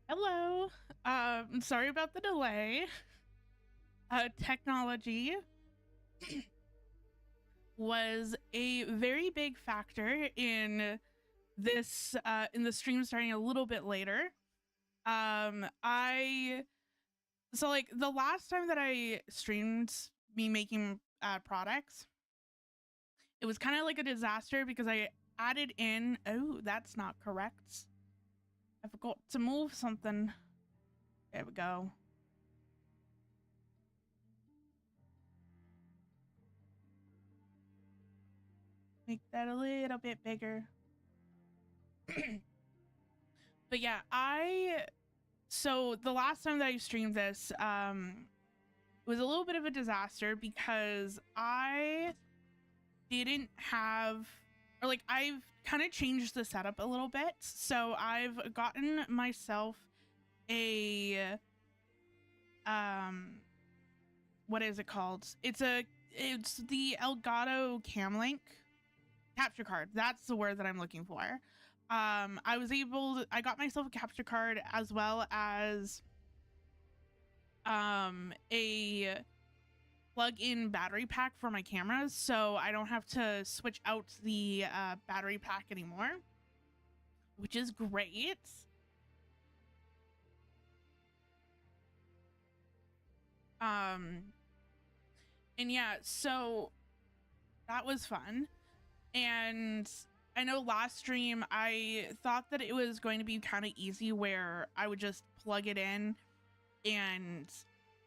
Hello. Sorry about the delay. Technology was a very big factor in the stream starting a little bit later. I so like the last time that I streamed me making products, it was kind of like a disaster because I added in. Oh, that's not correct. I forgot to move something. There we go. Make that a little bit bigger. But yeah, the last time that I streamed this, it was a little bit of a disaster because I didn't have or like I've kind of changed the setup a little bit. So I've gotten myself a um what is it called? It's the Elgato Camlink capture card. That's the word that I'm looking for. I got myself a capture card as well as a plug-in battery pack for my cameras, so I don't have to switch out the battery pack anymore, which is great. Um, and yeah, so that was fun. And I know last stream I thought that it was going to be kind of easy where I would just plug it in and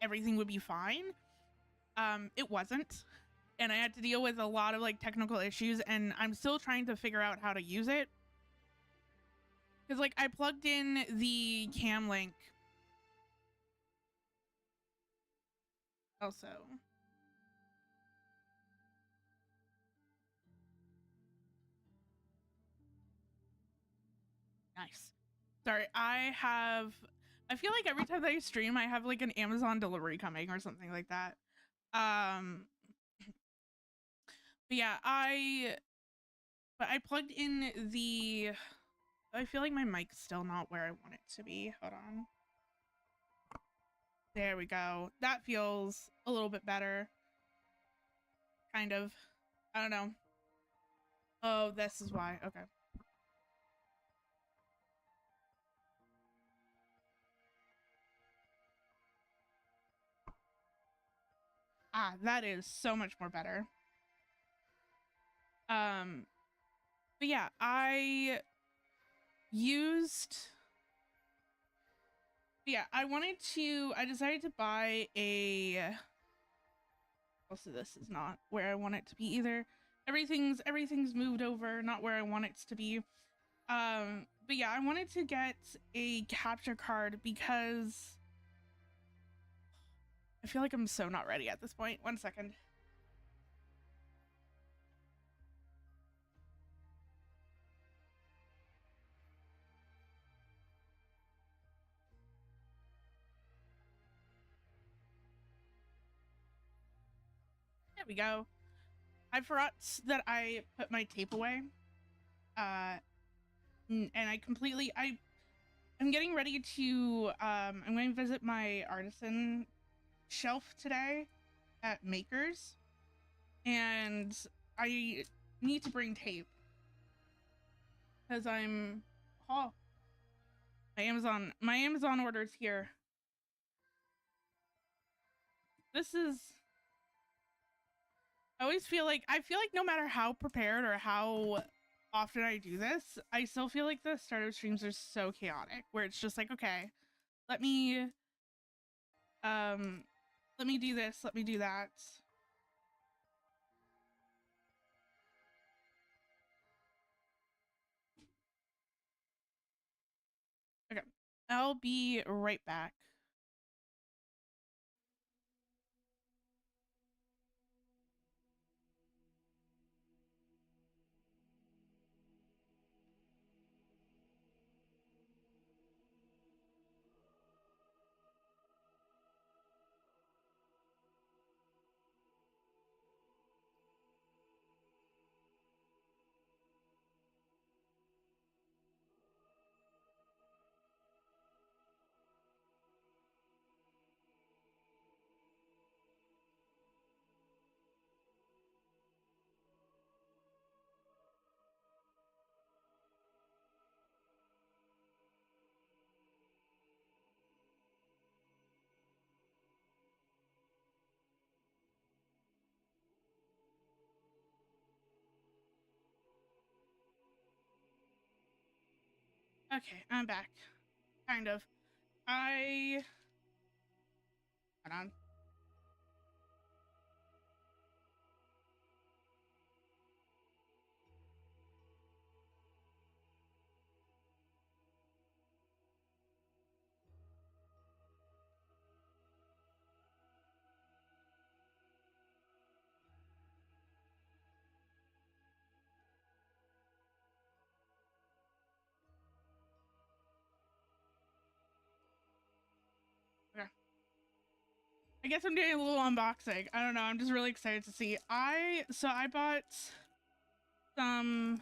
everything would be fine. It wasn't. And I had to deal with a lot of like technical issues, and I'm still trying to figure out how to use it. Because like I plugged in the cam link also. Nice. Sorry, I feel like every time that I stream I have like an Amazon delivery coming or something like that. Um but yeah, I plugged in the I feel like my mic's still not where I want it to be. Hold on. There we go. That feels a little bit better. Kind of. I don't know. Oh, this is why. Okay. Ah, that is so much more better. Um, but yeah, used. Yeah, I decided to buy a. Also, this is not where I want it to be either. Everything's moved over, not where I want it to be. But yeah, I wanted to get a capture card because I feel like I'm so not ready at this point. 1 second. There we go. I forgot that I put my tape away. And I'm getting ready to I'm going to visit my artisan shelf today at Makers, and I need to bring tape because oh, my Amazon orders here. This is I feel like no matter how prepared or how often I do this, I still feel like the startup streams are so chaotic where it's just like, okay, let me um let me do this, let me do that. Okay. I'll be right back. Okay, I'm back. Kind of. Hold on. Okay. I guess I'm doing a little unboxing. I don't know. I'm just really excited to see. I bought some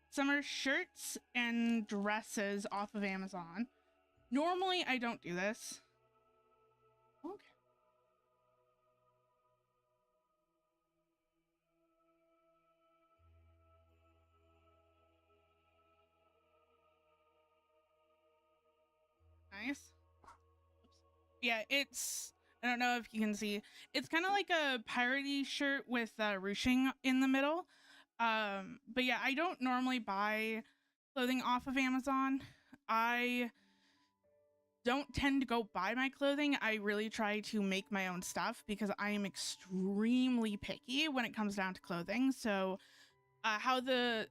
summer shirts and dresses off of Amazon. Normally, I don't do this. Okay. Nice. Yeah, I don't know if you can see. It's kind of like a piratey shirt with ruching in the middle. But yeah, I don't normally buy clothing off of Amazon. I don't tend to go buy my clothing. I really try to make my own stuff because I am extremely picky when it comes down to clothing. So, how the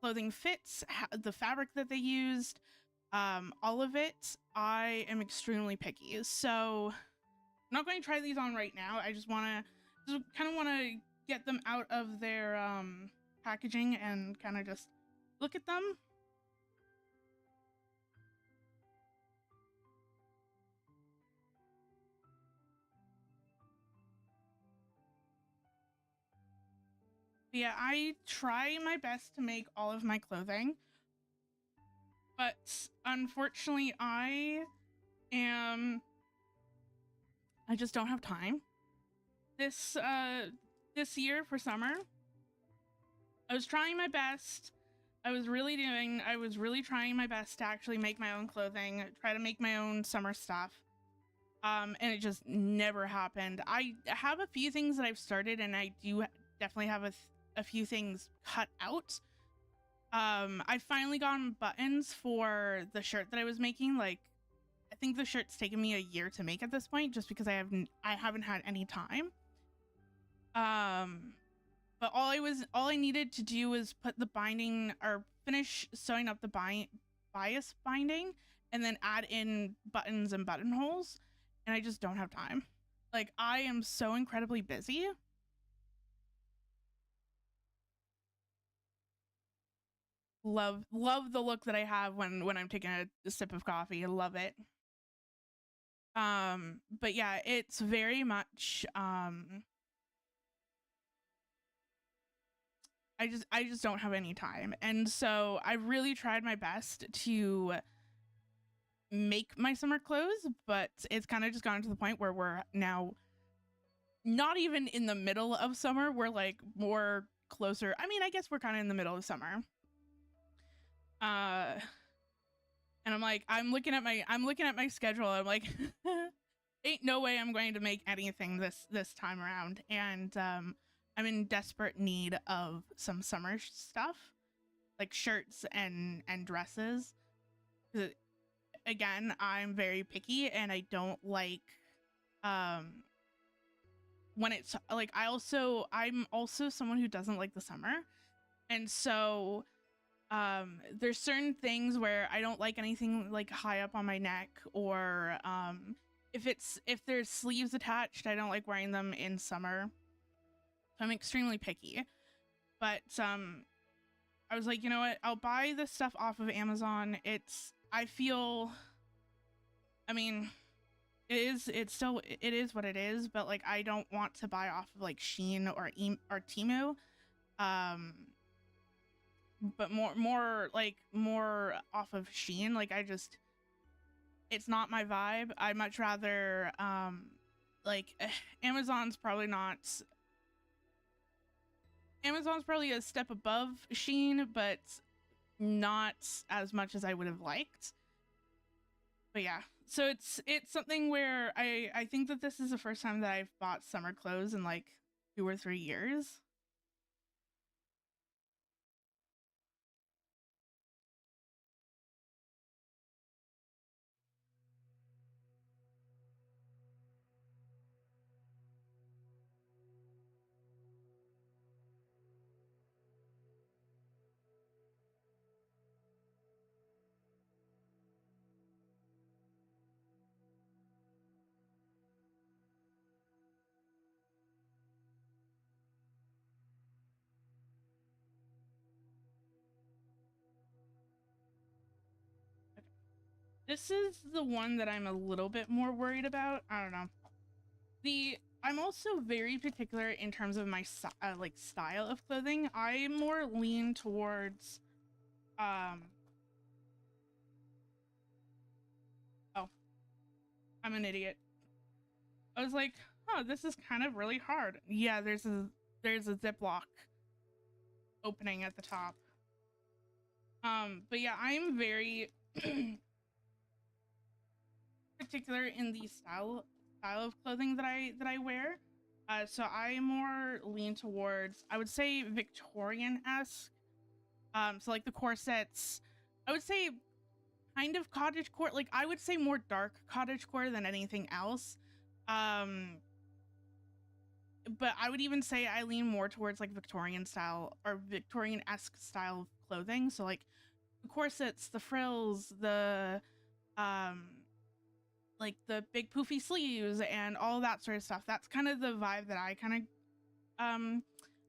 clothing fits, the fabric that they used, all of it, I am extremely picky. So, I'm not going to try these on right now. I just kind of want to get them out of their packaging and kind of just look at them. Yeah, I try my best to make all of my clothing, but unfortunately, am I just don't have time. This year for summer, I was trying my best. I was really trying my best to actually make my own clothing, try to make my own summer stuff. And it just never happened. I have a few things that I've started, and I do definitely have a few things cut out. I finally gotten buttons for the shirt that I was making. Like, I think the shirt's taken me a year to make at this point, just because I haven't had any time. Um, but all I needed to do was put the binding or finish sewing up the bias binding, and then add in buttons and buttonholes. And I just don't have time. Like, I am so incredibly busy. Love the look that I have when I'm taking a sip of coffee. I love it. But yeah, it's very much I just don't have any time. And so I really tried my best to make my summer clothes, but it's kind of just gotten to the point where we're now not even in the middle of summer. We're like more closer. I mean, I guess we're kind of in the middle of summer. Uh and I'm like, I'm looking at my schedule. I'm like, ain't no way I'm going to make anything this time around. And I'm in desperate need of some summer stuff, like shirts and dresses. Again, I'm very picky, and I don't like um when it's like I'm also someone who doesn't like the summer. And so there's certain things where I don't like anything like high up on my neck, or if there's sleeves attached, I don't like wearing them in summer. So I'm extremely picky. But I was like, you know what? I'll buy this stuff off of Amazon. I feel, I mean, it is what it is, but like I don't want to buy off of like Shein or Temu. Um but more off of Shein. Like, it's not my vibe. I much rather like Amazon's probably not Amazon's probably a step above Shein, but not as much as I would have liked. But yeah, so it's something where I think that this is the first time that I've bought summer clothes in like 2 or 3 years. This is the one that I'm a little bit more worried about. I don't know. I'm also very particular in terms of my like style of clothing. I more lean towards oh, I'm an idiot. I was like, oh, this is kind of really hard. Yeah, there's a Ziploc opening at the top. But yeah, I'm very particular in the style of clothing that I wear. So I more lean towards, I would say, Victorian-esque. So like the corsets, I would say kind of cottagecore. Like I would say more dark cottagecore than anything else. But I would even say I lean more towards like Victorian style or Victorian-esque style of clothing. So like the corsets, the frills, the like the big poofy sleeves and all that sort of stuff. That's kind of the vibe that I kind of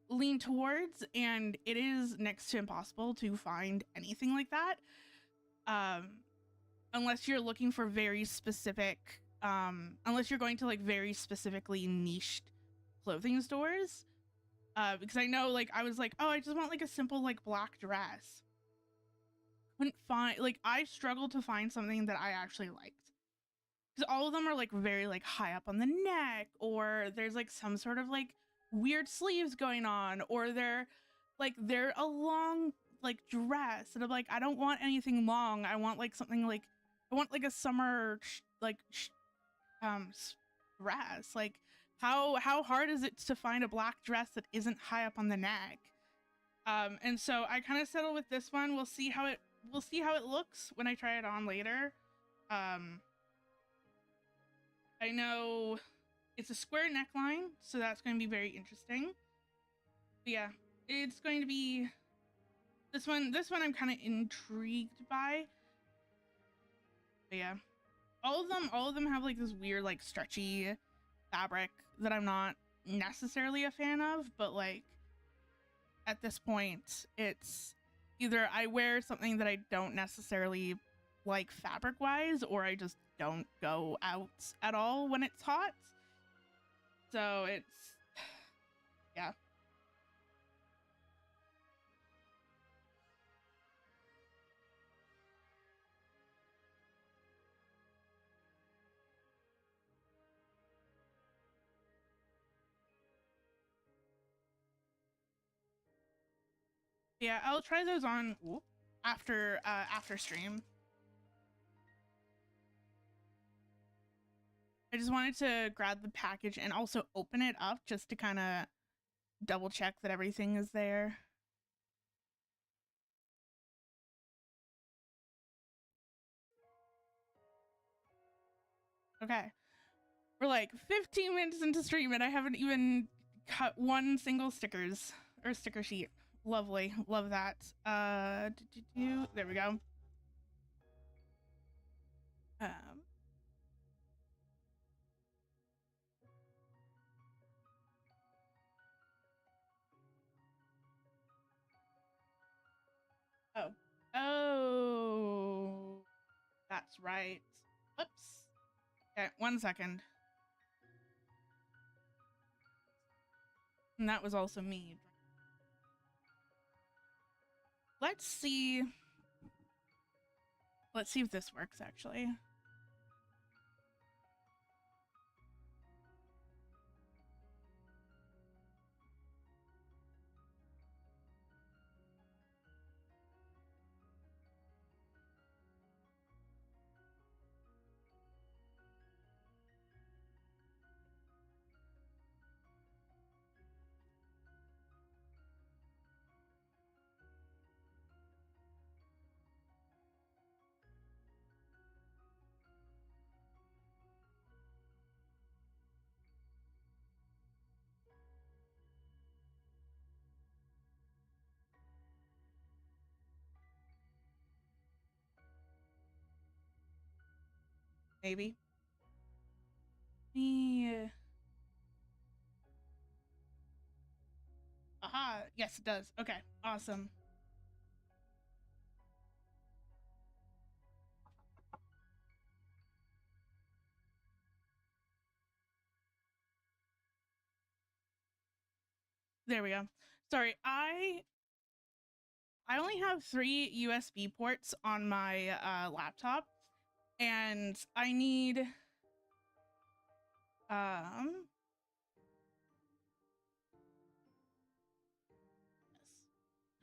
lean towards, and it is next to impossible to find anything like that. Unless you're looking for very specific, unless you're going to like very specifically niched clothing stores. Because I know, like, I was like, oh, I just want like a simple like black dress. Couldn't find, like, I struggled to find something that I actually liked. Because all of them are like very like high up on the neck, or there's like some sort of like weird sleeves going on, or they're a long like dress, and I'm like, I don't want anything long. I want like something like, I want like a summer dress. Like how hard is it to find a black dress that isn't high up on the neck? And so I kind of settled with this one. We'll see how it looks when I try it on later. I know it's a square neckline, so that's going to be very interesting. But yeah, it's going to be this one I'm kind of intrigued by. But yeah, all of them have like this weird like stretchy fabric that I'm not necessarily a fan of, but like at this point it's either I wear something that I don't necessarily like fabric wise, or I just don't go out at all when it's hot. So it's, yeah. Yeah, I'll try those on after stream. I just wanted to grab the package and also open it up just to kind of double check that everything is there. Okay. We're like 15 minutes into stream and I haven't even cut one single sticker sheet. Lovely. Love that. There we go. Oh, that's right. Oops. Okay, 1 second. And that was also me. Let's see if this works actually. Maybe. Yeah. Aha, yes it does. Okay, awesome. There we go. Sorry, I only have 3 USB ports on my laptop, and I need um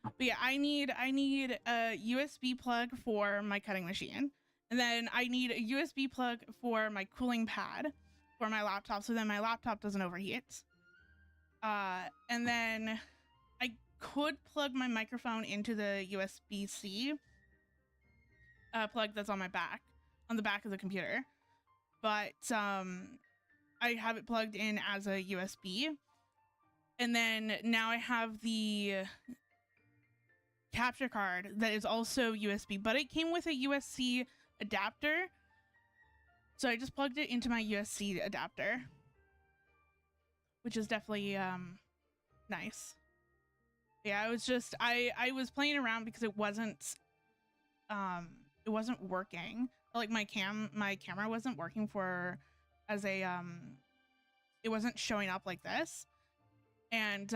but yeah, I need a USB plug for my cutting machine, and then I need a USB plug for my cooling pad for my laptop, so then my laptop doesn't overheat. And then I could plug my microphone into the USB-C plug that's on the back of the computer, but I have it plugged in as a USB. And then now I have the capture card that is also USB, but it came with a USB adapter. So I just plugged it into my USB adapter, which is definitely nice. Yeah, I was playing around because it wasn't working. Like my camera wasn't working for as a it wasn't showing up like this. And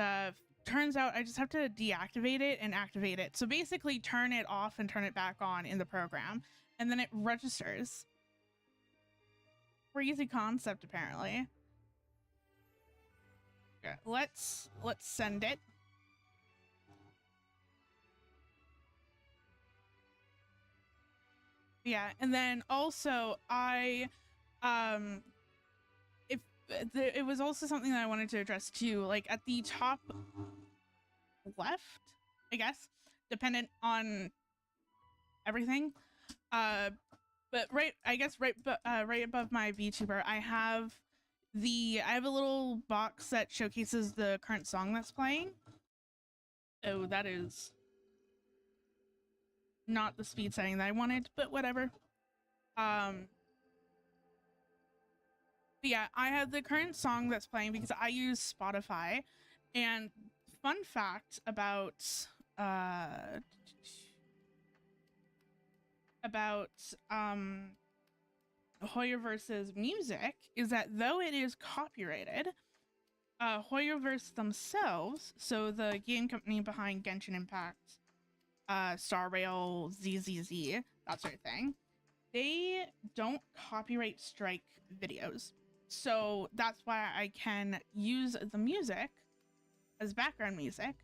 turns out I just have to deactivate it and activate it. So basically turn it off and turn it back on in the program, and then it registers. Crazy concept, apparently. Yeah, let's send it. Yeah, and then also it was also something that I wanted to address too, like at the top left, I guess, dependent on everything. But right above my VTuber, I have a little box that showcases the current song that's playing. Oh, that is not the speed setting that I wanted, but whatever. But yeah, I have the current song that's playing because I use Spotify. And fun fact about Hoyoverse's music is that though it is copyrighted, Hoyoverse themselves, so the game company behind Genshin Impact, Star Rail, ZZZ, that sort of thing, they don't copyright strike videos. So that's why I can use the music as background music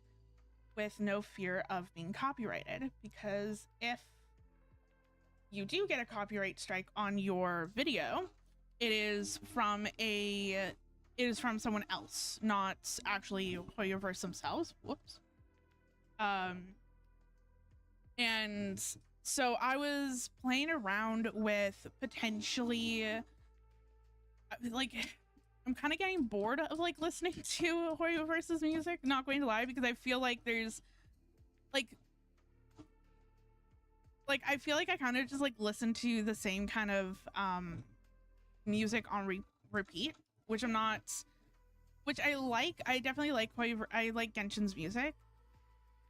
with no fear of being copyrighted, because if you do get a copyright strike on your video, it is from someone else, not actually Hoyoverse themselves. Whoops. And so I was playing around with potentially, like, I'm kind of getting bored of like listening to Hoyoverse's music, not going to lie, because I feel like there's like I feel like I kind of just like listen to the same kind of music on repeat, which I'm not, which I like. I definitely like I like Genshin's music,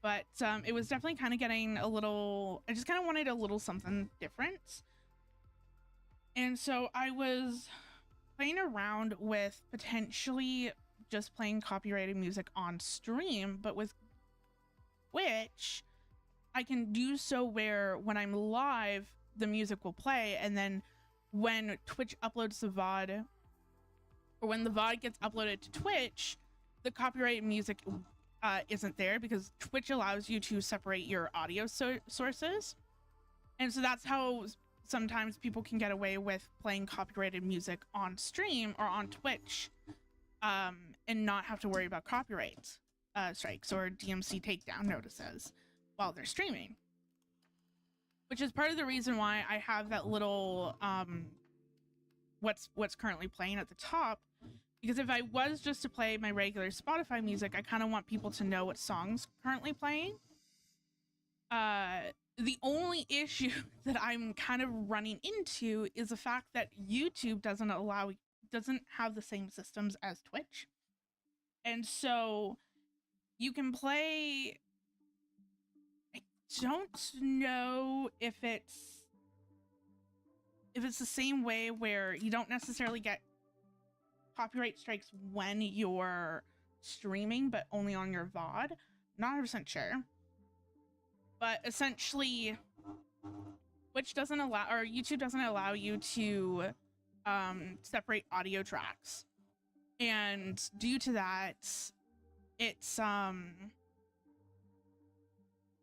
but it was definitely kind of getting a little, I just kind of wanted a little something different. And so I was playing around with potentially just playing copyrighted music on stream, but with Twitch, I can do so where when I'm live, the music will play, and then when Twitch uploads the VOD, or when the VOD gets uploaded to Twitch, the copyrighted music isn't there, because Twitch allows you to separate your audio sources. And so that's how sometimes people can get away with playing copyrighted music on stream or on Twitch, and not have to worry about copyright strikes or DMC takedown notices while they're streaming. Which is part of the reason why I have that little what's currently playing at the top, because if I was just to play my regular Spotify music, I kind of want people to know what song's currently playing. The only issue that I'm kind of running into is the fact that YouTube doesn't have the same systems as Twitch. And so you can play, I don't know if it's the same way where you don't necessarily get copyright strikes when you're streaming, but only on your VOD. Not 100% sure. But essentially, Twitch doesn't allow, or YouTube doesn't allow you to separate audio tracks. And due to that, it's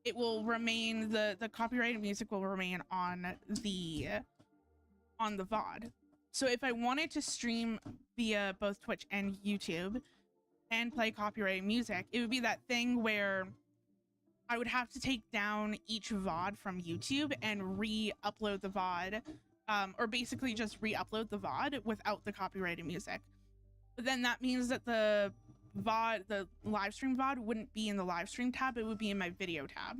it will remain, the copyrighted music will remain on the VOD. So if I wanted to stream via both Twitch and YouTube and play copyrighted music, it would be that thing where I would have to take down each VOD from YouTube and re-upload the VOD, or basically just re-upload the VOD without the copyrighted music. But then that means that the VOD, the live stream VOD, wouldn't be in the live stream tab, it would be in my video tab.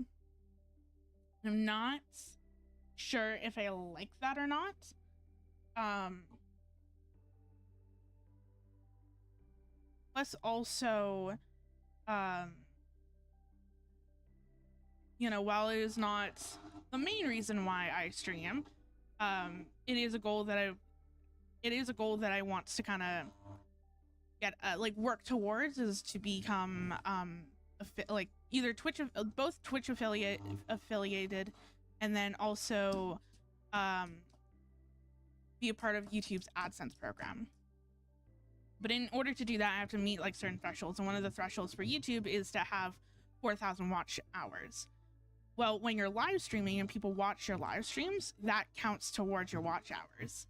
I'm not sure if I like that or not. Plus also, you know, while it is not the main reason why I stream, it is a goal that I want to kind of get like work towards, is to become like either both Twitch affiliated, and then also be a part of YouTube's AdSense program. But in order to do that, I have to meet like certain thresholds, and one of the thresholds for YouTube is to have 4,000 watch hours. Well, when you're live streaming and people watch your live streams, that counts towards your watch hours.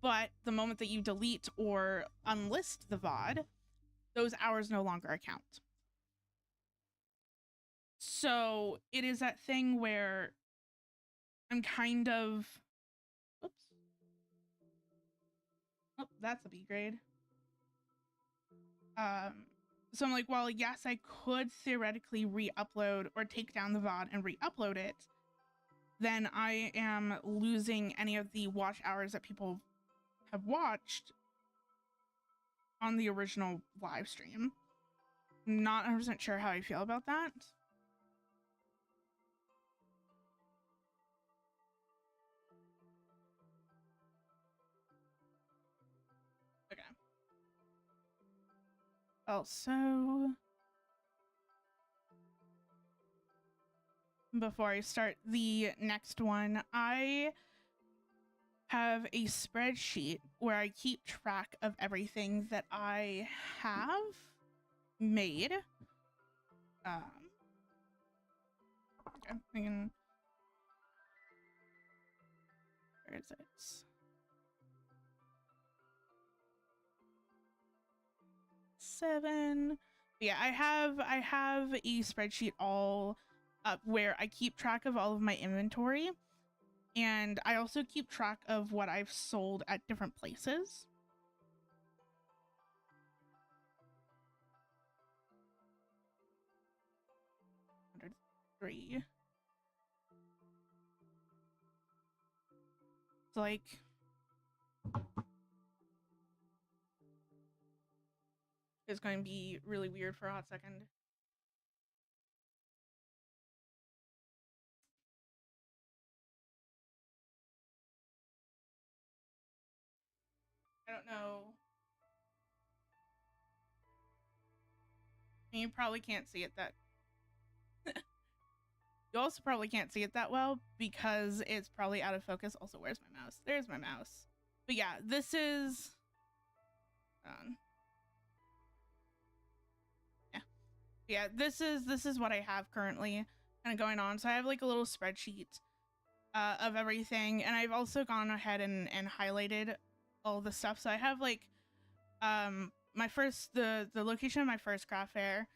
But the moment that you delete or unlist the VOD, those hours no longer account. So it is that thing where I'm kind of, oops. Oh, that's a B grade. So I'm like, well, yes, I could theoretically re-upload or take down the VOD and re-upload it. Then I am losing any of the watch hours that people have watched on the original live stream. Not 100% sure how I feel about that. Okay. Also, before I start the next one, I have a spreadsheet where I keep track of everything that I have made. I'm thinking, where is it? 7. Yeah, I have a spreadsheet all up where I keep track of all of my inventory, and I also keep track of what I've sold at different places. $103. It's like, it's going to be really weird for a hot second. I don't know. You probably can't see it that. You also probably can't see it that well because it's probably out of focus. Also, where's my mouse? There's my mouse. But yeah, this is. Yeah, this is what I have currently kind of going on. So I have like a little spreadsheet of everything, and I've also gone ahead and highlighted all the stuff. So I have like my first the location of my first craft fair,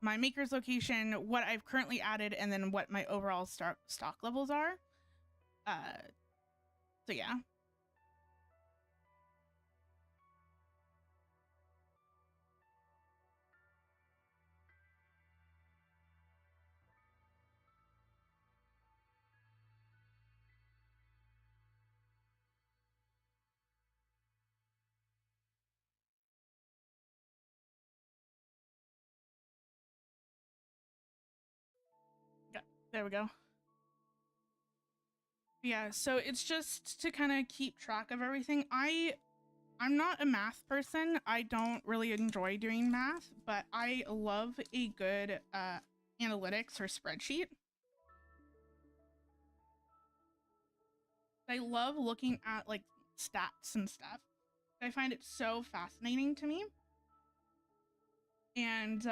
my maker's location, what I've currently added, and then what my overall stock levels are. So yeah. There we go. Yeah, so it's just to kind of keep track of everything. I I'm not a math person. I don't really enjoy doing math, but I love a good analytics or spreadsheet. I love looking at like stats and stuff. I find it so fascinating to me. And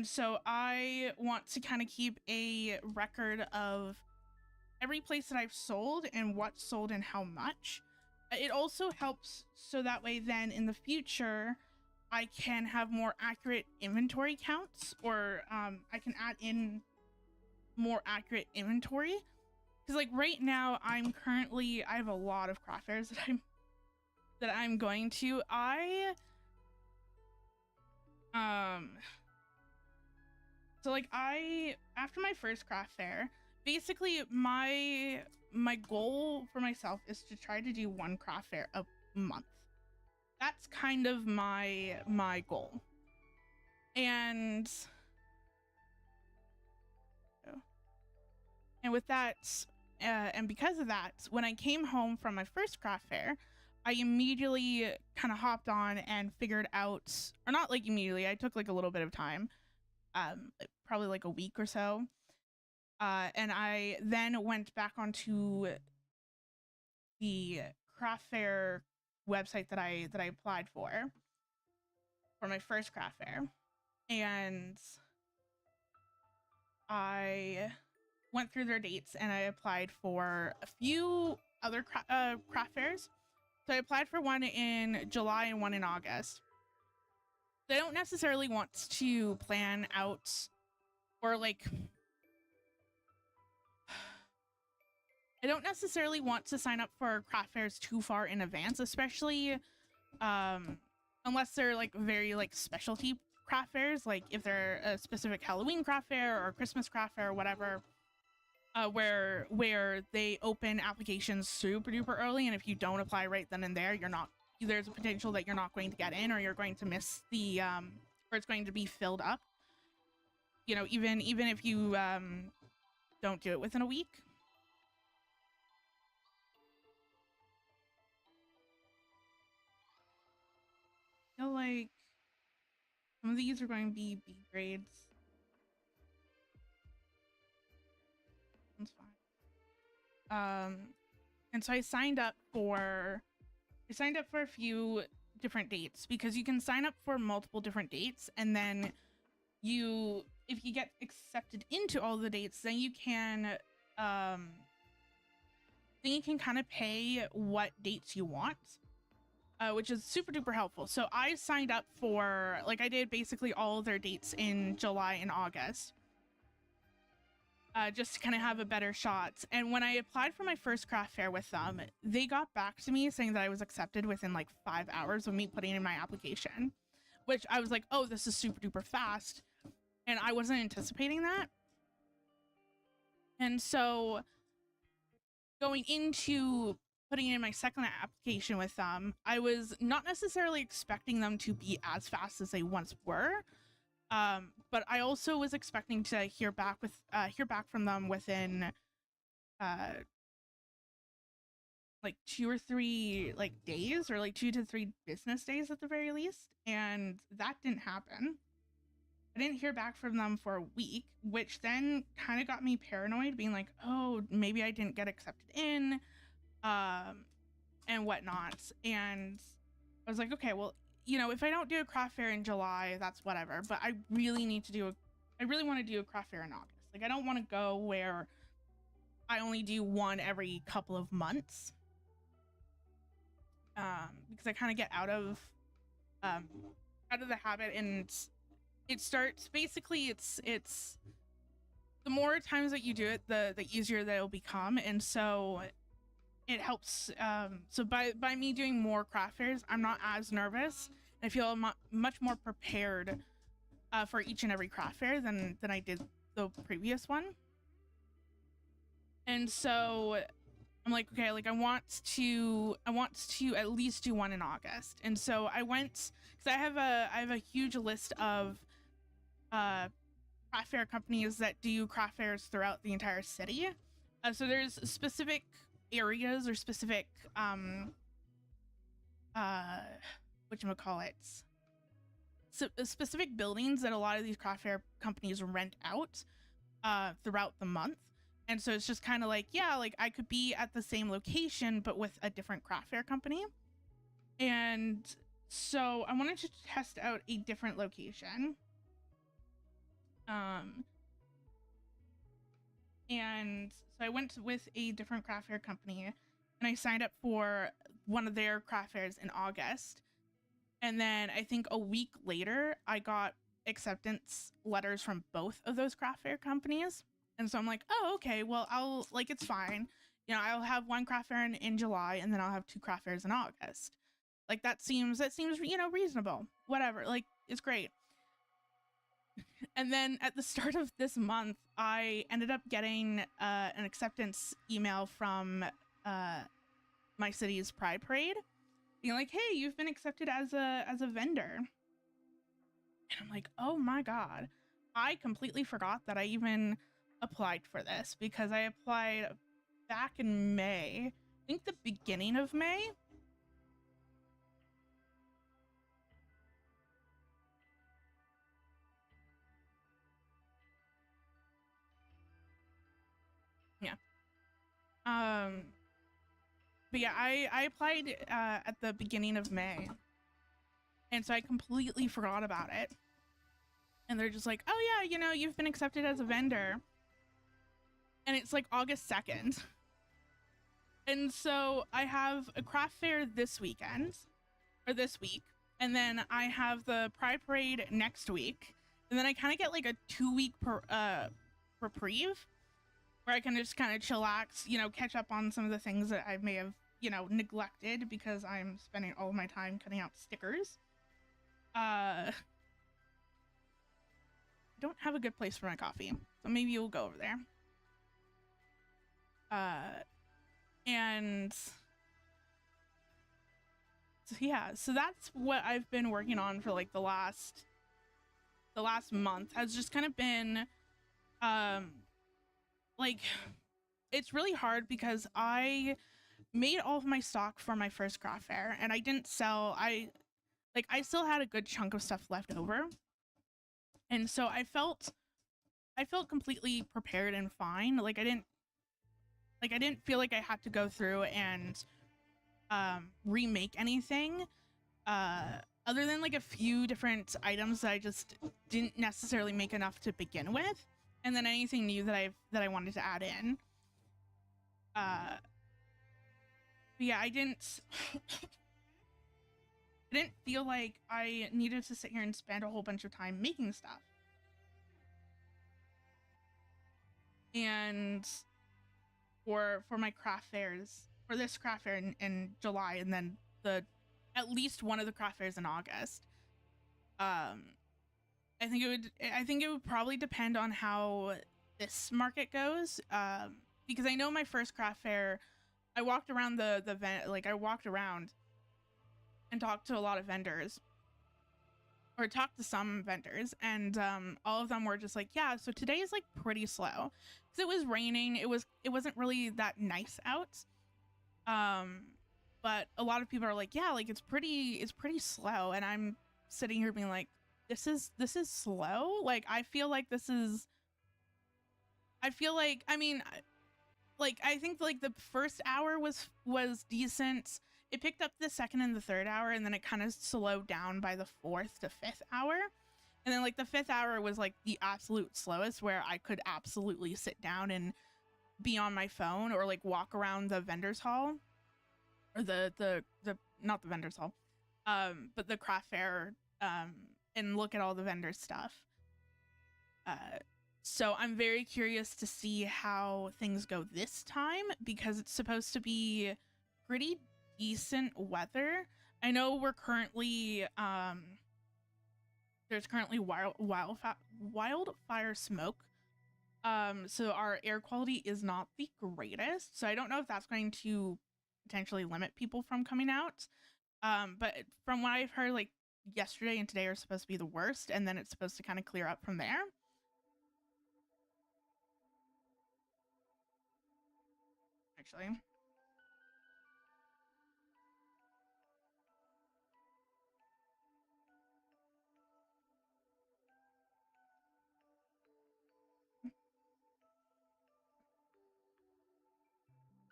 so I want to kind of keep a record of every place that I've sold and what's sold and how much. It also helps so that way then in the future I can have more accurate inventory counts, or I can add in more accurate inventory. Because like right now I have a lot of craft fairs that I'm going to. So like after my first craft fair, basically my goal for myself is to try to do one craft fair a month. That's kind of my goal. And with that, and because of that, when I came home from my first craft fair, I immediately kind of hopped on and figured out, or not like immediately, I took like a little bit of time, probably like a week or so. And I then went back onto the craft fair website that I applied for my first craft fair, and I went through their dates and I applied for a few other craft fairs. So I applied for one in July and one in August. They don't necessarily want to plan out, or like, I don't necessarily want to sign up for craft fairs too far in advance, especially unless they're like very like specialty craft fairs, like if they're a specific Halloween craft fair or Christmas craft fair or whatever, where they open applications super duper early, and if you don't apply right then and there, there's a potential that you're not going to get in, or you're going to miss the or it's going to be filled up, you know, even if you don't do it within a week. I feel like some of these are going to be B grades. That's fine. And so I signed up for a few different dates, because you can sign up for multiple different dates, and then if you get accepted into all the dates, then you can kind of pay what dates you want, which is super duper helpful. So I signed up for, like, I did basically all of their dates in July and August, just to kind of have a better shot. And when I applied for my first craft fair with them, they got back to me saying that I was accepted within like 5 hours of me putting in my application, which I was like, oh, this is super duper fast. And I wasn't anticipating that. And so going into putting in my second application with them, I was not necessarily expecting them to be as fast as they once were. But I also was expecting to hear back from them within like 2 or 3 like days, or like 2 to 3 business days at the very least, and that didn't happen. I didn't hear back from them for a week, which then kind of got me paranoid, being like, oh, maybe I didn't get accepted in, and whatnot. And I was like, okay, well, you know, if I don't do a craft fair in July, that's whatever. But I really want to do a craft fair in August. Like, I don't want to go where I only do one every couple of months, because I kind of get out of the habit, and it starts, basically it's the more times that you do it, the easier that it'll become. And so it helps. So by me doing more craft fairs, I'm not as nervous. I feel much more prepared for each and every craft fair than I did the previous one. And so I'm like, okay, like I want to at least do one in August. And so I went, because I have a huge list of craft fair companies that do craft fairs throughout the entire city. So there's specific areas or specific whatchamacallit, specific buildings that a lot of these craft fair companies rent out throughout the month. And so it's just kind of like, yeah, like I could be at the same location but with a different craft fair company. And so I wanted to test out a different location. And so I went with a different craft fair company and I signed up for one of their craft fairs in August. And then I think a week later, I got acceptance letters from both of those craft fair companies. And so I'm like, oh, okay, well, I'll like, it's fine. You know, I'll have one craft fair in July and then I'll have two craft fairs in August. Like that seems, you know, reasonable. Whatever. Like, it's great. And then at the start of this month, I ended up getting an acceptance email from my city's Pride Parade, being like, "Hey, you've been accepted as a vendor." And I'm like, "Oh my god, I completely forgot that I even applied for this because I applied back in May. I think the beginning of May." Yeah. But yeah, I applied at the beginning of May. And so I completely forgot about it. And they're just like, "Oh yeah, you know, you've been accepted as a vendor." And it's like August 2nd. And so I have a craft fair this weekend, or this week. And then I have the Pride Parade next week. And then I kind of get like a 2-week reprieve where I can just kind of chillax, you know, catch up on some of the things that I may have, you know, neglected because I'm spending all of my time cutting out stickers. I don't have a good place for my coffee, so maybe you'll go over there. And so yeah, so that's what I've been working on for like the last month, has just kind of been like, it's really hard because I made all of my stock for my first craft fair and I didn't sell. I still had a good chunk of stuff left over. And so I felt completely prepared and fine. Like I didn't feel like I had to go through and remake anything other than like a few different items that I just didn't necessarily make enough to begin with, and then anything new that I wanted to add in. Yeah, I didn't feel like I needed to sit here and spend a whole bunch of time making stuff. And for my craft fairs, for this craft fair in July, and then at least one of the craft fairs in August, I think it would probably depend on how this market goes, because I know my first craft fair, I walked around the event, like I walked around and talked to a lot of vendors, or talked to some vendors, and all of them were just like, yeah, so today is like pretty slow because it was raining. It wasn't really that nice out. But a lot of people are like, yeah, like it's pretty slow, and I'm sitting here being like, this is slow. Like I feel like I mean, like I think like the first hour was decent. It picked up the second and the third hour, and then it kind of slowed down by the fourth to fifth hour. And then like the fifth hour was like the absolute slowest, where I could absolutely sit down and be on my phone or like walk around the vendors hall, or the not the vendors hall, but the craft fair, and look at all the vendor stuff. So I'm very curious to see how things go this time, because it's supposed to be pretty decent weather. I know we're currently there's currently wildfire smoke. So our air quality is not the greatest. So I don't know if that's going to potentially limit people from coming out. But from what I've heard, like yesterday and today are supposed to be the worst, and then it's supposed to kind of clear up from there. Actually,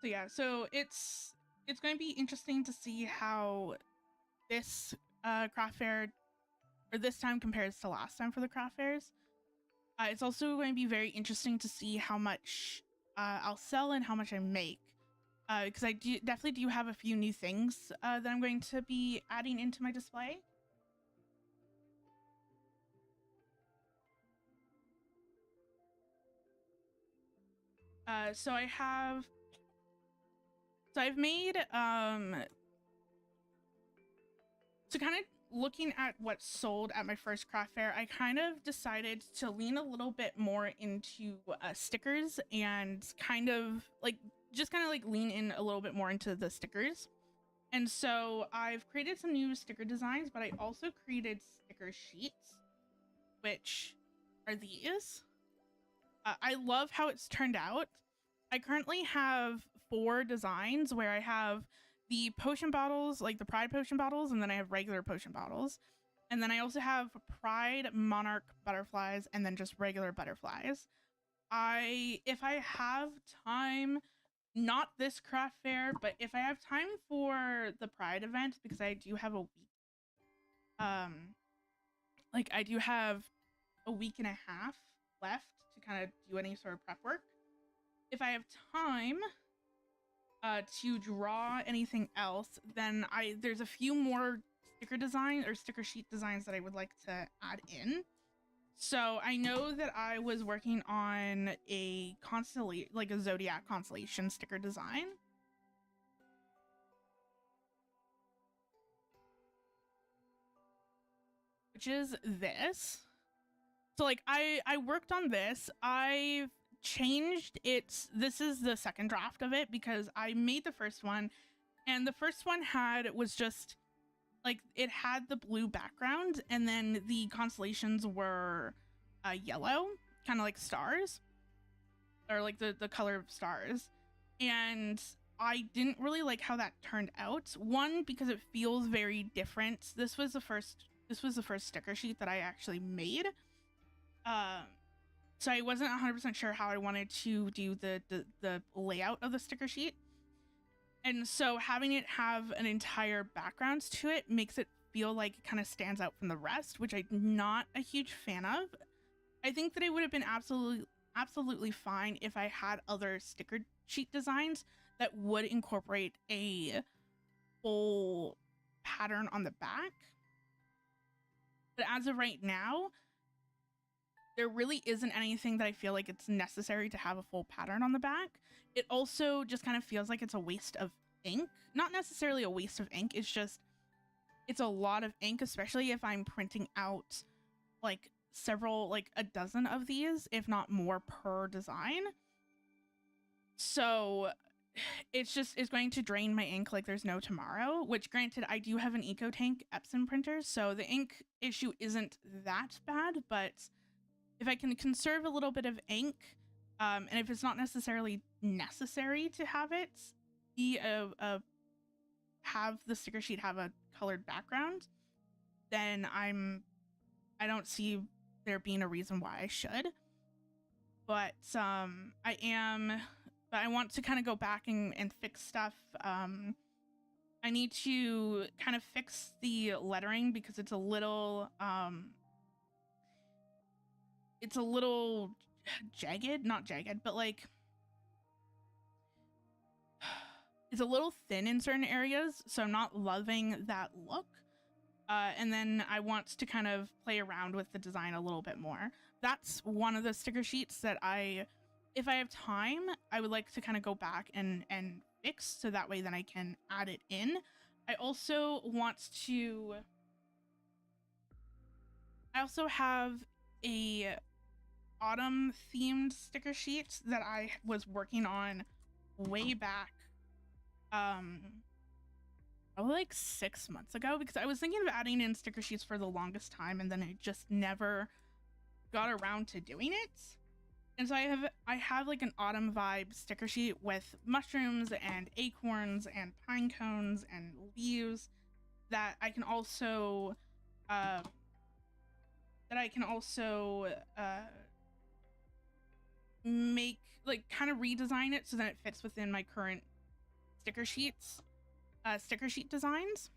So yeah, so it's going to be interesting to see how this craft fair or this time compares to last time for the craft fairs. It's also going to be very interesting to see how much I'll sell and how much I make, because I definitely do have a few new things that I'm going to be adding into my display. So I've made so kind of looking at what sold at my first craft fair, I kind of decided to lean a little bit more into stickers and kind of like lean in a little bit more into the stickers. And so I've created some new sticker designs, but I also created sticker sheets, which are these. I love how it's turned out. I currently have 4 designs where I have the potion bottles, like the Pride potion bottles, and then I have regular potion bottles. And then I also have Pride Monarch butterflies and then just regular butterflies. If I have time, not this craft fair, but if I have time for the Pride event, because I do have a week, like I do have a week and a half left to kind of do any sort of prep work. If I have time to draw anything else, then there's a few more sticker design or sticker sheet designs that I would like to add in. So I know that I was working on a like a zodiac constellation sticker design. Which is this. So like I worked on this. I've changed it. This is the second draft of it because I made the first one, and the first one was just like it had the blue background, and then the constellations were yellow, kind of like stars, or like the color of stars. And I didn't really like how that turned out. One, because it feels very different. This was the first sticker sheet that I actually made. So I wasn't 100% sure how I wanted to do the layout of the sticker sheet. And so having it have an entire background to it makes it feel like it kind of stands out from the rest, which I'm not a huge fan of. I think that it would have been absolutely fine if I had other sticker sheet designs that would incorporate a full pattern on the back. But as of right now, there really isn't anything that I feel like it's necessary to have a full pattern on the back. It also just kind of feels like it's a waste of ink. Not necessarily a waste of ink, it's a lot of ink, especially if I'm printing out like a dozen of these, if not more per design. So it's going to drain my ink like there's no tomorrow, which granted, I do have an EcoTank Epson printer, so the ink issue isn't that bad, but if I can conserve a little bit of ink, and if it's not necessarily necessary to have it, have the sticker sheet have a colored background, then I don't see there being a reason why I should. But I want to kind of go back and fix stuff. I need to kind of fix the lettering because it's a little jagged, not jagged, but like it's a little thin in certain areas, so I'm not loving that look. And then I want to kind of play around with the design a little bit more. That's one of the sticker sheets that if I have time, I would like to kind of go back and fix, so that way then I can add it in. I also have a autumn themed sticker sheet that I was working on way back probably like 6 months ago, because I was thinking of adding in sticker sheets for the longest time, and then I just never got around to doing it. And so I have like an autumn vibe sticker sheet with mushrooms and acorns and pine cones and leaves that I can also make, like, kind of redesign it so that it fits within my current sticker sheet designs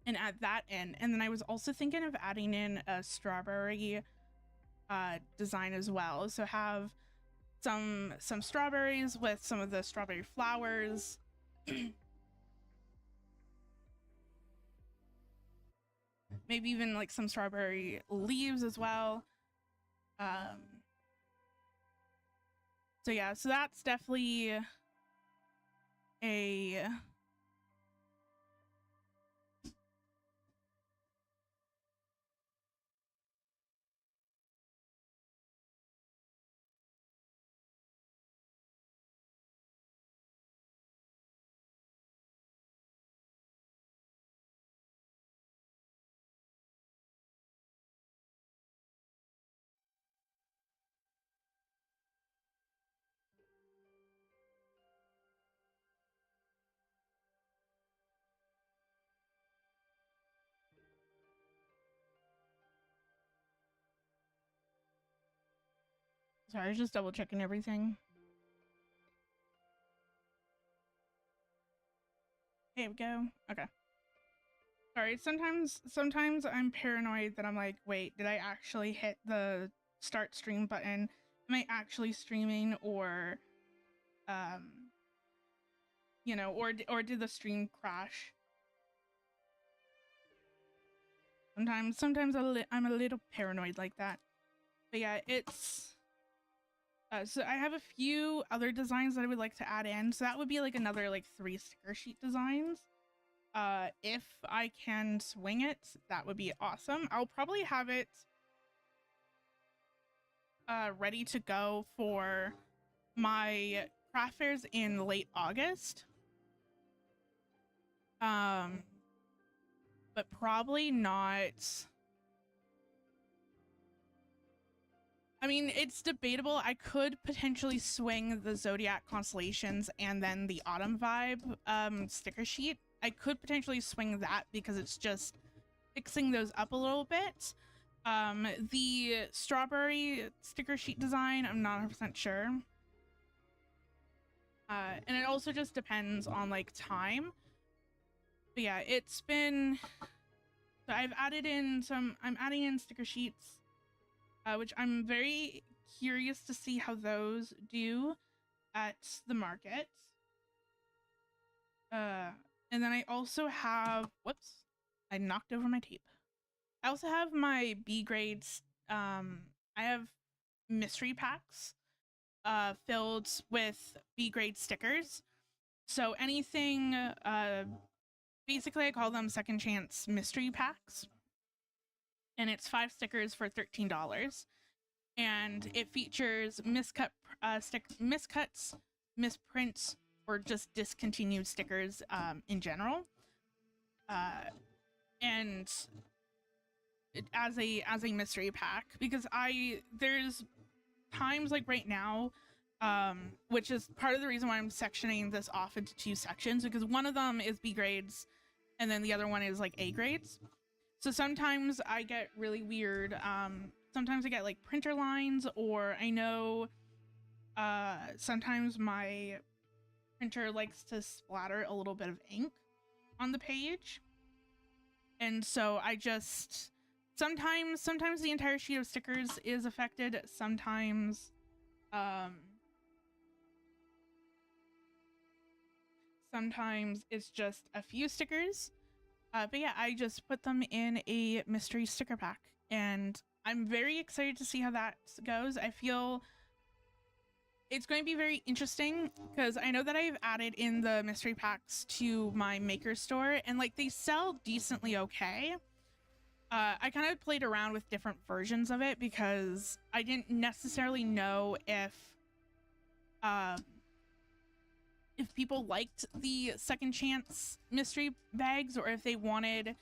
and add that in. And then I was also thinking of adding in a strawberry design as well. So have some strawberries with some of the strawberry flowers. Maybe even like some strawberry leaves as well. So yeah, so that's definitely a sorry, I was just double checking everything. Here we go. Okay. Sorry, sometimes I'm paranoid that I'm like, wait, did I actually hit the start stream button? Am I actually streaming, or you know, or did the stream crash? Sometimes I'm a little paranoid like that. But yeah, it's so I have a few other designs that I would like to add in. So that would be like another like 3 sticker sheet designs. If I can swing it, that would be awesome. I'll probably have it ready to go for my craft fairs in late August. But probably not. I mean, it's debatable. I could potentially swing the Zodiac constellations and then the Autumn Vibe sticker sheet. I could potentially swing that because it's just fixing those up a little bit. The strawberry sticker sheet design, I'm not 100% sure. And it also just depends on like time. But yeah, it's been, so I'm adding in sticker sheets, which I'm very curious to see how those do at the market. And then I also have, whoops, I knocked over my tape. I also have my B grades. I have mystery packs filled with B grade stickers. So anything, basically I call them second chance mystery packs. And it's 5 stickers for $13. And it features miscuts, misprints, or just discontinued stickers in general. And as a mystery pack, because there's times like right now, which is part of the reason why I'm sectioning this off into 2 sections, because one of them is B grades and then the other one is like A grades. So sometimes I get really weird, sometimes I get like printer lines, or I know sometimes my printer likes to splatter a little bit of ink on the page. And so I just sometimes the entire sheet of stickers is affected, sometimes it's just a few stickers. But yeah, I just put them in a mystery sticker pack, and I'm very excited to see how that goes. I feel it's going to be very interesting because I know that I've added in the mystery packs to my maker store, and like they sell decently okay. I kind of played around with different versions of it because I didn't necessarily know if people liked the second chance mystery bags, or if they wanted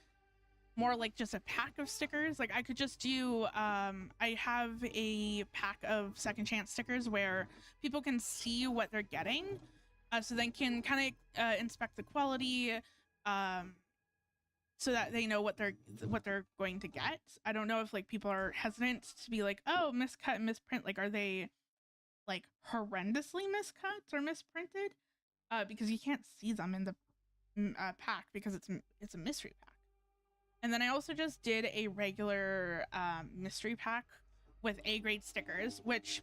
more like just a pack of stickers. Like I could just do, I have a pack of second chance stickers where people can see what they're getting, so they can kind of inspect the quality, so that they know what they're going to get. I don't know if like people are hesitant to be like, oh, miscut, misprint, like are they like horrendously miscut or misprinted? because you can't see them in the pack because it's a mystery pack. And then I also just did a regular mystery pack with A grade stickers, which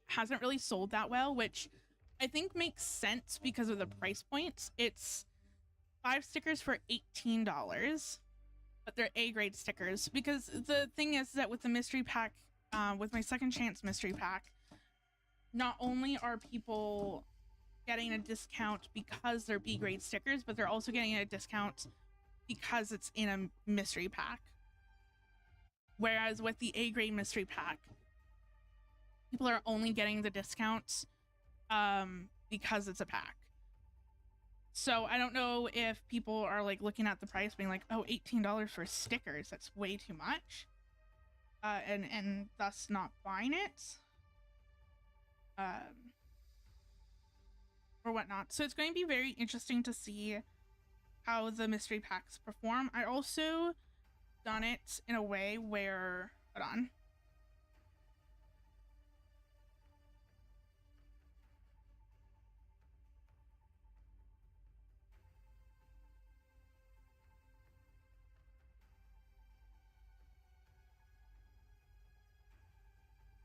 hasn't really sold that well, which I think makes sense because of the price points. It's 5 stickers for $18, but they're A grade stickers. Because the thing is that with the mystery pack, with my second chance mystery pack, not only are people getting a discount because they're B grade stickers, but they're also getting a discount because it's in a mystery pack. Whereas with the A grade mystery pack, people are only getting the discounts because it's a pack. So I don't know if people are like looking at the price being like, oh, $18 for stickers, that's way too much, and thus not buying it, or whatnot. So it's going to be very interesting to see how the mystery packs perform. I also done it in a way where, hold on.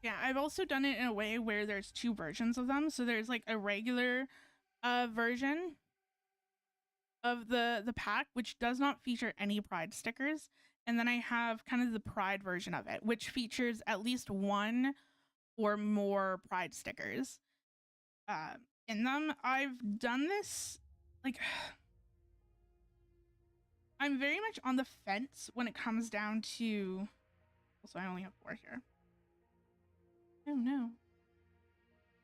Yeah, I've also done it in a way where there's 2 versions of them. So there's like a regular version of the pack, which does not feature any Pride stickers. And then I have kind of the Pride version of it, which features at least 1 or more Pride stickers in them. I've done this, like, I'm very much on the fence when it comes down to, also I only have 4 here. Oh no.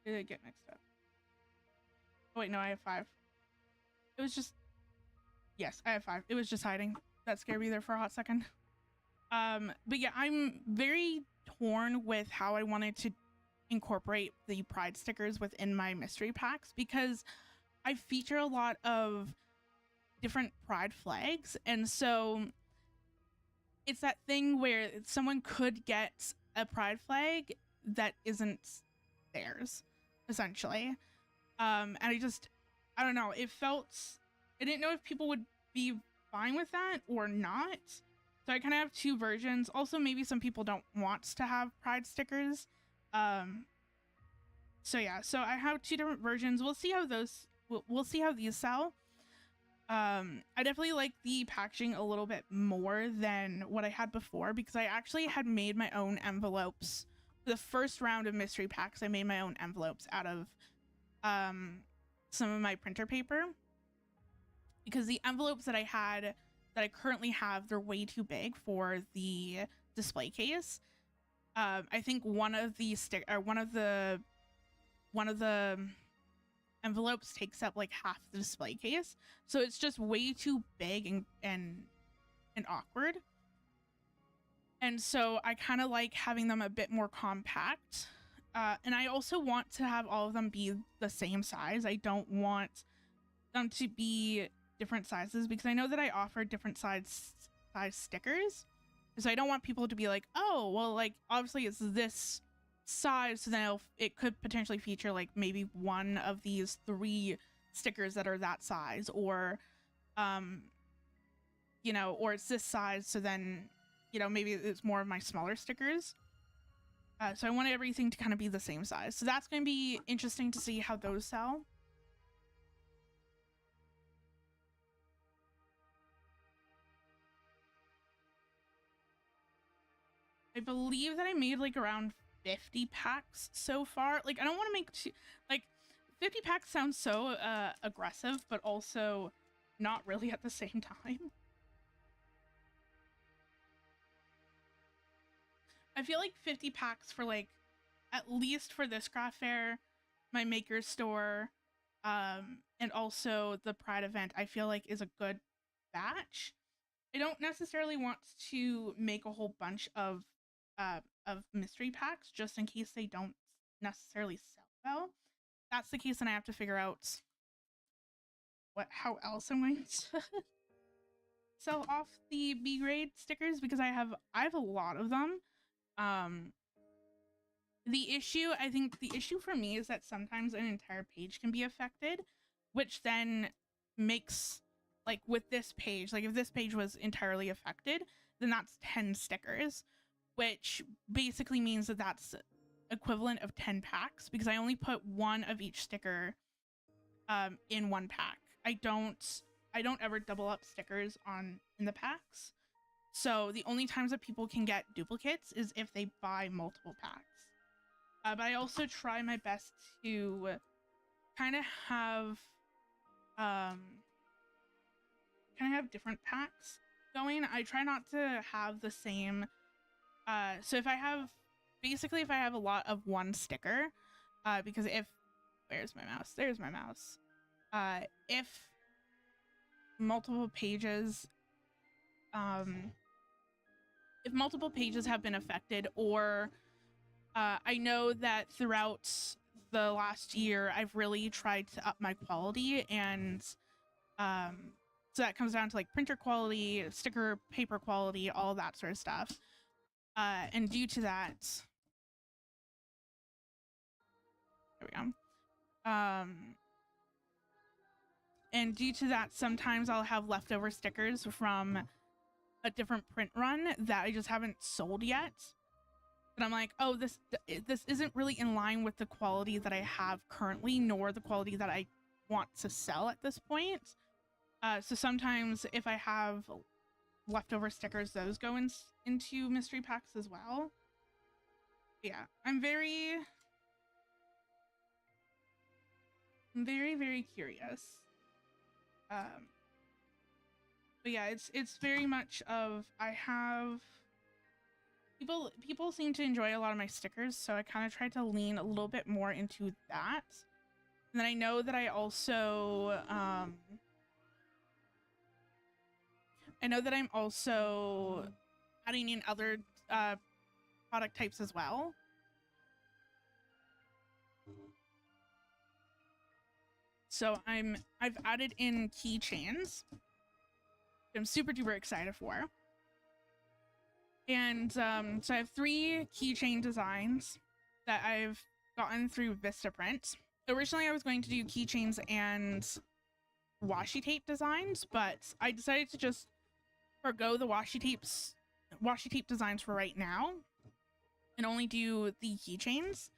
Did it get mixed up? Oh wait, no, I have 5. It was just, yes, I have 5. It was just hiding. That scared me there for a hot second. But yeah, I'm very torn with how I wanted to incorporate the Pride stickers within my mystery packs, because I feature a lot of different Pride flags, and so it's that thing where someone could get a Pride flag that isn't theirs, essentially. And I don't know, it felt, I didn't know if people would be fine with that or not. So I kind of have 2 versions. Also, maybe some people don't want to have Pride stickers. So yeah, so I have 2 different versions. We'll see how we'll see how these sell. I definitely like the packaging a little bit more than what I had before, because I actually had made my own envelopes. For the first round of mystery packs, I made my own envelopes out of some of my printer paper, because the envelopes that I currently have, they're way too big for the display case. I think one of the envelopes takes up like half the display case, so it's just way too big and awkward. And so I kind of like having them a bit more compact. And I also want to have all of them be the same size. I don't want them to be different sizes, because I know that I offer different size stickers. So I don't want people to be like, oh, well, like, obviously it's this size, so then it could potentially feature like maybe one of these 3 stickers that are that size, or you know, or it's this size, so then, you know, maybe it's more of my smaller stickers. So I want everything to kind of be the same size. So that's going to be interesting to see how those sell. I believe that I made like around 50 packs so far. Like, I don't want to make like 50 packs sounds so aggressive, but also not really at the same time. I feel like 50 packs for like, at least for this craft fair, my maker store, and also the Pride event, I feel like is a good batch. I don't necessarily want to make a whole bunch of mystery packs just in case they don't necessarily sell well. That's the case, and I have to figure out how else I'm going to sell off the B grade stickers, because I have a lot of them. I think the issue for me is that sometimes an entire page can be affected. which then makes, like with this page, like if this page was entirely affected, then that's 10 stickers, which basically means that that's equivalent of 10 packs, because I only put one of each sticker in one pack. I don't ever double up stickers in the packs. So the only times that people can get duplicates is if they buy multiple packs. But I also try my best to kind of have different packs going. I try not to have the same. So if I have a lot of one sticker, because where's my mouse? There's my mouse. If multiple pages have been affected, or I know that throughout the last year I've really tried to up my quality, and so that comes down to like printer quality, sticker paper quality, all that sort of stuff. And due to that, there we go. And due to that, sometimes I'll have leftover stickers from a different print run that I just haven't sold yet. But I'm like, oh, this isn't really in line with the quality that I have currently, nor the quality that I want to sell at this point. So sometimes if I have leftover stickers, those go into mystery packs as well. Yeah, I'm very, very curious. But yeah, it's very much of, I have people seem to enjoy a lot of my stickers, so I kind of tried to lean a little bit more into that. And then I know that I also I'm also adding in other product types as well. So I've added in keychains, which I'm super duper excited for. And so I have 3 keychain designs that I've gotten through Vistaprint. Originally I was going to do keychains and washi tape designs, but I decided to just forgo the washi tape designs for right now and only do the keychains.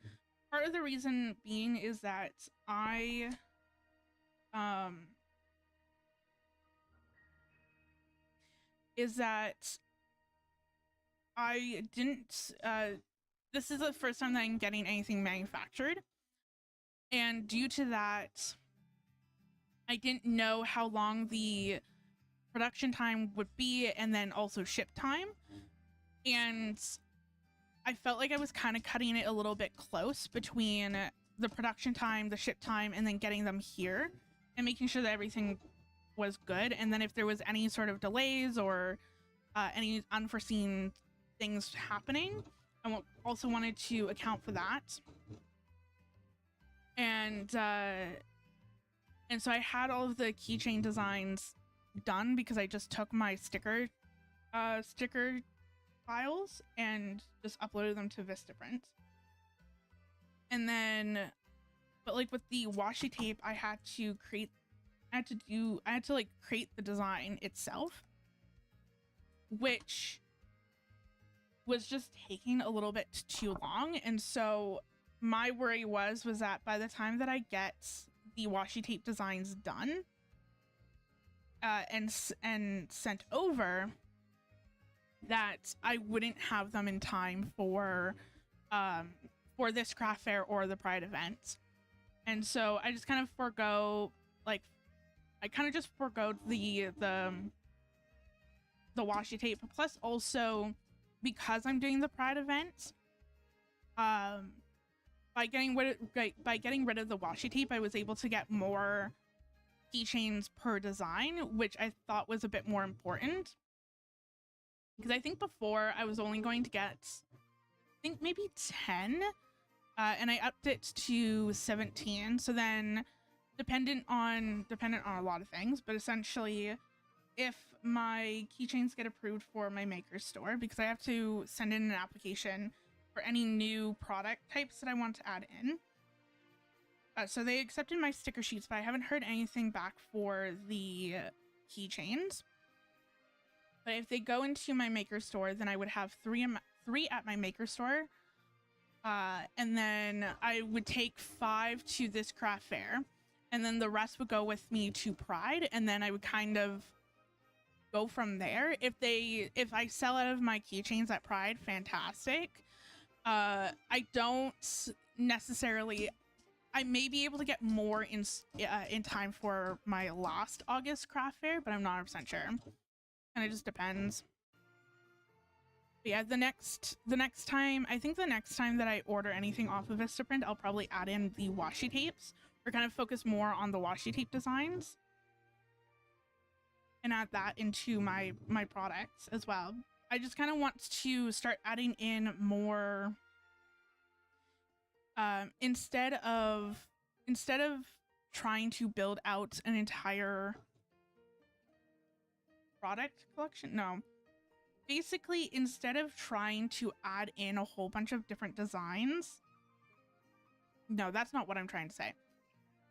Part of the reason being is that I didn't this is the first time that I'm getting anything manufactured, and due to that I didn't know how long the production time would be, and then also ship time, and I felt like I was kind of cutting it a little bit close between the production time, the ship time, and then getting them here and making sure that everything was good. And then if there was any sort of delays or any unforeseen things happening, I also wanted to account for that. And so I had all of the keychain designs done because I just took my sticker files and just uploaded them to Vistaprint. And then, but like with the washi tape, I had to create the design itself, which was just taking a little bit too long. And so my worry was that by the time that I get the washi tape designs done and sent over, that I wouldn't have them in time for this craft fair or the Pride event. And so I just kind of forgo, like, I kind of just forgo the washi tape. Plus also, because I'm doing the Pride event, by getting rid of the washi tape, I was able to get more keychains per design, which I thought was a bit more important. Because I think before I was only going to get, I think maybe 10, and I upped it to 17. So then, dependent on a lot of things, but essentially, if my keychains get approved for my maker store, because I have to send in an application for any new product types that I want to add in, So they accepted my sticker sheets, but I haven't heard anything back for the keychains. But if they go into my maker store, then I would have three at my maker store. And then I would take 5 to this craft fair, and then the rest would go with me to Pride, and then I would kind of go from there. If I sell out of my keychains at Pride, fantastic. I don't necessarily, I may be able to get more in time for my last August craft fair, but I'm not 100% sure. And it just depends. But yeah, the next time, I think the next time that I order anything off of Vistaprint, I'll probably add in the washi tapes, or kind of focus more on the washi tape designs and add that into my products as well. I just kind of want to start adding in more, instead of trying to build out an entire product collection. No, basically, instead of trying to add in a whole bunch of different designs, no, that's not what I'm trying to say.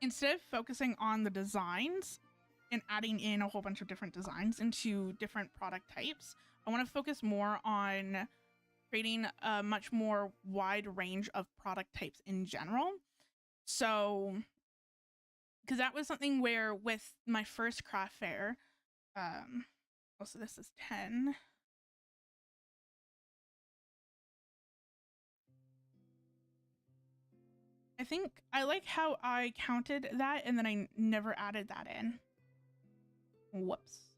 Instead of focusing on the designs and adding in a whole bunch of different designs into different product types, I want to focus more on creating a much more wide range of product types in general. So, because that was something where with my first craft fair, so this is 10. I think I like how I counted that and then I never added that in. Whoops.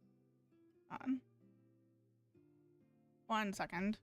One second.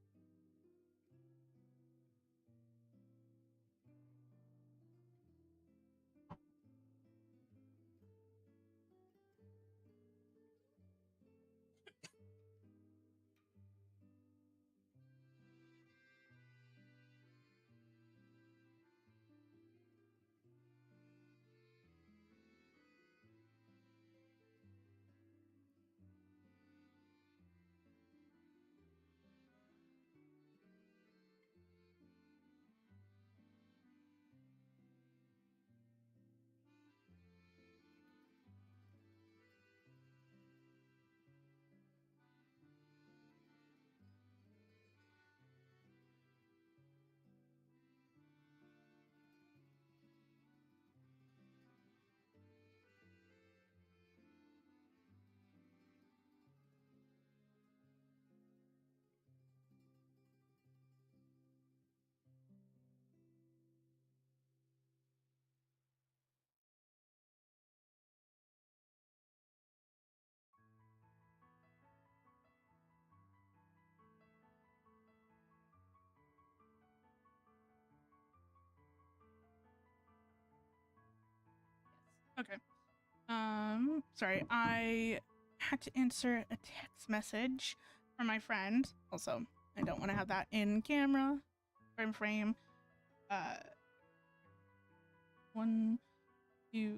Okay. Sorry, I had to answer a text message from my friend. Also, I don't want to have that in camera or in frame. 1, 2.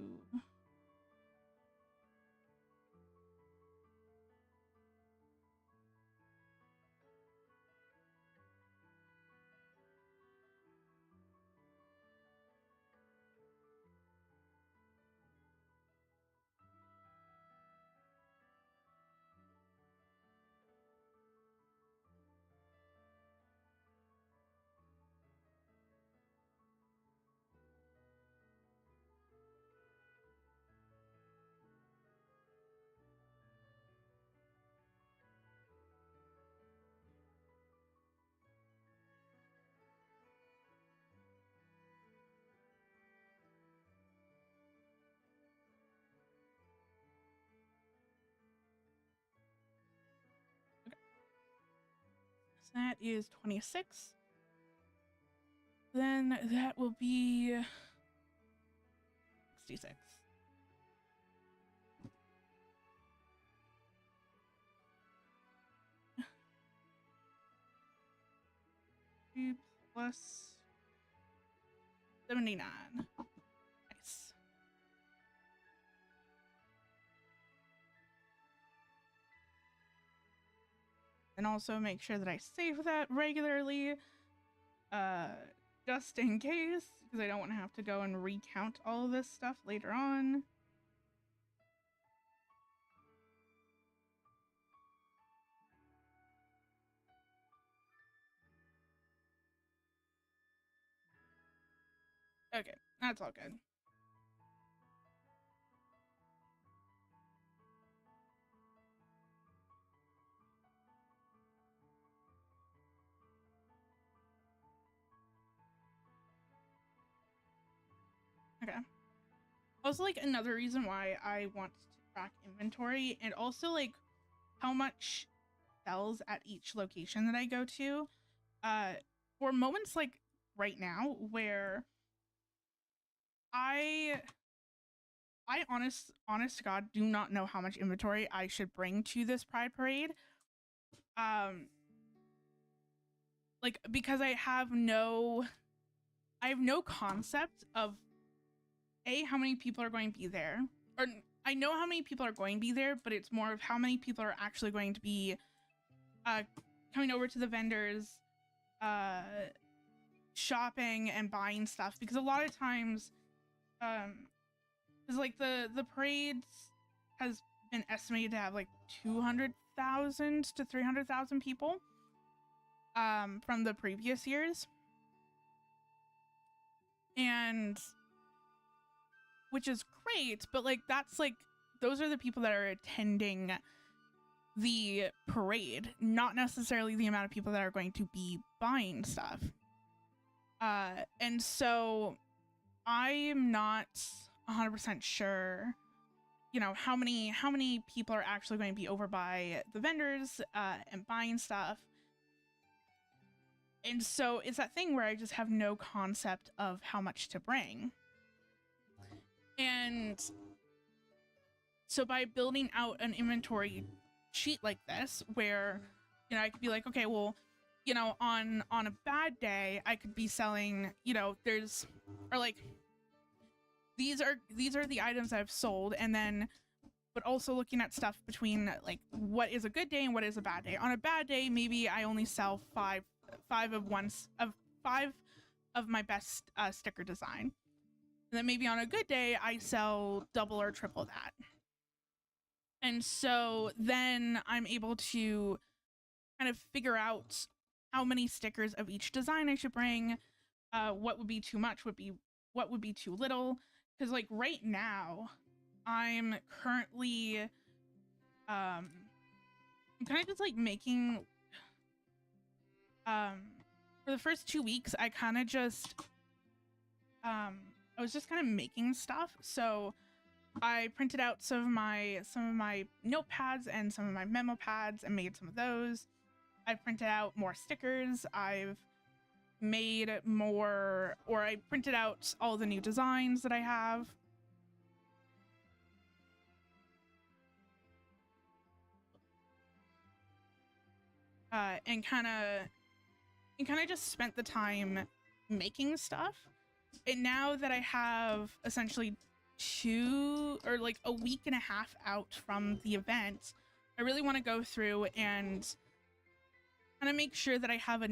So that is 26. Then that will be 66. Plus 79. Nice. And also make sure that I save that regularly. just in case, because I don't want to have to go and recount all of this stuff later on. Okay, that's all good. Okay. Also, like, another reason why I want to track inventory, and also like how much sells at each location that I go to, uh for moments like right now where I honest to God do not know how much inventory I should bring to this Pride Parade. Um like, because I have no concept of how many people are going to be there, or I know how many people are going to be there, but it's more of how many people are actually going to be coming over to the vendors, shopping and buying stuff, because a lot of times, because like the parades has been estimated to have like 200,000 to 300,000 people from the previous years, and which is great, but like that's like those are the people that are attending the parade, not necessarily the amount of people that are going to be buying stuff. And so I'm not 100% sure, you know, how many people are actually going to be over by the vendors and buying stuff. And so it's that thing where I just have no concept of how much to bring. And so by building out an inventory sheet like this, where, you know, I could be like, okay, well, you know, on a bad day, I could be selling, you know, there's, or like, these are the items I've sold, and then, but also looking at stuff between like what is a good day and what is a bad day. On a bad day, maybe I only sell five of my best sticker design. And then maybe on a good day, I sell double or triple that. And so then I'm able to kind of figure out how many stickers of each design I should bring, what would be too much, what would be too little. Because like right now, I'm currently I'm kind of just like making for the first 2 weeks, I kind of just I was just kind of making stuff. So I printed out some of my notepads and some of my memo pads and made some of those. I printed out more stickers. I've made more, or I printed out all the new designs that I have. And kind of just spent the time making stuff. And now that I have essentially a week and a half out from the event, I really want to go through and kind of make sure that I have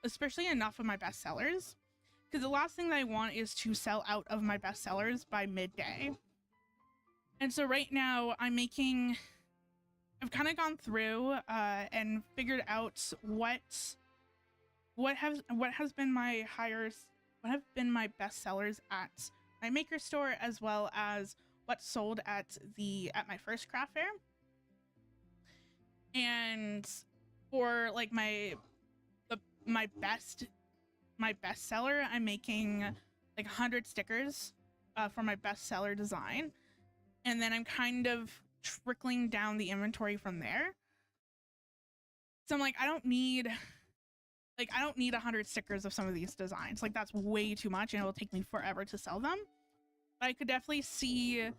especially enough of my bestsellers, because the last thing that I want is to sell out of my bestsellers by midday. And so right now I've kind of gone through and figured out what have been my bestsellers at my maker store, as well as what sold at my first craft fair. And for like my bestseller, I'm making like 100 stickers for my bestseller design, and then I'm kind of trickling down the inventory from there. So I'm like, I don't need 100 stickers of some of these designs. Like, that's way too much, and it will take me forever to sell them. But I could definitely see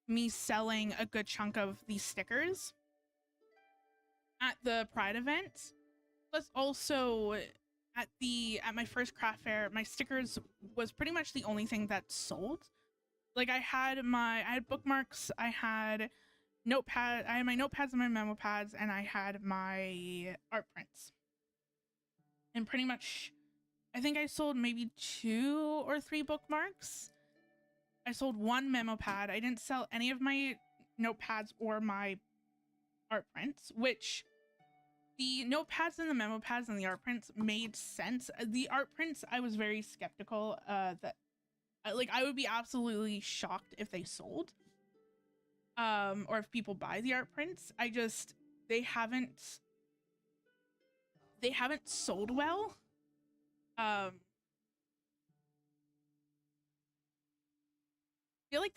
me selling a good chunk of these stickers at the Pride event. Plus, also at my first craft fair, my stickers was pretty much the only thing that sold. Like, I had bookmarks, I had my notepads and my memo pads, and I had my art prints. And pretty much I think I sold maybe 2 or 3 bookmarks. I sold 1 memo pad. I didn't sell any of my notepads or my art prints, which the notepads and the memo pads and the art prints made sense. The art prints, I was very skeptical that like I would be absolutely shocked if they sold. Or if people buy the art prints. They haven't sold well. I feel like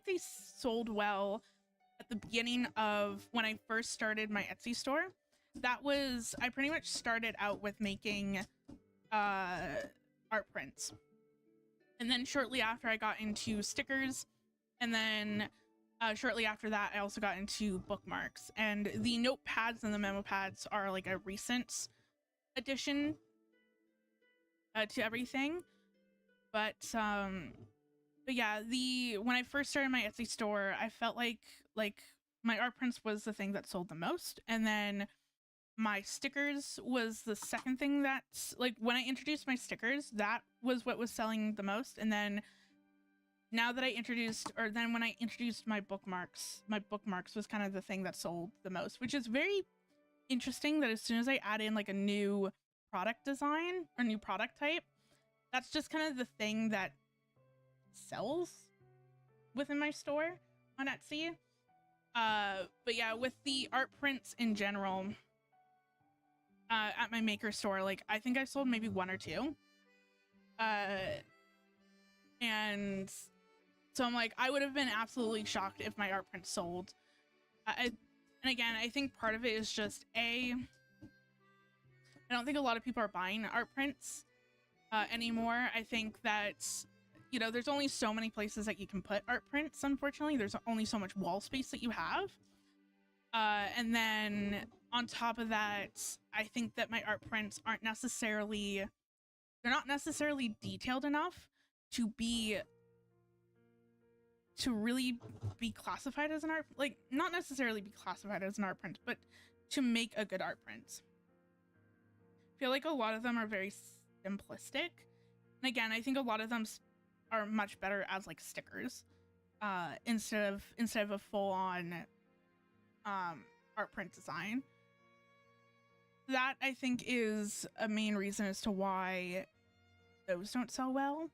they sold well at the beginning of when I first started my Etsy store. I pretty much started out with making art prints. And then shortly after I got into stickers, and then shortly after that I also got into bookmarks. And the notepads and the memo pads are like a recent addition to everything. But yeah, when I first started my Etsy store, I felt like my art prints was the thing that sold the most, and then my stickers was the second thing that's like when I introduced my stickers, that was what was selling the most. And then when I introduced my bookmarks was kind of the thing that sold the most, which is very interesting that as soon as I add in like a new product design or new product type, that's just kind of the thing that sells within my store on Etsy. But yeah, with the art prints in general, at my maker store, like I think I sold maybe 1 or 2. And so I'm like, I would have been absolutely shocked if my art print sold. And again, I think part of it is just I don't think a lot of people are buying art prints anymore. I think that, you know, there's only so many places that you can put art prints, unfortunately. There's only so much wall space that you have. And then on top of that, I think that my art prints they're not necessarily detailed enough to really be classified as an art, like not necessarily be classified as an art print, but to make a good art print. I feel like a lot of them are very simplistic. And again, I think a lot of them are much better as like stickers, instead of a full-on art print design. That I think is a main reason as to why those don't sell well.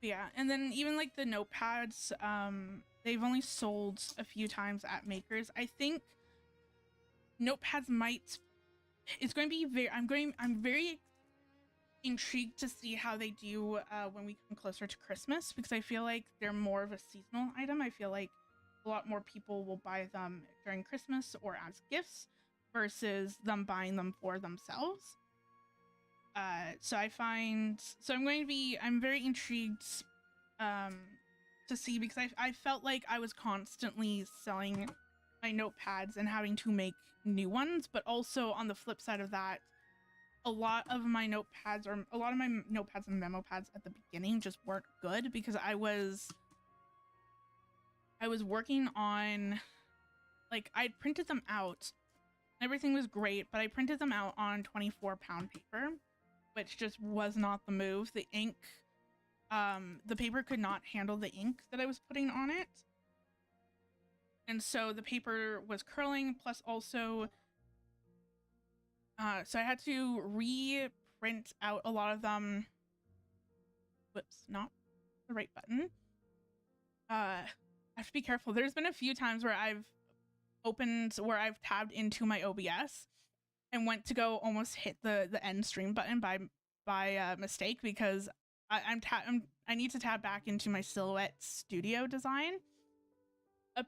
Yeah, and then even like the notepads, they've only sold a few times at makers. I think notepads it's going to be I'm very intrigued to see how they do when we come closer to Christmas, because I feel like they're more of a seasonal item. I feel like a lot more people will buy them during Christmas or as gifts versus them buying them for themselves. So I'm very intrigued to see, because I felt like I was constantly selling my notepads and having to make new ones, but also on the flip side of that, a lot of my notepads and memo pads at the beginning just weren't good, because I was working on, like, I'd printed them out, everything was great, but I printed them out on 24-pound paper, which just was not the move. The ink, the paper could not handle the ink that I was putting on it. And so the paper was curling, plus also, so I had to reprint out a lot of them. Whoops, not the right button. I have to be careful. There's been a few times where I've tabbed into my OBS and went to go almost hit the end stream button by mistake, because I need to tab back into my Silhouette Studio Design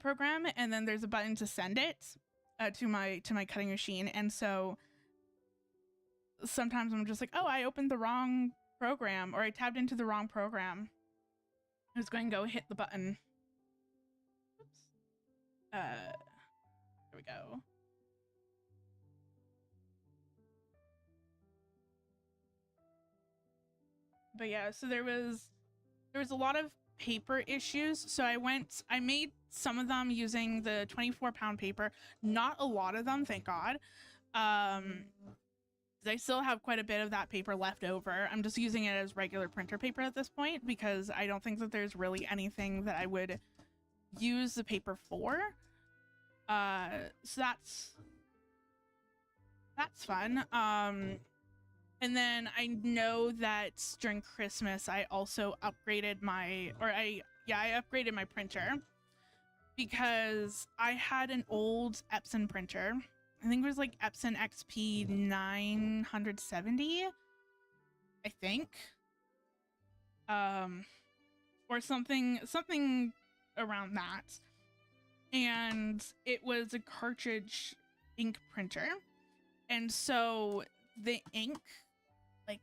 program, and then there's a button to send it to my cutting machine, and so sometimes I'm just like, oh, I opened the wrong program, or I tabbed into the wrong program. I was going to go hit the button There we go. But yeah, so there was a lot of paper issues. So I made some of them using the 24-pound paper. Not a lot of them, thank God. I still have quite a bit of that paper left over. I'm just using it as regular printer paper at this point because I don't think that there's really anything that I would use the paper for. So that's fun. And then I know that during Christmas I also upgraded my I upgraded my printer because I had an old Epson printer. I think it was like Epson XP 970, I think. Or something around that. And it was a cartridge ink printer. And so the ink, like,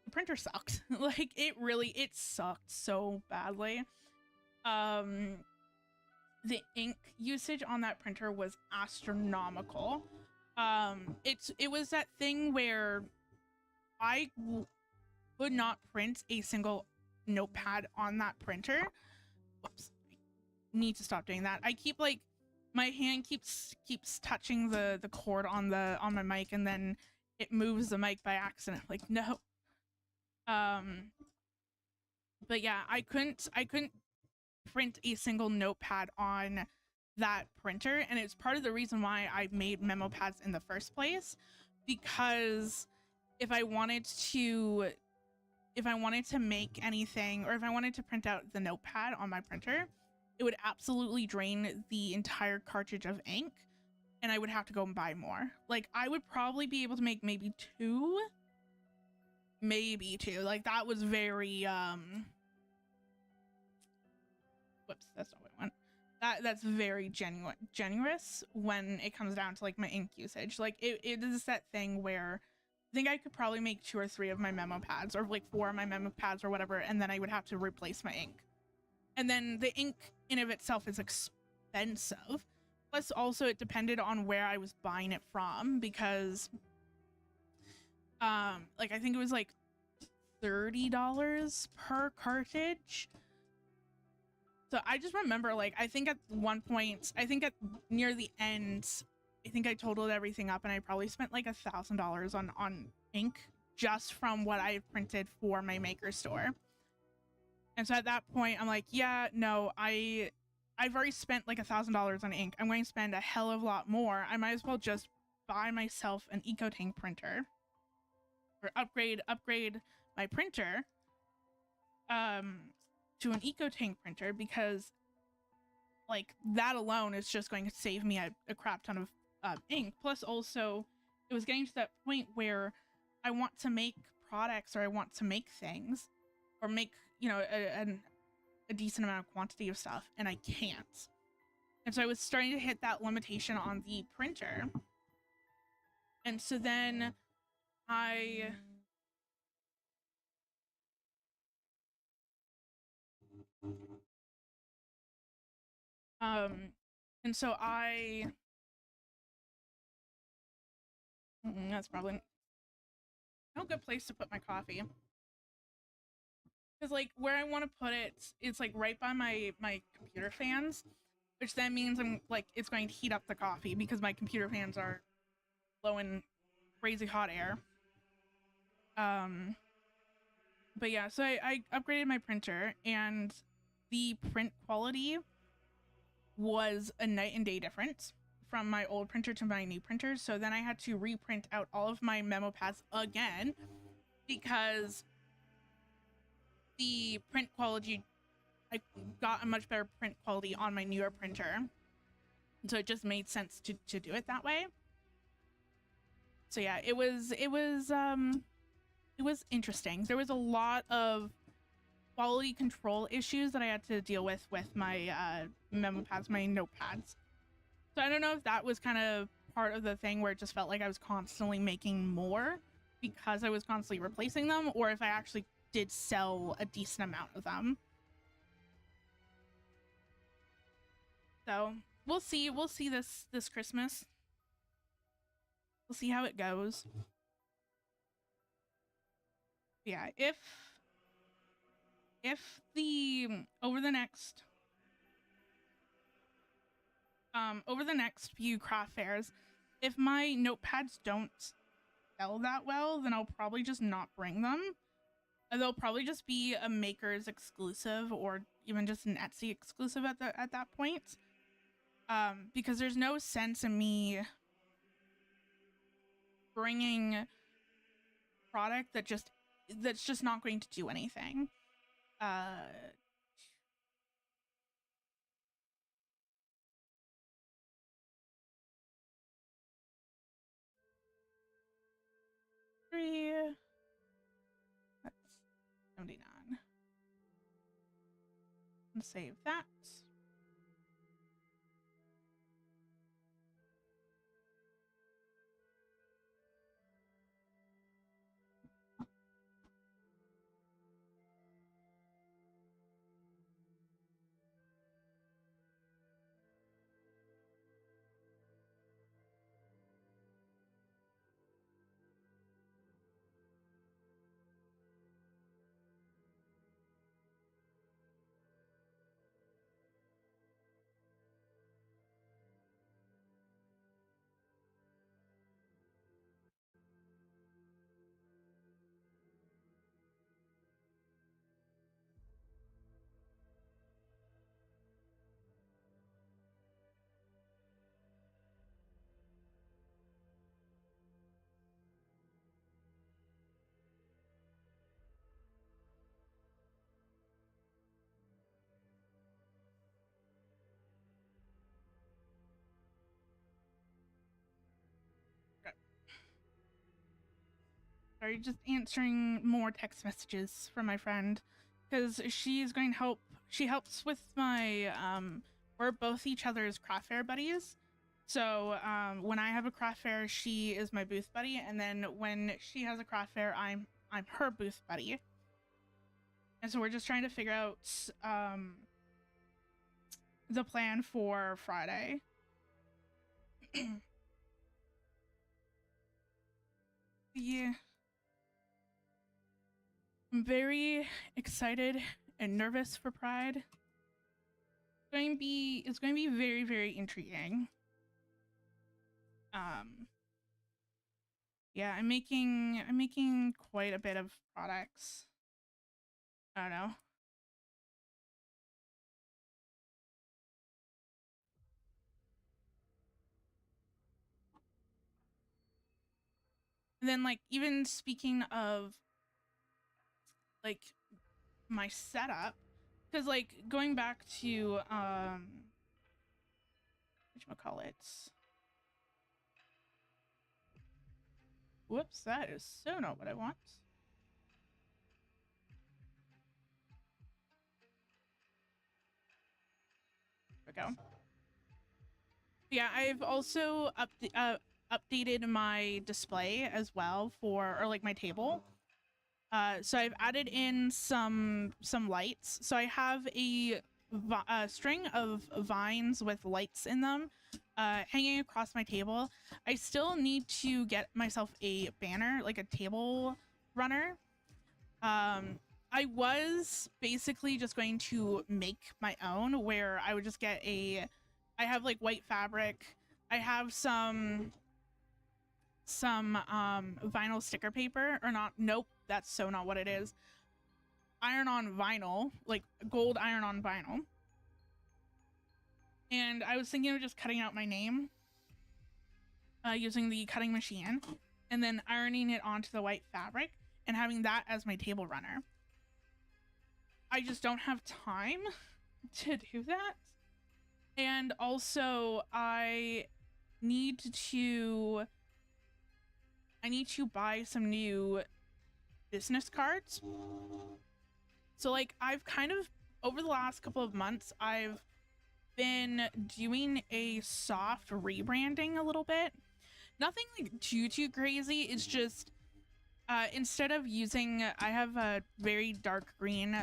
the printer sucked. Like, it sucked so badly. The ink usage on that printer was astronomical. It was that thing where I could not print a single notepad on that printer. Whoops. I need to stop doing that. I keep like my hand keeps touching the cord on my mic, and then it moves the mic by accident. Like, no. But yeah, I couldn't print a single notepad on that printer, and it's part of the reason why I made memo pads in the first place, because if I wanted to make anything, or if I wanted to print out the notepad on my printer, it would absolutely drain the entire cartridge of ink, and I would have to go and buy more. Like, I would probably be able to make maybe two. Like, that was very whoops, that's not what I want. That's very generous when it comes down to like my ink usage. Like, it is that thing where I think I could probably make 2 or 3 of my memo pads, or like 4 of my memo pads or whatever, and then I would have to replace my ink. And then the ink in of itself is expensive. Plus also it depended on where I was buying it from, because like I think it was like $30 per cartridge. So I just remember, like, I think at one point, near the end, I think I totaled everything up and I probably spent like $1,000 on ink just from what I printed for my maker store. And so at that point, I'm like, yeah, no, I've already spent like $1,000 on ink. I'm going to spend a hell of a lot more. I might as well just buy myself an EcoTank printer, or upgrade my printer to an EcoTank printer, because like that alone is just going to save me a crap ton of ink. Plus also it was getting to that point where I want to make products, or I want to make things, or make, you know, a decent amount of quantity of stuff, and I can't. And so I was starting to hit that limitation on the printer. And so then that's probably no good place to put my coffee, because like where I want to put it, it's like right by my computer fans, which then means I'm like, it's going to heat up the coffee because my computer fans are blowing crazy hot air. But yeah, so I upgraded my printer, and the print quality was a night and day difference from my old printer to my new printer. So then I had to reprint out all of my memo pads again, because the print quality, I got a much better print quality on my newer printer. And so it just made sense to do it that way. So yeah, it was interesting. There was a lot of quality control issues that I had to deal with my memo pads, my notepads. So I don't know if that was kind of part of the thing where it just felt like I was constantly making more because I was constantly replacing them, or if I actually did sell a decent amount of them. So we'll see. We'll see this Christmas. We'll see how it goes. Yeah, if the over the next few craft fairs, if my notepads don't sell that well, then I'll probably just not bring them. They'll probably just be a Maker's exclusive or even just an Etsy exclusive at that point. Because there's no sense in me bringing product that's just not going to do anything. That's 79. And save that. Sorry, just answering more text messages from my friend because she's going to help. She helps with my we're both each other's craft fair buddies. So when I have a craft fair, she is my booth buddy, and then when she has a craft fair, I'm her booth buddy. And so we're just trying to figure out the plan for Friday. Yeah. I'm very excited and nervous for Pride. It's going to be very, very intriguing. Yeah, I'm making quite a bit of products. I don't know. And then like even speaking of like my setup, because like going back to whatchamacallit. Whoops, that is so not what I want. There we go. Yeah, I've also updated my display as well or like my table. So I've added in some lights. So I have a string of vines with lights in them hanging across my table. I still need to get myself a banner, like a table runner. I was basically just going to make my own where I would just get I have like white fabric. I have some vinyl sticker paper or not. Nope, that's so not what it is. Iron on vinyl, like gold iron on vinyl. And I was thinking of just cutting out my name using the cutting machine and then ironing it onto the white fabric and having that as my table runner. I just don't have time to do that. And also I need to buy some new business cards. So like I've kind of over the last couple of months I've been doing a soft rebranding a little bit. Nothing like too crazy. It's just instead of using I have a very dark green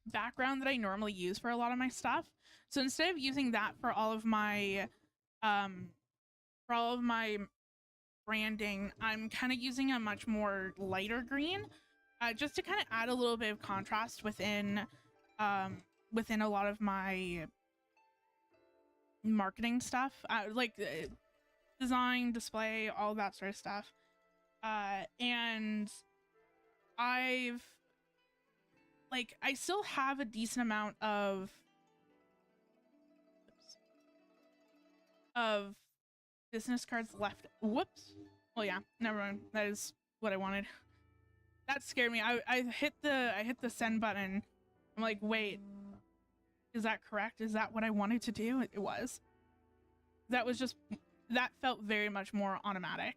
background that I normally use for a lot of my stuff. So instead of using that for all of my um branding, I'm kind of using a much more lighter green, just to kind of add a little bit of contrast within a lot of my marketing stuff, like design, display, all that sort of stuff. And I still have a decent amount of business cards left. Whoops. Oh yeah, never mind. That is what I wanted. That scared me. I hit the send button. I'm like, wait, is that correct? Is that what I wanted to do? It was. That felt very much more automatic.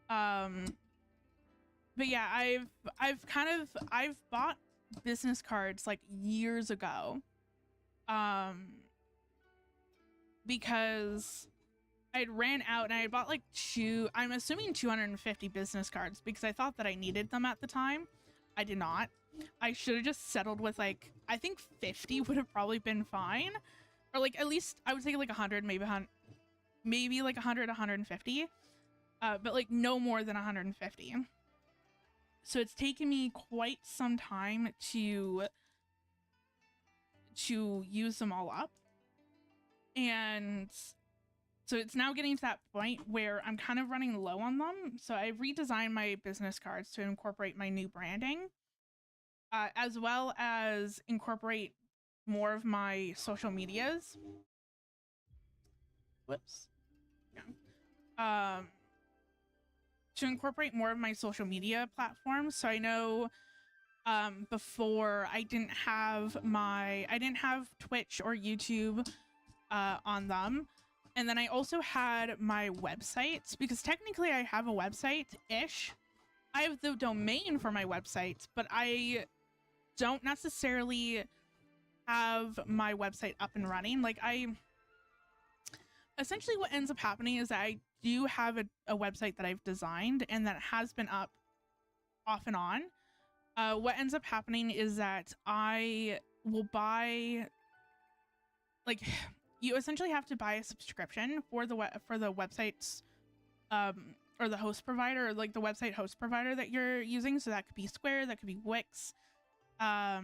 But yeah, I've bought business cards like years ago. Because I ran out and I bought like I'm assuming 250 business cards because I thought that I needed them at the time. I did not. I should have just settled with like, I think 50 would have probably been fine. Or like, at least I would say like 100, maybe like 100, 150. But like no more than 150. So it's taken me quite some time to use them all up. And so it's now getting to that point where I'm kind of running low on them. So I redesigned my business cards to incorporate my new branding, as well as incorporate more of my social medias. Whoops. Yeah. To incorporate more of my social media platforms. So I know before I didn't have Twitch or YouTube on them. And then I also had my websites, because technically I have a website-ish. I have the domain for my website, but I don't necessarily have my website up and running. Like essentially what ends up happening is that I do have a website that I've designed and that has been up off and on. What ends up happening is that I will buy, like, you essentially have to buy a subscription for the websites, or the host provider, or like the website host provider that you're using. So that could be Square, that could be Wix, that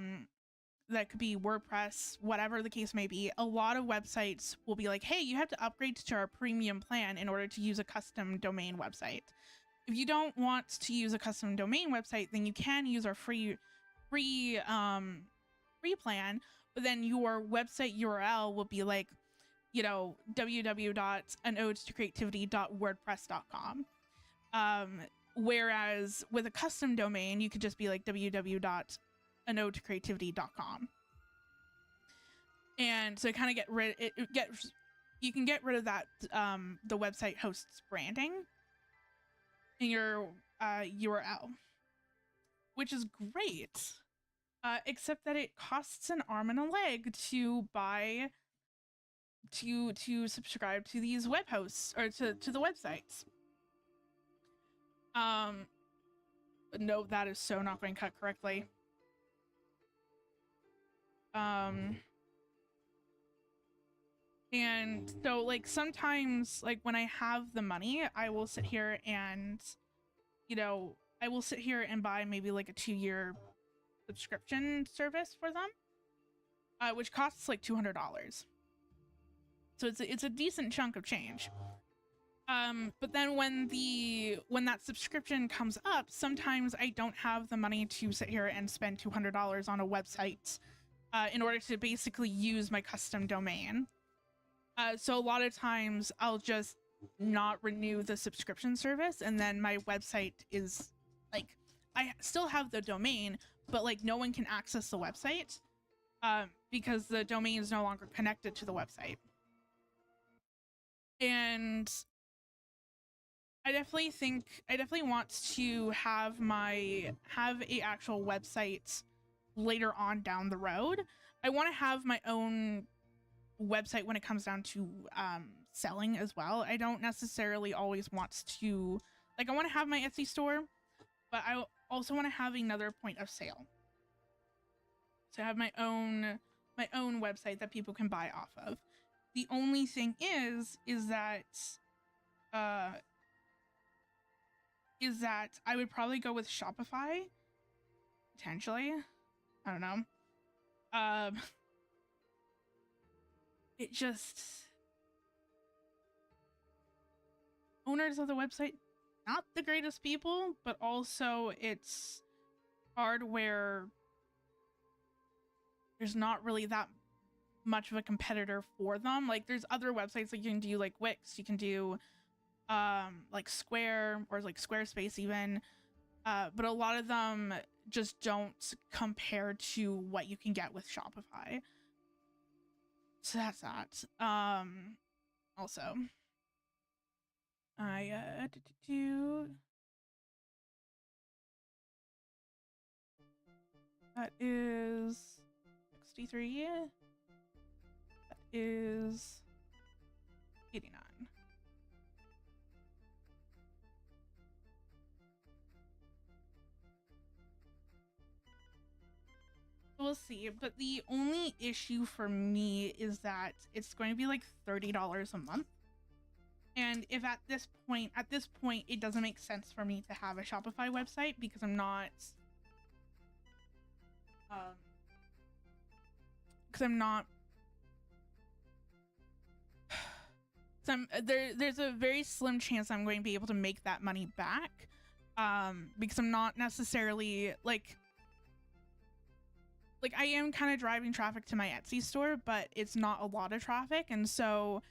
could be WordPress, whatever the case may be. A lot of websites will be like, hey, you have to upgrade to our premium plan in order to use a custom domain website. If you don't want to use a custom domain website, then you can use our free plan, but then your website URL will be like, you know, www.anodetocreativity.wordpress.com. Whereas with a custom domain, you could just be like www.anodetocreativity.com. And so kind of you can get rid of that, the website host's branding in your URL, which is great. Except that it costs an arm and a leg to buy, to subscribe to these web hosts, or to the websites. No, that is so not going to cut correctly. And so like sometimes, like when I have the money, I will sit here and, you know, I will sit here and buy maybe like a 2-year subscription service for them, which costs like $200. So it's a decent chunk of change. But then when that subscription comes up, sometimes I don't have the money to sit here and spend $200 on a website in order to basically use my custom domain. So a lot of times I'll just not renew the subscription service, and then my website is like, I still have the domain, but like no one can access the website because the domain is no longer connected to the website. And I definitely want to have a actual website later on down the road. I want to have my own website when it comes down to selling as well. I don't necessarily always want to, like, I want to have my Etsy store, but I also want to have another point of sale. So I have my own my own website that people can buy off of. The only thing is that I would probably go with Shopify, potentially. I don't know. It just, owners of the website, not the greatest people, but also it's hard where there's not really that much of a competitor for them. Like there's other websites that you can do, like Wix, you can do like Square or like Squarespace even, but a lot of them just don't compare to what you can get with Shopify. So that's that. Also I that is 63. That is 89. We'll see, but the only issue for me is that it's going to be like $30 a month. And if at this point it doesn't make sense for me to have a Shopify website because I'm not there's a very slim chance I'm going to be able to make that money back, because I'm not necessarily like I am kind of driving traffic to my Etsy store, but it's not a lot of traffic, and so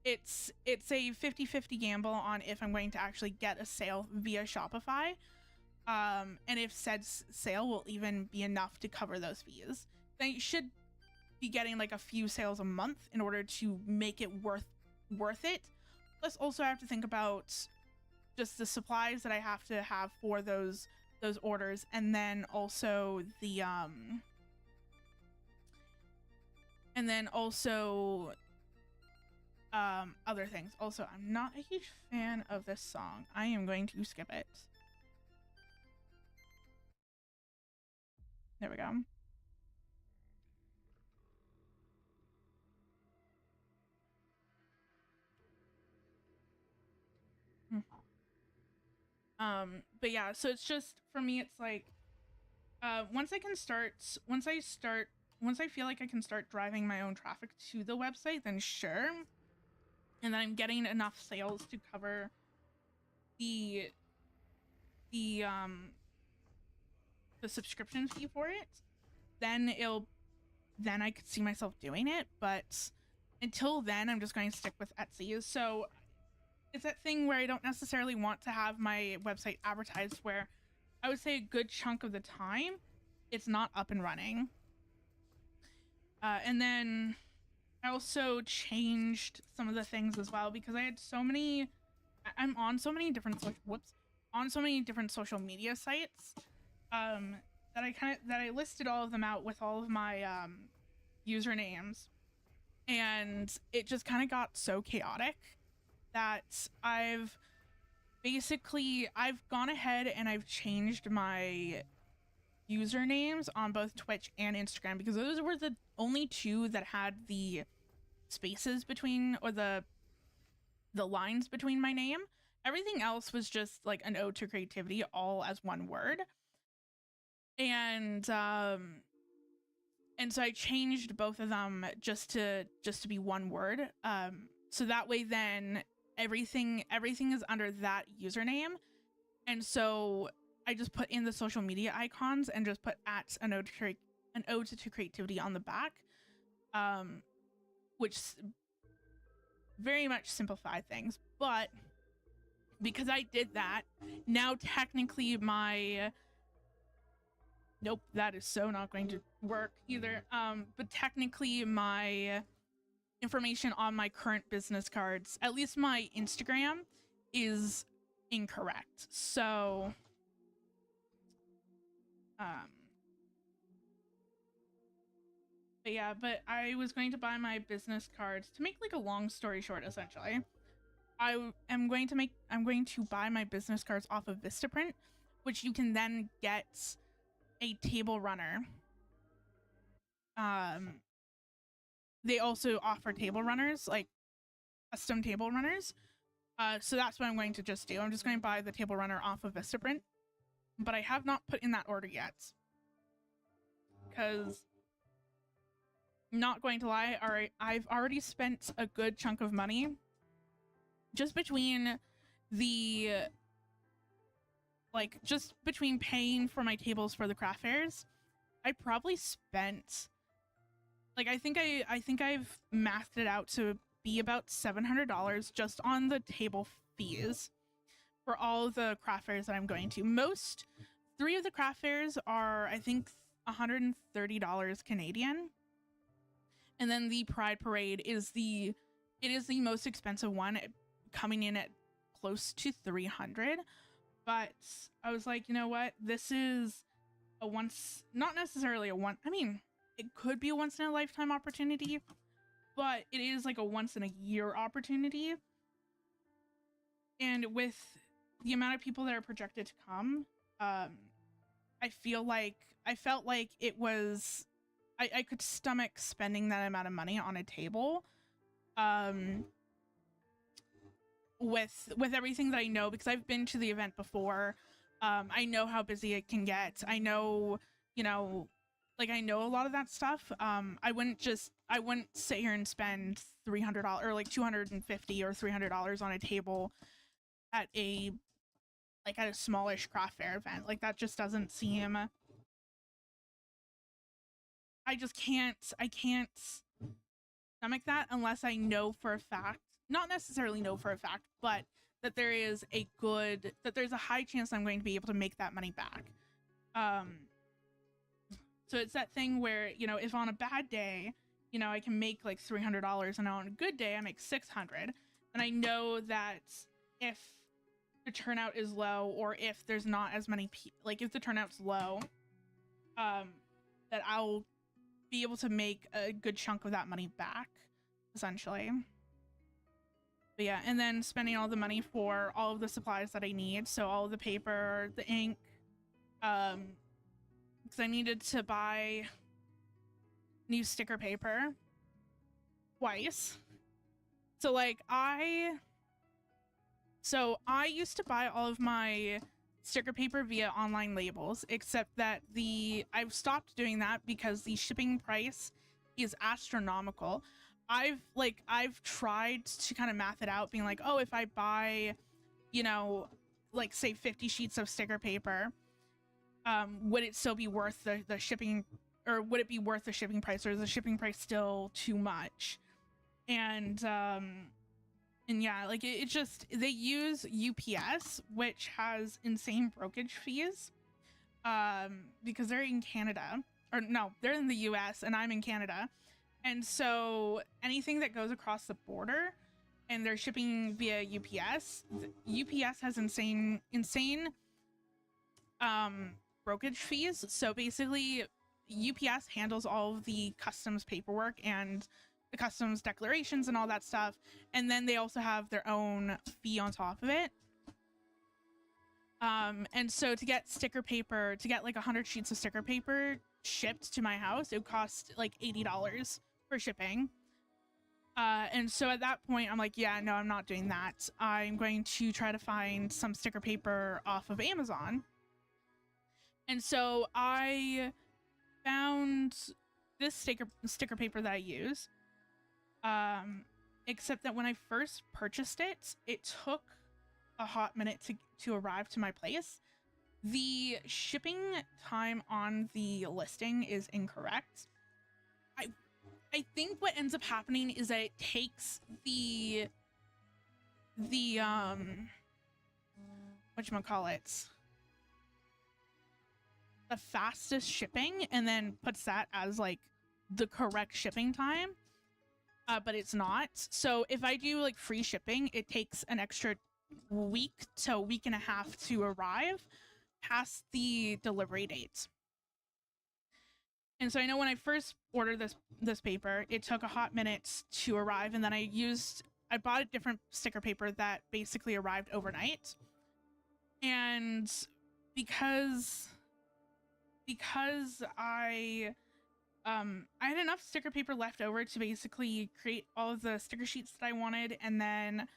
it's a 50-50 gamble on if I'm going to actually get a sale via Shopify, and if said sale will even be enough to cover those fees. Then you should be getting like a few sales a month in order to make it worth it. Plus also I have to think about just the supplies that I have to have for those orders, and then also the other things. Also, I'm not a huge fan of this song. I am going to skip it. There we go. But yeah, so it's just, for me, it's like, once I feel like I can start driving my own traffic to the website, then sure. And then I'm getting enough sales to cover the subscription fee for it, then I could see myself doing it. But until then, I'm just going to stick with Etsy. So it's that thing where I don't necessarily want to have my website advertised, where I would say a good chunk of the time it's not up and running. And then I also changed some of the things as well, because I'm on so many different social media sites, that I listed all of them out with all of my usernames, and it just kind of got so chaotic that I've gone ahead and I've changed my usernames on both Twitch and Instagram, because those were the only two that had the spaces between, or the lines between my name. Everything else was just like an ode to creativity, all as one word. And so I changed both of them just to be one word. So that way then everything is under that username. And so I just put in the social media icons and just put at an ode to creativity on the back, which very much simplified things. But because I did that, now technically nope, that is so not going to work either. But technically my information on my current business cards, at least my Instagram, is incorrect. So but I was going to buy my business cards, to make like a long story short, essentially. I'm going to buy my business cards off of Vistaprint, which you can then get a table runner they also offer table runners, like custom table runners. So that's what I'm going to just do. I'm just going to buy the table runner off of Vistaprint, but I have not put in that order yet because, not going to lie, all right, I've already spent a good chunk of money just between the, like, just between paying for my tables for the craft fairs. I probably spent, like, I think I've mathed it out to be about $700 just on the table fees for all of the craft fairs that I'm going to. Most, 3 of the craft fairs are, I think, $130 Canadian. And then the Pride Parade is the most expensive one, coming in at close to 300. But I was like, you know what? This is a once, not necessarily a one, I mean, it could be a once in a lifetime opportunity, but it is like a once in a year opportunity. And with the amount of people that are projected to come, I felt like it was, I could stomach spending that amount of money on a table, with everything that I know, because I've been to the event before. I know how busy it can get. I know, you know, like, I know a lot of that stuff. I wouldn't sit here and spend $300 or like $250 or $300 on a table at a smallish craft fair event. Like, that just doesn't seem, I can't stomach that unless I know for a fact, not necessarily know for a fact, but that there's a high chance I'm going to be able to make that money back. So it's that thing where, you know, if on a bad day, you know, I can make like $300, and on a good day I make $600, and I know that if the turnout is low, or if there's not as many people, like if the turnout's low, that I'll be able to make a good chunk of that money back, essentially. But yeah, and then spending all the money for all of the supplies that I need, so all of the paper, the ink, because I needed to buy new sticker paper twice. So like I used to buy all of my sticker paper via online labels, except that I've stopped doing that because the shipping price is astronomical. I've tried to kind of math it out, being like, oh, if I buy, you know, like say 50 sheets of sticker paper, would it still be worth the shipping, or would it be worth the shipping price, or is the shipping price still too much? And yeah, like it just, they use UPS, which has insane brokerage fees, because they're in Canada, or no, they're in the US and I'm in Canada. And so anything that goes across the border and they're shipping via UPS, UPS has insane brokerage fees. So basically UPS handles all of the customs paperwork and the customs declarations and all that stuff, and then they also have their own fee on top of it. And so to get sticker paper, to get like 100 sheets of sticker paper shipped to my house, it would cost like $80 for shipping. And so at that point I'm like, yeah, no, I'm not doing that. I'm going to try to find some sticker paper off of Amazon. And so I found this sticker paper that I use, except that when I first purchased it, it took a hot minute to arrive to my place. The shipping time on the listing is incorrect. I think what ends up happening is that it takes the whatchamacallit, the fastest shipping, and then puts that as like the correct shipping time, but it's not. So if I do like free shipping, it takes an extra week to a week and a half to arrive past the delivery date. And so I know when I first ordered this paper, it took a hot minute to arrive, and then I bought a different sticker paper that basically arrived overnight. And because I I had enough sticker paper left over to basically create all of the sticker sheets that I wanted, and then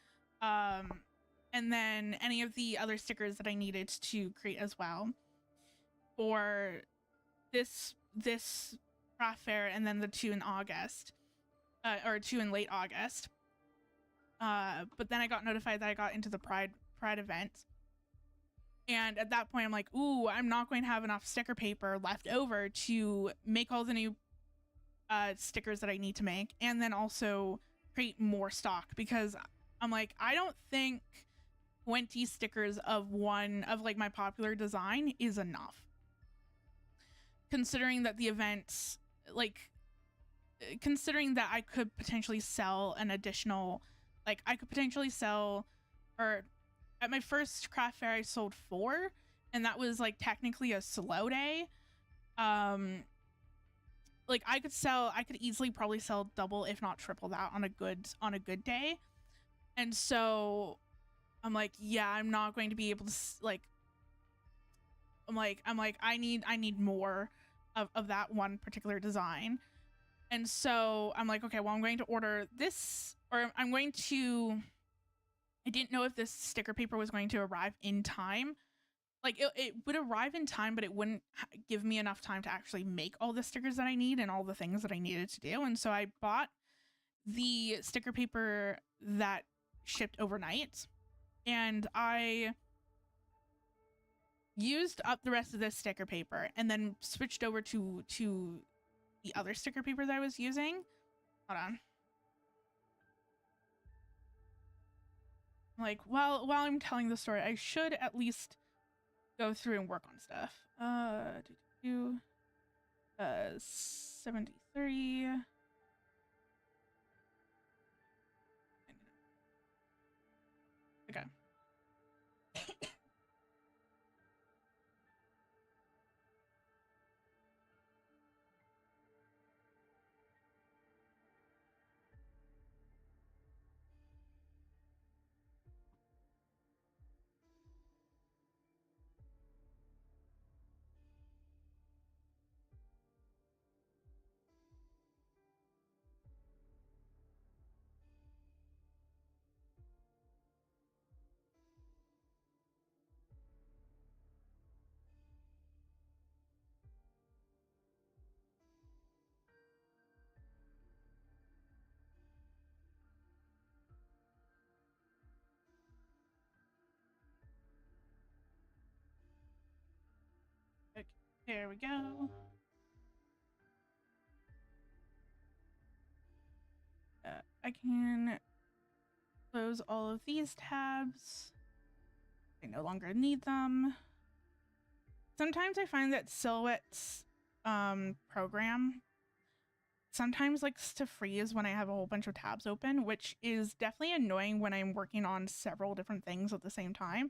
any of the other stickers that I needed to create as well for this craft fair, and then the two in August, or two in late August. But then I got notified that I got into the Pride event. And at that point, I'm like, ooh, I'm not going to have enough sticker paper left over to make all the new stickers that I need to make, and then also create more stock, because I'm like, I don't think 20 stickers of one of like my popular design is enough. Considering that the events, like, considering that I could potentially sell an additional, like, I could potentially sell, or at my first craft fair, I sold 4, and that was like technically a slow day. Like I could easily probably sell double, if not triple that on a good day. And so I'm like, yeah, I'm not going to be able to like, I'm like, I need more of that one particular design. And so I'm like, okay, well, I'm going to order this, or I didn't know if this sticker paper was going to arrive in time. Like it would arrive in time, but it wouldn't give me enough time to actually make all the stickers that I need and all the things that I needed to do. And so I bought the sticker paper that shipped overnight, and I used up the rest of this sticker paper and then switched over to the other sticker paper that I was using. Hold on. Like, while I'm telling the story, I should at least go through and work on stuff. 73. Okay. Okay, there we go. I can close all of these tabs. I no longer need them. Sometimes I find that Silhouette's program sometimes likes to freeze when I have a whole bunch of tabs open, which is definitely annoying when I'm working on several different things at the same time.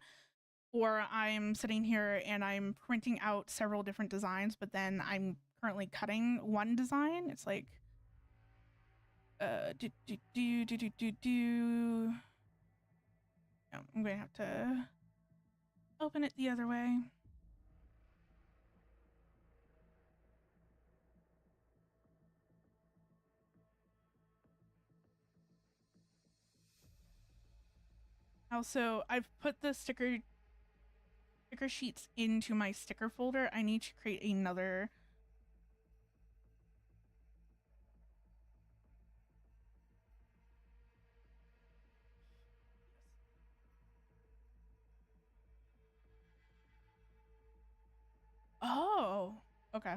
Or I'm sitting here and I'm printing out several different designs, but then I'm currently cutting one design. It's like, No, I'm going to have to open it the other way. Also, I've put the sticker sheets into my sticker folder. I need to create another. Oh, okay.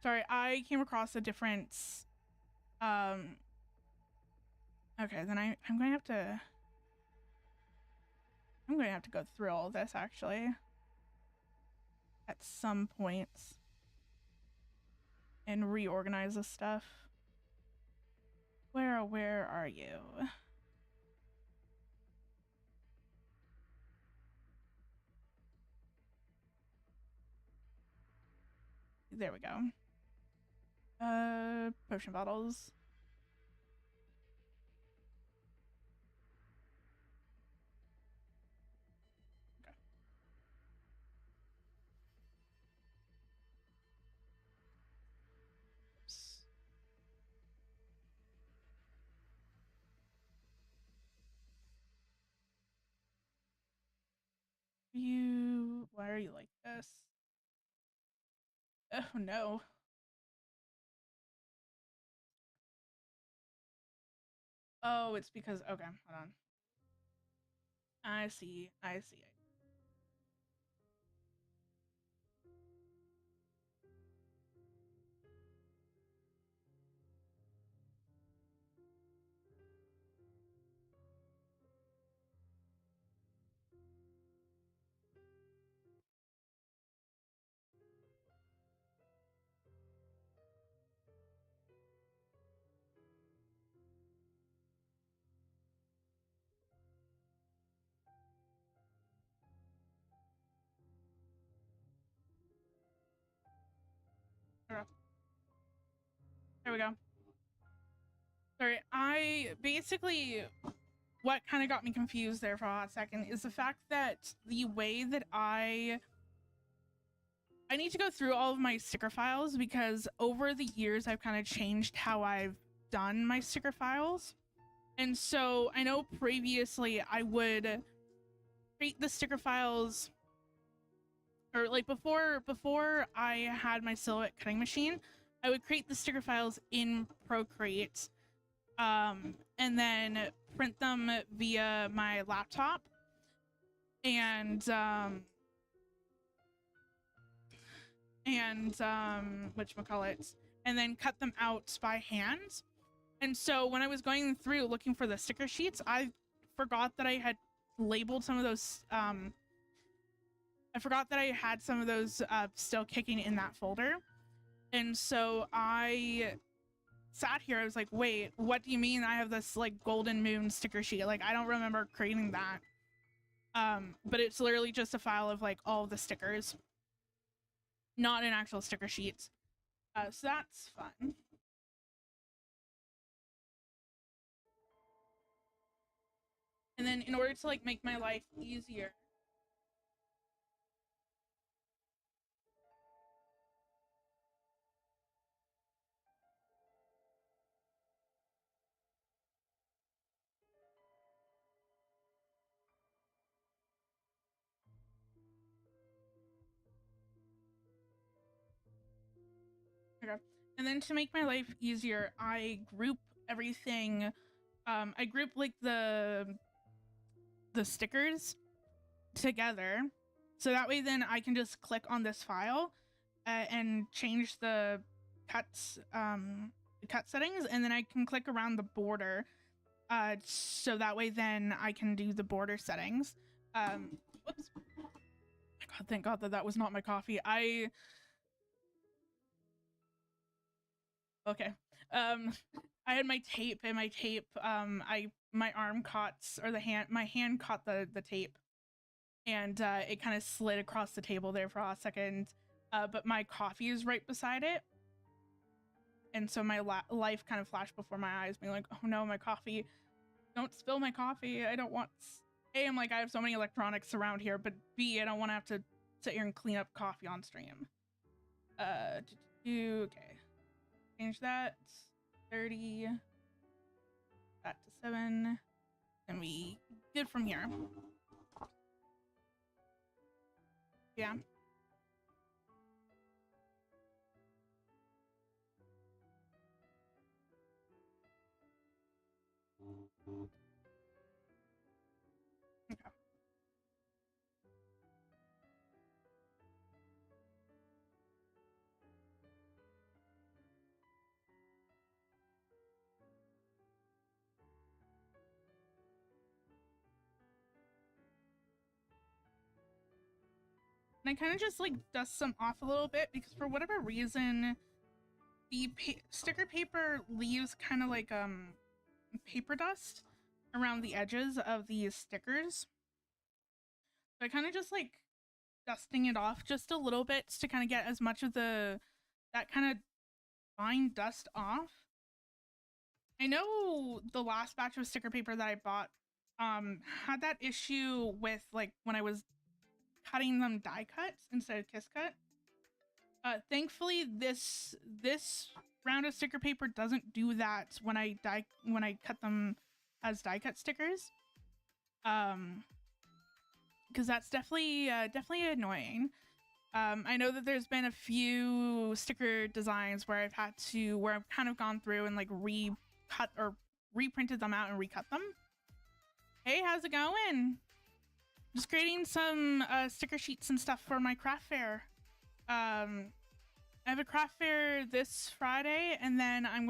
Sorry, I came across a different. Okay, then I'm going to have to. I'm going to have to go through all this actually. At some points. And reorganize this stuff. Where are you? There we go. Potion bottles. Why are you like this? Oh no. Oh, it's because, okay, hold on. I see. Okay. There we go. Sorry, I basically, what kind of got me confused there for a hot second is the fact that the way that I need to go through all of my sticker files, because over the years I've kind of changed how I've done my sticker files. And so I know previously I would create the sticker files, or like before I had my silhouette cutting machine, I would create the sticker files in Procreate, and then print them via my laptop, and whatchamacallit, and then cut them out by hand. And so when I was going through looking for the sticker sheets, I forgot that I had labeled some of those, I forgot that I had some of those still kicking in that folder. And so I sat here, I was like, wait, what do you mean I have this like golden moon sticker sheet? Like, I don't remember creating that. But it's literally just a file of like all of the stickers, not an actual sticker sheet. So that's fun. And then in order to like make my life easier, okay. And then to make my life easier, I group everything. I group like the stickers together, so that way then I can just click on this file and change the cuts, cut settings, and then I can click around the border, so that way then I can do the border settings. Whoops. God, thank God that was not my coffee. Okay. I had my tape, and my tape, my arm caught, or my hand caught the tape, and it kind of slid across the table there for a second. But my coffee is right beside it, and so my life kind of flashed before my eyes, being like, oh no, my coffee, don't spill my coffee. I don't want, A, I'm like, I have so many electronics around here, but B, I don't want to have to sit here and clean up coffee on stream. Okay. Change that 30, that to 7, and we good from here. Yeah. Okay. And I kind of just like dust some off a little bit, because for whatever reason, the sticker paper leaves kind of like paper dust around the edges of these stickers. So I kind of just like dusting it off just a little bit to kind of get as much of that kind of fine dust off. I know the last batch of sticker paper that I bought had that issue with like when I was cutting them die cut instead of kiss cut. Thankfully this round of sticker paper doesn't do that when I cut them as die cut stickers. Because because that's definitely annoying. I know that there's been a few sticker designs where I've kind of gone through and like recut or reprinted them out and recut them. Hey, how's it going? Just creating some sticker sheets and stuff for my craft fair. I have a craft fair this Friday, and then I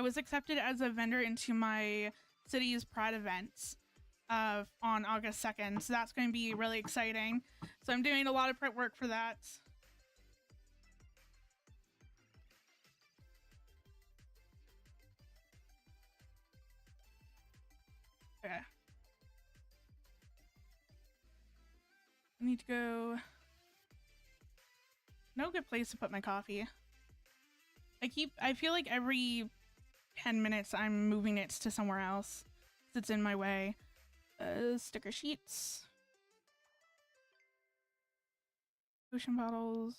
was accepted as a vendor into my city's Pride events on August 2nd, so that's going to be really exciting. So I'm doing a lot of prep work for that. Okay. I need to go. No good place to put my coffee. I feel like every 10 minutes I'm moving it to somewhere else. It's in my way. Sticker sheets. Ocean bottles.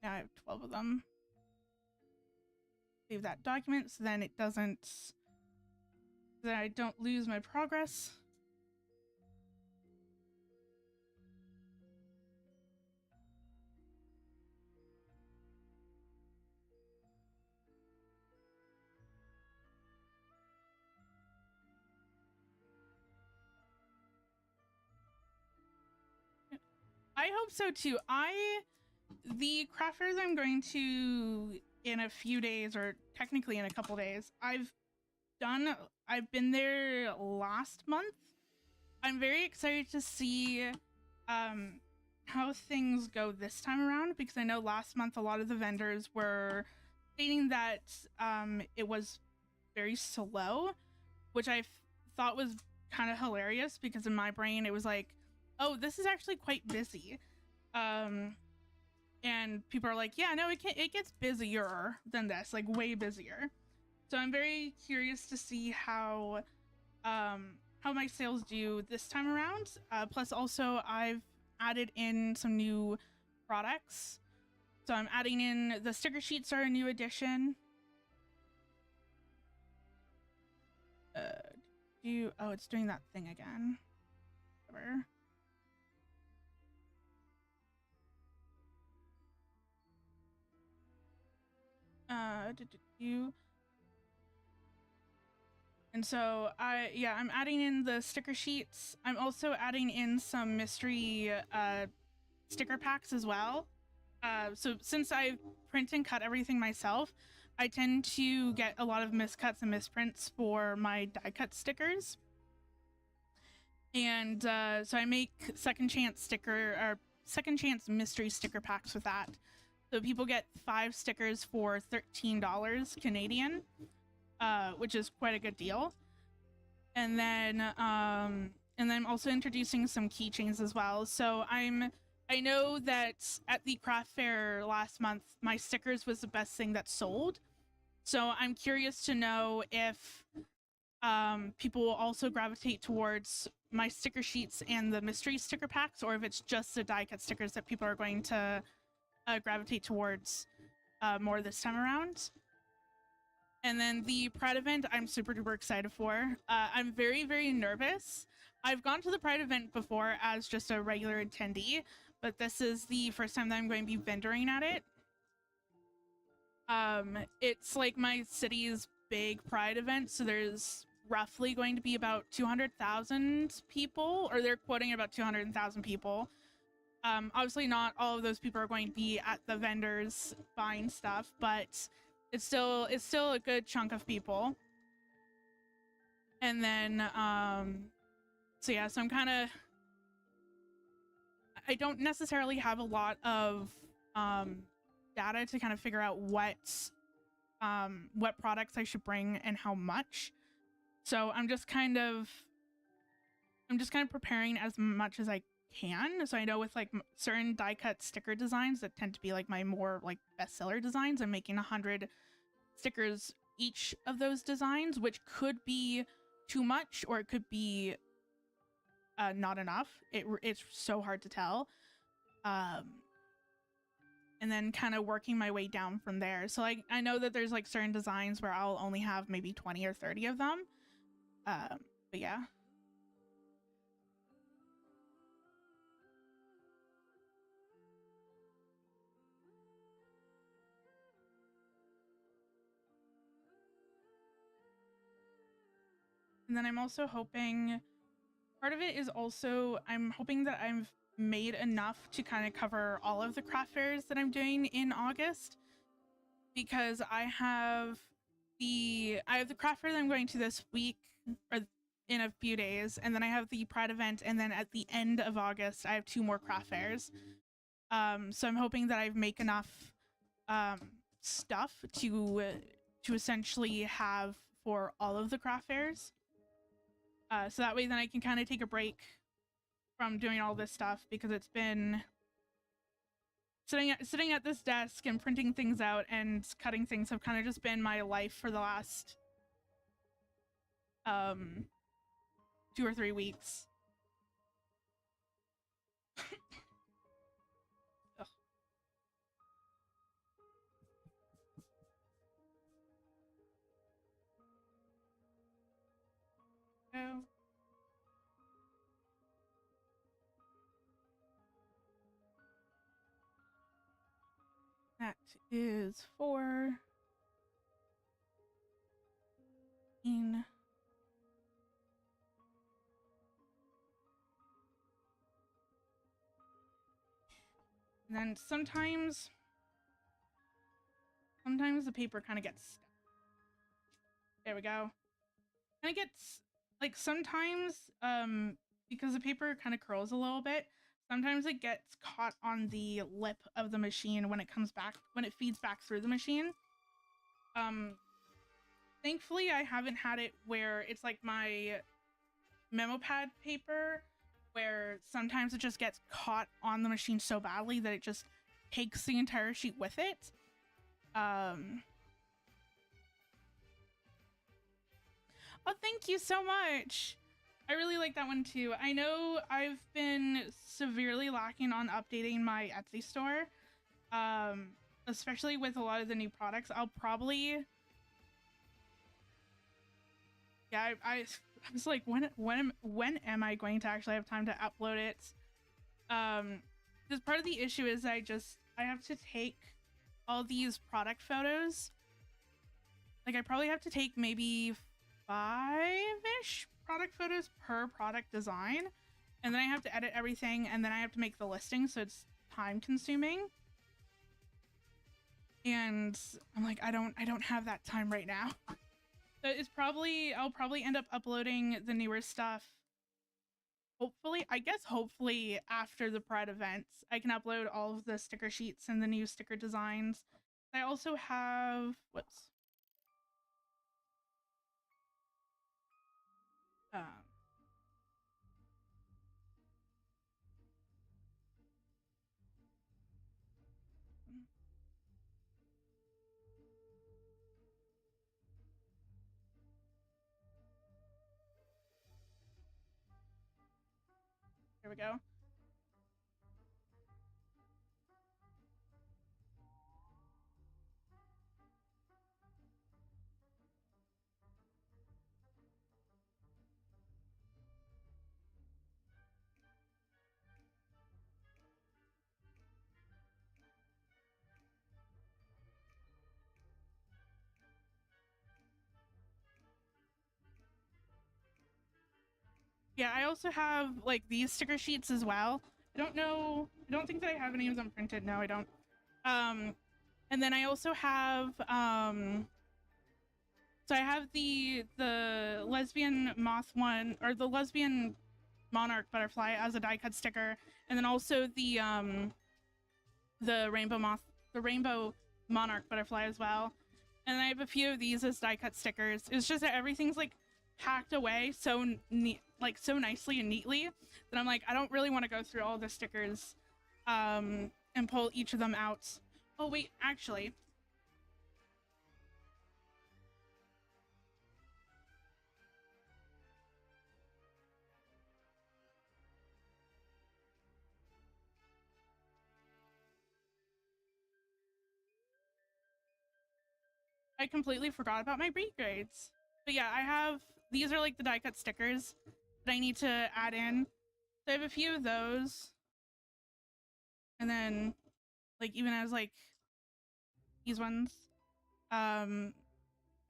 Now I have 12 of them. Save that document so then it doesn't, so that I don't lose my progress. I hope so too. The craft fairs I'm going to in a few days, or technically in a couple days, I've been there last month. I'm very excited to see how things go this time around, because I know last month a lot of the vendors were stating that it was very slow, which I thought was kind of hilarious, because in my brain it was like, oh, this is actually quite busy. And people are like, yeah, no, it gets busier than this, like way busier. So I'm very curious to see how my sales do this time around. Plus also I've added in some new products. So I'm adding in the sticker sheets are a new addition. Oh, it's doing that thing again. Whatever. And so I'm adding in the sticker sheets. I'm also adding in some mystery sticker packs as well. So since I print and cut everything myself, I tend to get a lot of miscuts and misprints for my die cut stickers. And so I make second chance mystery sticker packs with that. So people get 5 stickers for $13 Canadian, which is quite a good deal. And then I'm also introducing some keychains as well. So I know that at the craft fair last month, my stickers was the best thing that sold. So I'm curious to know if people will also gravitate towards my sticker sheets and the mystery sticker packs, or if it's just the die cut stickers that people are going to gravitate towards more this time around. And then the Pride event, I'm super duper excited for. I'm very, very nervous. I've gone to the Pride event before as just a regular attendee, but this is the first time that I'm going to be vendoring at it. It's like my city's big Pride event, so there's roughly going to be about 200,000 people, or they're quoting about 200,000 people. Obviously not all of those people are going to be at the vendors buying stuff, but it's still a good chunk of people. And then so yeah, so I don't necessarily have a lot of data to kind of figure out what products I should bring and how much. So I'm just kind of preparing as much as I can. So I know with like certain die cut sticker designs that tend to be like my more like bestseller designs, I'm making 100 stickers each of those designs, which could be too much or it could be not enough. It's so hard to tell. and then kind of working my way down from there. So like I know that there's like certain designs where I'll only have maybe 20 or 30 of them. But yeah. And then I'm also hoping, part of it is also, I'm hoping that I've made enough to kind of cover all of the craft fairs that I'm doing in August, because I have the craft fair that I'm going to this week, or in a few days, and then I have the Pride event, and then at the end of August I have 2 more craft fairs. So I'm hoping that I make enough stuff to essentially have for all of the craft fairs. So that way then I can kind of take a break from doing all this stuff, because it's been sitting at this desk and printing things out and cutting things have kind of just been my life for the last 2 or 3 weeks. Oh. That is 4. And then sometimes the paper kind of gets stuck. There we go. Kind of gets, like, sometimes because the paper kind of curls a little bit, sometimes it gets caught on the lip of the machine when it comes back, when it feeds back through the machine. Thankfully I haven't had it where it's like my memo pad paper, where sometimes it just gets caught on the machine so badly that it just takes the entire sheet with it. Oh, thank you so much. I really like that one too. I know I've been severely lacking on updating my Etsy store, especially with a lot of the new products. I'll probably, yeah, I was like, when am I going to actually have time to upload it? Because part of the issue is I have to take all these product photos. Like I probably have to take maybe 5-ish product photos per product design, and then I have to edit everything, and then I have to make the listing, so it's time consuming. And I'm like, I don't have that time right now. So I'll probably end up uploading the newer stuff. Hopefully after the Pride events, I can upload all of the sticker sheets and the new sticker designs. I also have, whoops. Here we go. Yeah, I also have like these sticker sheets as well. I don't think that I have any of them printed. No, I don't. And then I also have so I have the lesbian moth one, or the lesbian monarch butterfly as a die cut sticker, and then also the rainbow monarch butterfly as well. And I have a few of these as die cut stickers. It's just that everything's like packed away so so nicely and neatly that I'm like, I don't really want to go through all the stickers and pull each of them out. Oh wait, actually, I completely forgot about my breed grades. But yeah, I have, these are like the die cut stickers that I need to add in. So I have a few of those. And then like even as like these ones that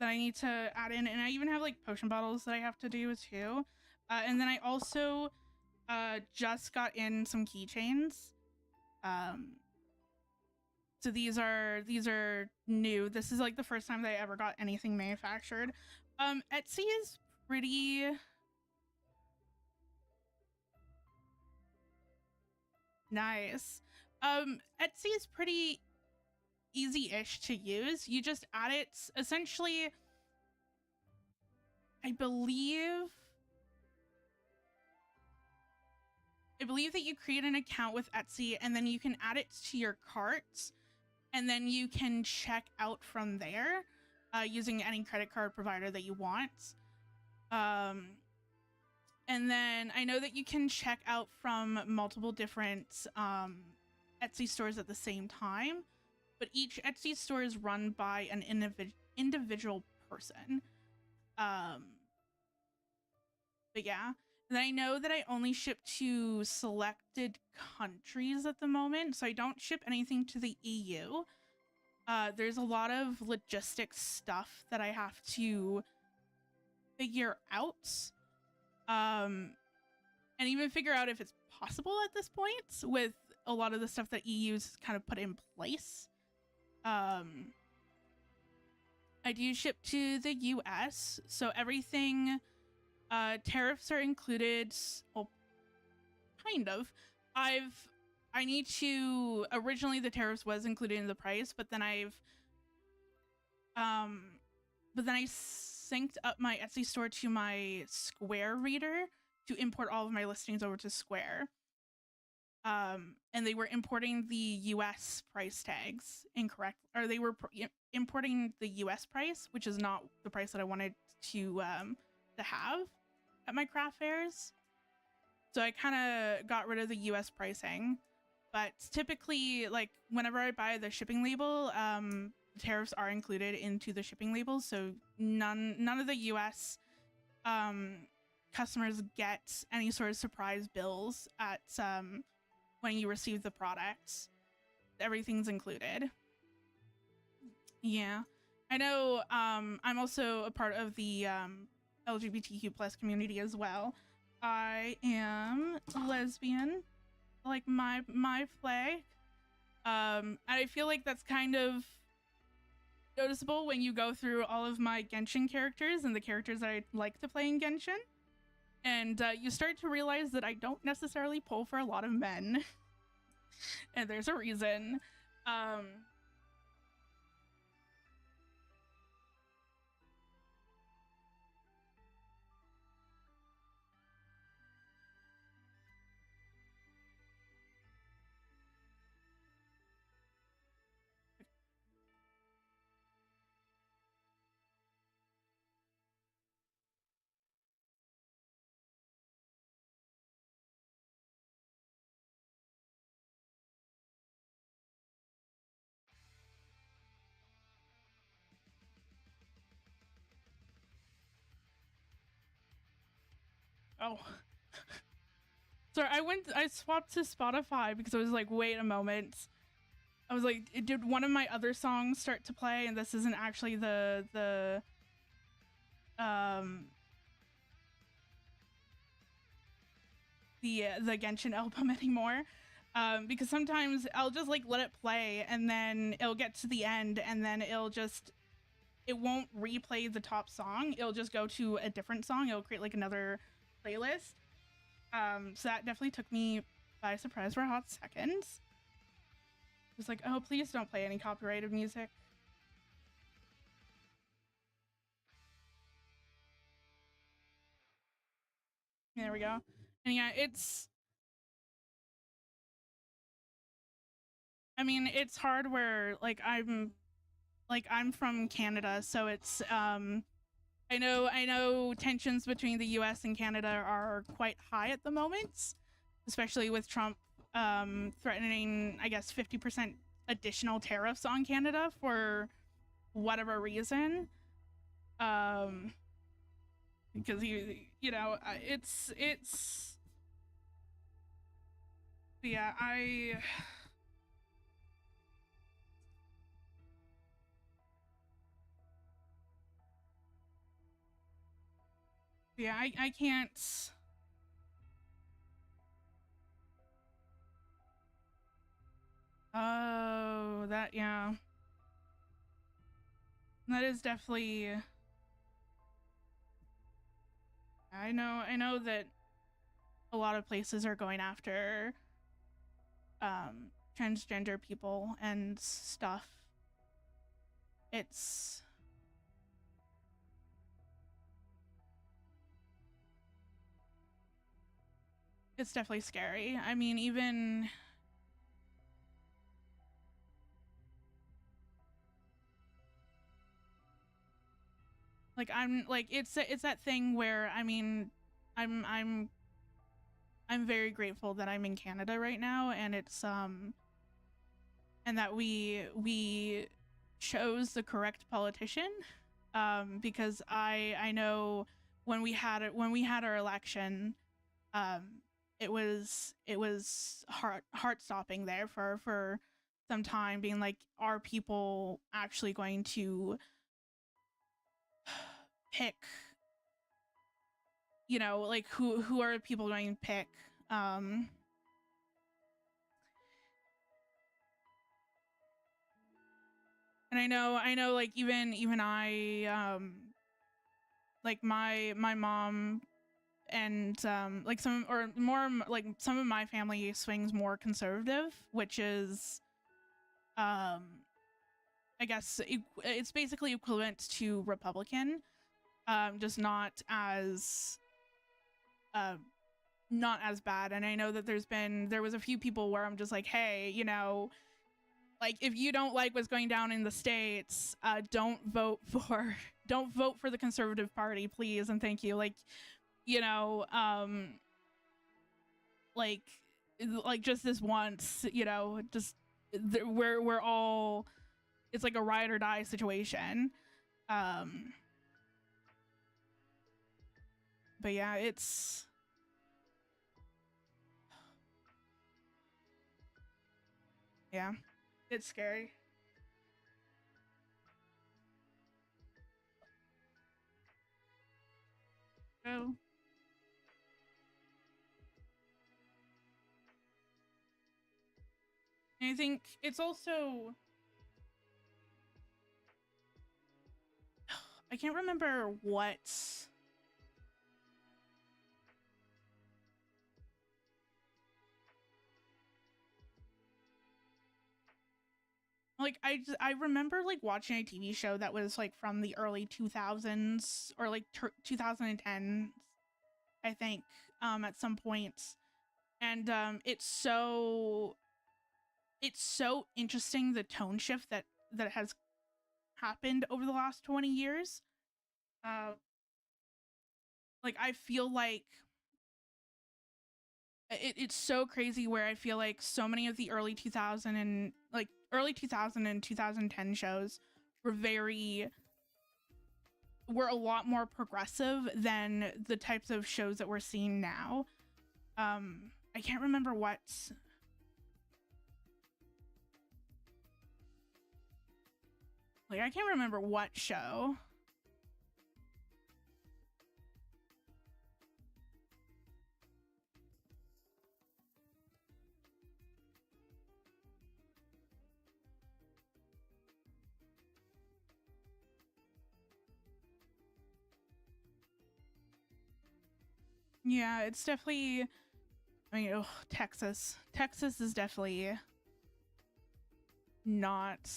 I need to add in. And I even have like potion bottles that I have to do too. And then I also just got in some keychains. So these are new. This is like the first time that I ever got anything manufactured. Etsy is pretty nice. Etsy is pretty easy-ish to use. You just add it, essentially, I believe that you create an account with Etsy and then you can add it to your cart and then you can check out from there using any credit card provider that you want. And then I know that you can check out from multiple different Etsy stores at the same time, but each Etsy store is run by an individual person. But yeah, and I know that I only ship to selected countries at the moment, so I don't ship anything to the EU. There's a lot of logistics stuff that I have to figure out. And even figure out if it's possible at this point with a lot of the stuff that EU's kind of put in place. I do ship to the US, so everything, tariffs are included. Well, kind of. I need to, originally the tariffs was included in the price, but then I synced up my Etsy store to my Square reader to import all of my listings over to Square. And they were importing the US price tags incorrect, or they were importing the US price, which is not the price that I wanted to have at my craft fairs. So I kind of got rid of the US pricing. But typically, like whenever I buy the shipping label, tariffs are included into the shipping label, so none of the US customers get any sort of surprise bills at when you receive the products. Everything's included. Yeah, I know. I'm also a part of the LGBTQ plus community as well. I am lesbian, like my flag. And I feel like that's kind of noticeable when you go through all of my Genshin characters and the characters that I like to play in Genshin. And you start to realize that I don't necessarily pull for a lot of men. And there's a reason. Oh. Sorry, I swapped to Spotify because I was like, wait a moment. I was like, did one of my other songs start to play and this isn't actually the Genshin album anymore? Because sometimes I'll just like let it play and then it'll get to the end and then it won't replay the top song. It'll just go to a different song. It'll create like another playlist. So that definitely took me by surprise for a hot second. It was like, oh, please don't play any copyrighted music. There we go. And yeah, it's hard where like I'm from Canada, so it's I know tensions between the US and Canada are quite high at the moment, especially with Trump threatening, I guess, 50% additional tariffs on Canada for whatever reason. Because you know, it's yeah, I can't. Oh, that, yeah. That is definitely, I know that a lot of places are going after transgender people and stuff. It's definitely scary. I mean, even like, I'm like, it's that thing where, I mean, I'm very grateful that I'm in Canada right now, and it's and that we chose the correct politician, because I know when we had our election, it was heart stopping there for some time, being like, are people actually going to pick, you know, like, who are people going to pick? And I know, like, even I, like, my mom and like, some, or more, like, some of my family swings more conservative, which is, I guess it's basically equivalent to Republican, just not as bad. And I know that there was a few people where I'm just like, hey, you know, like, if you don't like what's going down in the States, don't vote for the Conservative Party, please and thank you. Like, you know, like just this once, you know, just we're all, it's like a ride or die situation. But yeah, it's scary. Oh, and I think it's also, I can't remember what, like, I remember, like, watching a TV show that was, like, from the early 2000s, or like 2010s, I think, at some point. And it's so interesting, the tone shift that has happened over the last 20 years. Like, I feel like it's so crazy, where I feel like so many of the early 2000 and 2010 shows were a lot more progressive than the types of shows that we're seeing now. I can't remember what, like, I can't remember what show. Yeah, it's definitely, I mean, oh, Texas is definitely not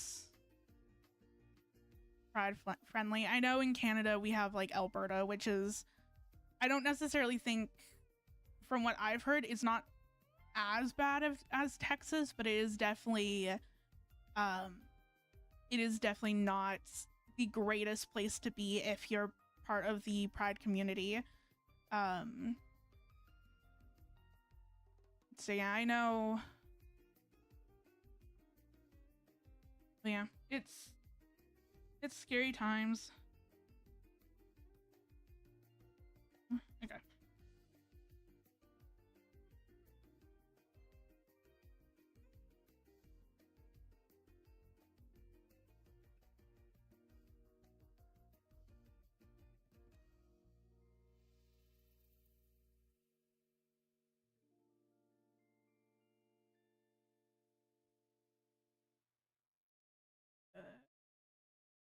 pride friendly. I know in Canada we have, like, Alberta, which is, I don't necessarily think, from what I've heard, it's not as bad as Texas, but it is definitely not the greatest place to be if you're part of the pride community. So yeah, I know. Yeah, it's It's scary times. Okay.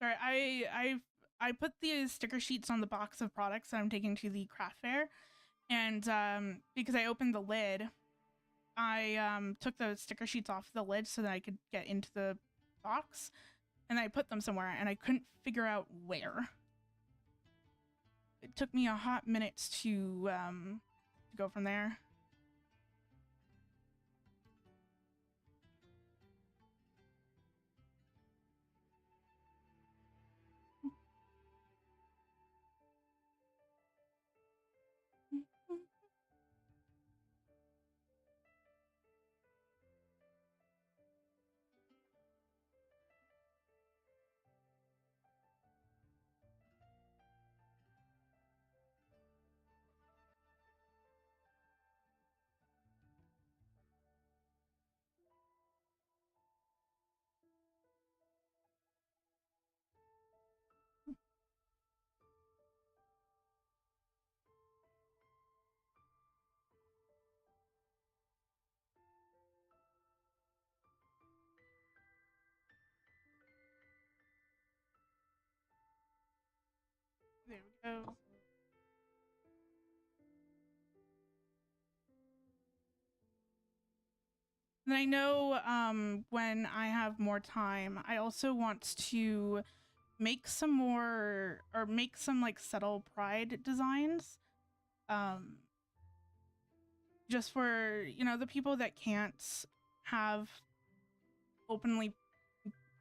Sorry, I put the sticker sheets on the box of products that I'm taking to the craft fair, and because I opened the lid, I took the sticker sheets off the lid so that I could get into the box, and I put them somewhere, and I couldn't figure out where. It took me a hot minute to go from there. There we go. And I know when I have more time, I also want to make some more or make some like subtle pride designs. Um just for, you know, the people that can't have openly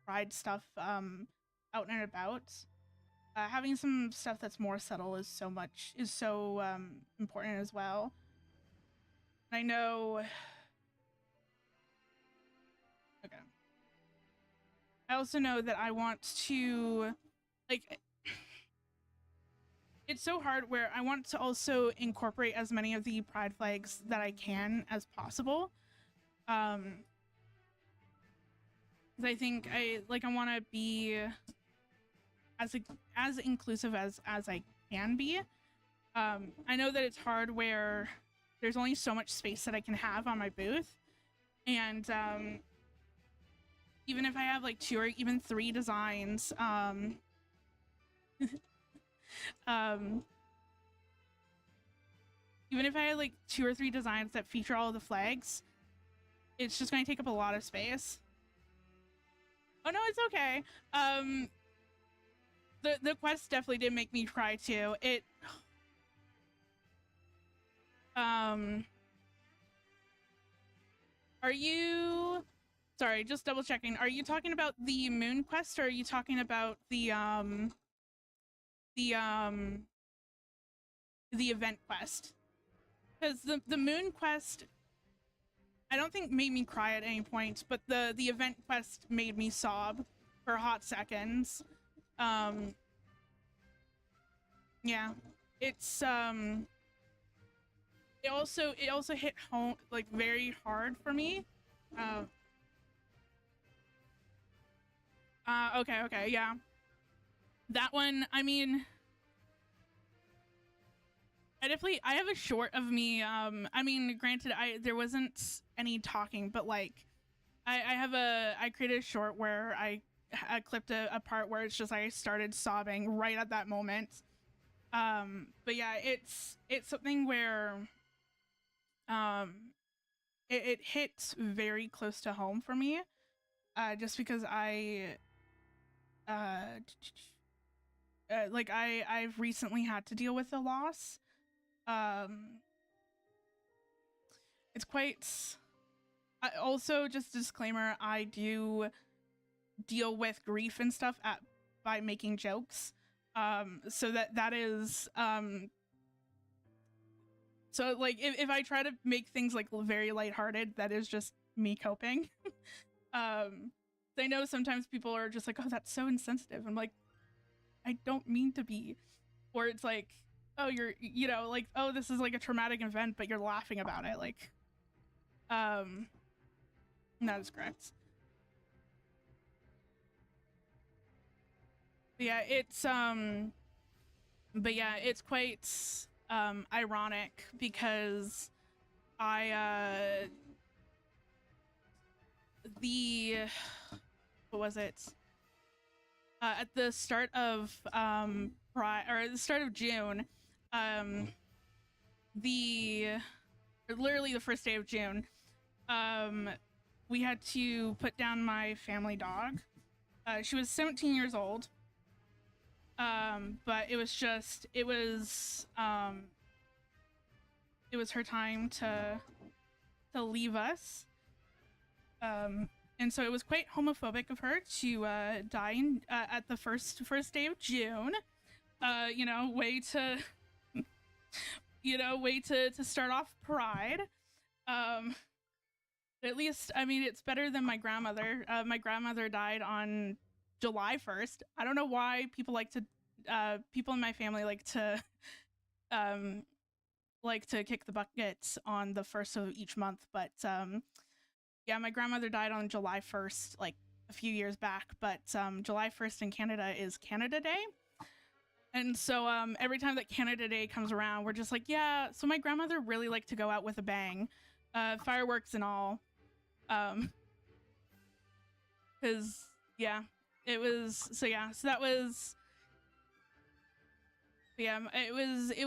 pride stuff out and about. Having some stuff that's more subtle is so important as well. I know. Okay. I also know that I want to, like, it's so hard where I want to also incorporate as many of the pride flags that I can as possible. Um, because I think I want to be as inclusive as I can be. I know that it's hard where there's only so much space that I can have on my booth, and even if I have like 2 or even 3 designs, even if I had like 2 or 3 designs that feature all of the flags, it's just going to take up a lot of space. Oh no, it's okay. The quest definitely did make me cry too. It are you, sorry, just double checking, are you talking about the moon quest, or are you talking about the event quest? Because the moon quest, I don't think made me cry at any point, but the event quest made me sob for hot seconds. Yeah, it's it also hit home like very hard for me. Okay, yeah, that one, I mean, I have a short of me. I mean, granted, there wasn't any talking, but like, I created a short where I clipped a part where it's just like I started sobbing right at that moment. But yeah, it's something where um, it hits very close to home for me. Just because uh, like I've recently had to deal with a loss. Um, it's quite. Also, just disclaimer: I do deal with grief and stuff by making jokes. So that is so like if I try to make things like very lighthearted, that is just me coping. um I know sometimes people are just like, oh, that's so insensitive. I'm like, I don't mean to be. Or it's like, oh, you're, you know, like, oh, this is like a traumatic event, but you're laughing about it. Like, that is correct. But yeah, it's quite, ironic because what was it? At the start of, the start of June, literally the first day of June, we had to put down my family dog. She was 17 years old. But it was her time to leave us. And so it was quite homophobic of her to die at the first day of June. Way to start off Pride. At least, I mean, it's better than my grandmother. My grandmother died on July 1st. I don't know why people in my family like to kick the bucket on the 1st of each month, but yeah, my grandmother died on July 1st, like a few years back, but July 1st in Canada is Canada Day. And so every time that Canada Day comes around, we're just like, yeah, so my grandmother really liked to go out with a bang, fireworks and all. Because yeah, it was, so that was, yeah, it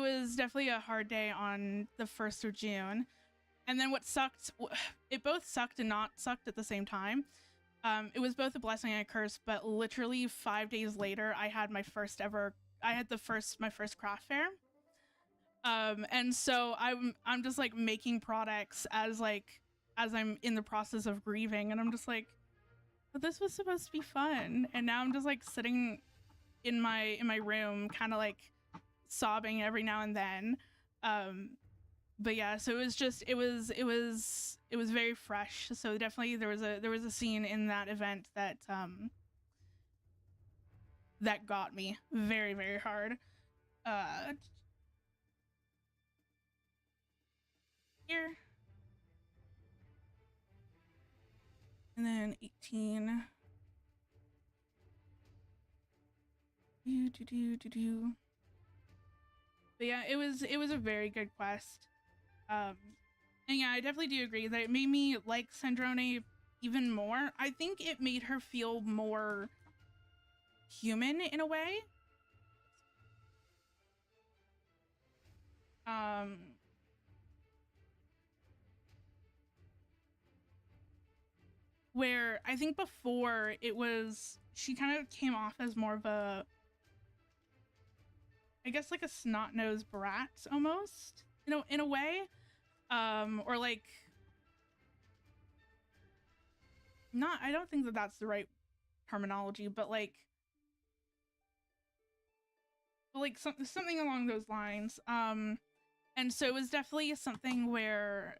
was definitely a hard day on the 1st of June. And then what sucked, it both sucked and not sucked at the same time. It was both a blessing and a curse, but literally 5 days later, I had my first craft fair. And so I'm just like making products as I'm in the process of grieving, and I'm just like, but this was supposed to be fun, and now I'm just like sitting in my room, kind of like sobbing every now and then. But yeah, so it was very fresh. So definitely there was a scene in that event that that got me very, very hard. Here. And then 18. But yeah, it was a very good quest. And yeah, I definitely do agree that it made me like Sandrone even more. I think it made her feel more human in a way. Where I think before it was, she kind of came off as more of a, I guess like a snot-nosed brat almost, in a way. Or like, not, I don't think that that's the right terminology, but like something along those lines. And so it was definitely something where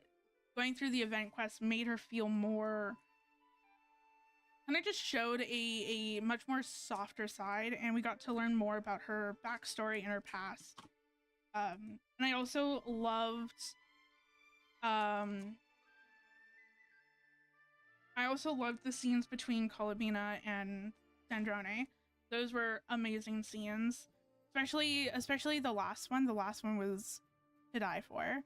going through the event quest made her feel more, and it just showed a much more softer side, and we got to learn more about her backstory and her past. And I also loved the scenes between Colabina and Sandrone. Those were amazing scenes, especially the last one. The last one was to die for.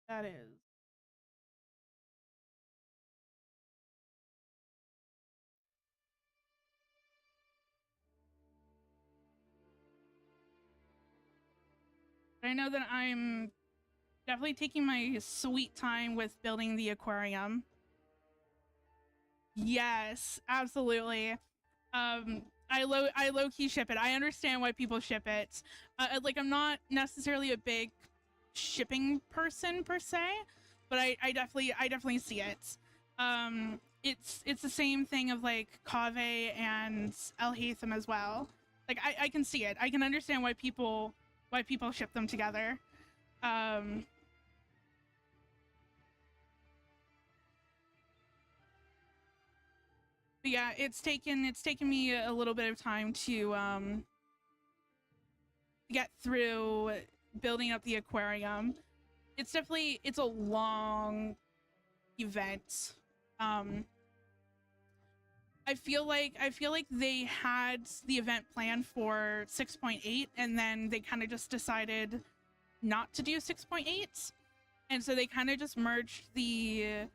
That is. I know that I'm definitely taking my sweet time with building the aquarium. Yes, absolutely. I low-key ship it. I understand why people ship it. Like, I'm not necessarily a big shipping person per se, but I definitely see it. It's the same thing of like Kaveh and El Haitham as well. Like I can see it. I can understand why people ship them together. Um, but yeah, it's taken me a little bit of time to get through building up the aquarium. It's a long event. Um, I feel like they had the event planned for 6.8 and then they kind of just decided not to do 6.8. And so they kind of just merged the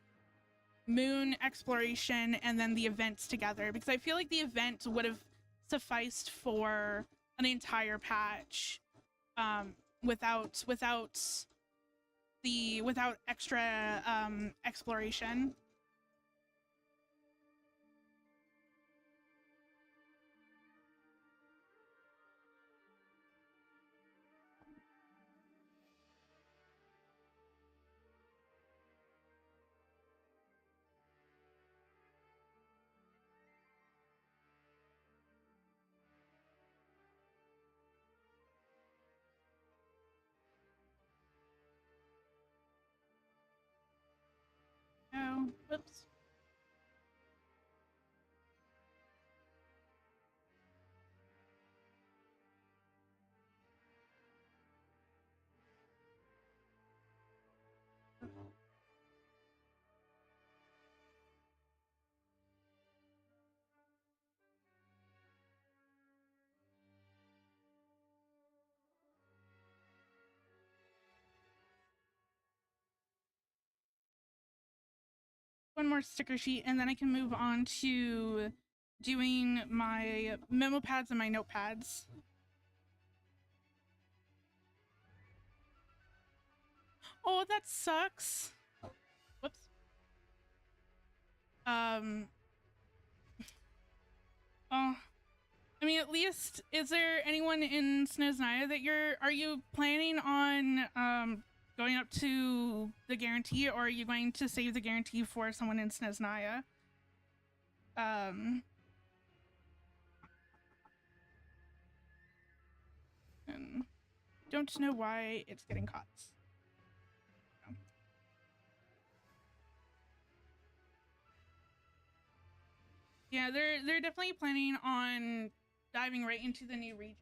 moon exploration and then the events together, because I feel like the event would have sufficed for an entire patch without extra exploration. Oh, whoops. One more sticker sheet and then I can move on to doing my memo pads and my notepads. Oh, that sucks. Whoops. Um. Oh, I mean, at least, is there anyone in Snezhnaya that are you planning on going up to the guarantee, or are you going to save the guarantee for someone in Snezhnaya? Um. And don't know why it's getting caught. Yeah, they're definitely planning on diving right into the new region.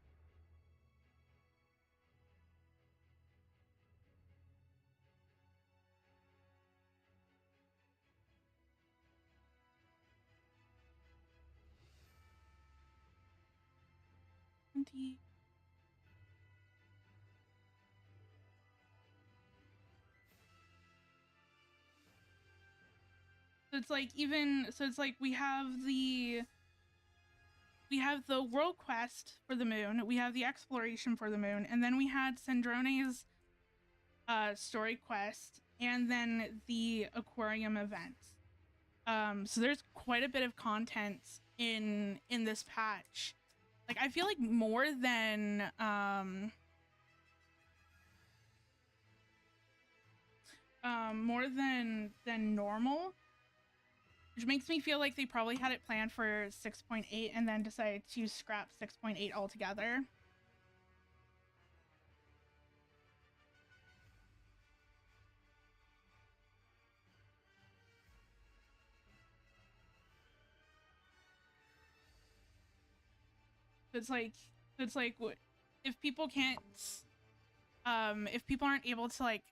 So it's like we have the world quest for the moon, we have the exploration for the moon, and then we had Sandrone's story quest, and then the aquarium event. So there's quite a bit of content in this patch. Like I feel like more than normal, which makes me feel like they probably had it planned for 6.8 and then decided to scrap 6.8 altogether. It's like if people can't if people aren't able to like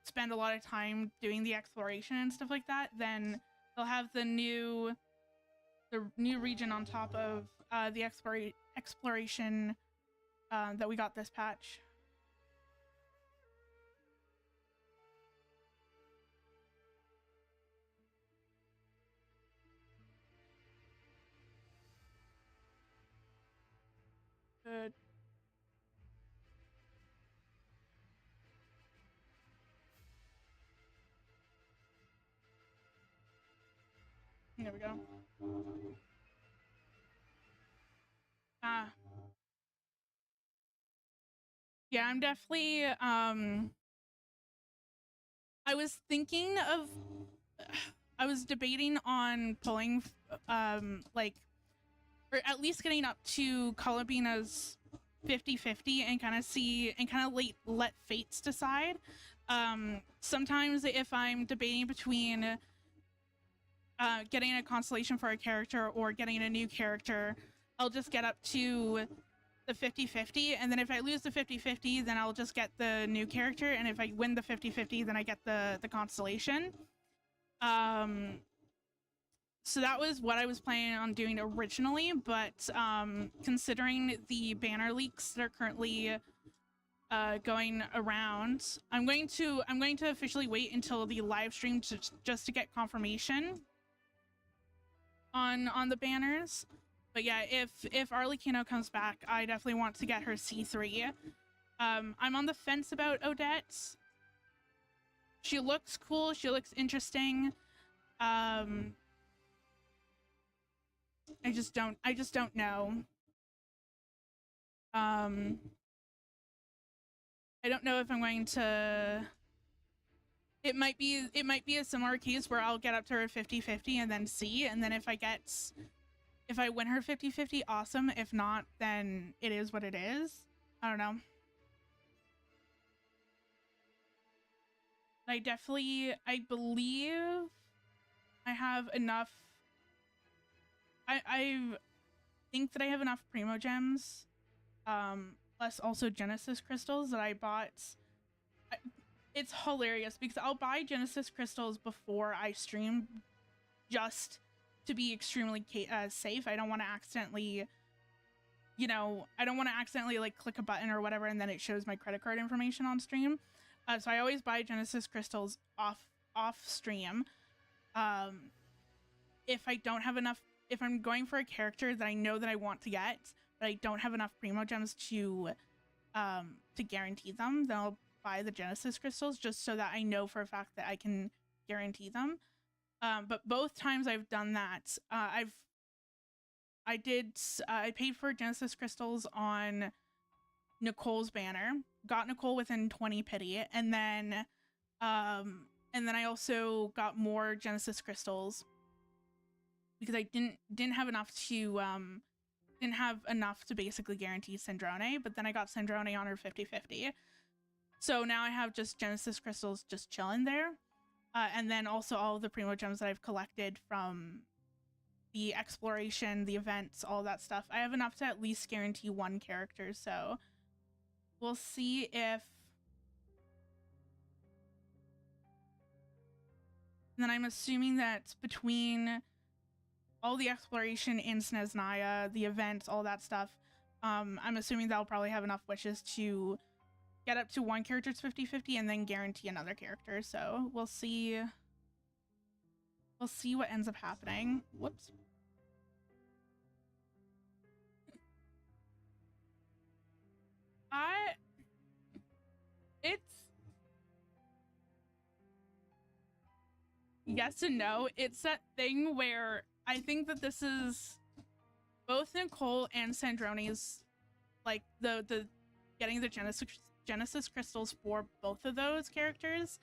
spend a lot of time doing the exploration and stuff like that, then they'll have the new region on top of the exploration that we got this patch. Good. There we go. Ah. Yeah, I'm definitely I was thinking of, I was debating on pulling, like, or at least getting up to Colabina's 50-50 and kind of see and kind of let fates decide. Sometimes if I'm debating between getting a constellation for a character or getting a new character, I'll just get up to the 50-50, and then if I lose the 50-50, then I'll just get the new character, and if I win the 50-50, then I get the constellation. So that was what I was planning on doing originally, but considering the banner leaks that are currently going around, I'm going to officially wait until the live stream just to get confirmation on the banners. But yeah, if Arlecchino comes back, I definitely want to get her C3. I'm on the fence about Odette. She looks cool. She looks interesting. I just don't know. I don't know if I'm going to. It might be a similar case where I'll get up to her 50-50 and then see, and then if I win her 50-50, awesome. If not, then it is what it is. I don't know. I believe I have enough. I think that I have enough Primogems, plus also Genesis crystals that I bought. It's hilarious because I'll buy Genesis crystals before I stream just to be extremely safe. I don't want to accidentally, I don't want to accidentally like click a button or whatever and then it shows my credit card information on stream. So I always buy Genesis crystals off stream. If I don't have enough, if I'm going for a character that I know that I want to get, but I don't have enough Primogems to guarantee them, then I'll buy the Genesis crystals just so that I know for a fact that I can guarantee them. But both times I've done that, I paid for Genesis crystals on Nicole's banner, got Nicole within 20 pity, and then I also got more Genesis crystals because I didn't have enough to basically guarantee Syndrone, but then I got Syndrone on her 50-50. So now I have just Genesis crystals just chilling there. And then also all of the Primogems that I've collected from the exploration, the events, all that stuff. I have enough to at least guarantee one character, so we'll see if... And then I'm assuming that between all the exploration in Snezhnaya, the events, all that stuff, I'm assuming that I'll probably have enough wishes to get up to one character's 50-50 and then guarantee another character. So we'll see. We'll see what ends up happening. Whoops. It's yes and no. It's that thing where I think that this is both Nicole and Sandrone's, like the getting the Genesis crystals for both of those characters.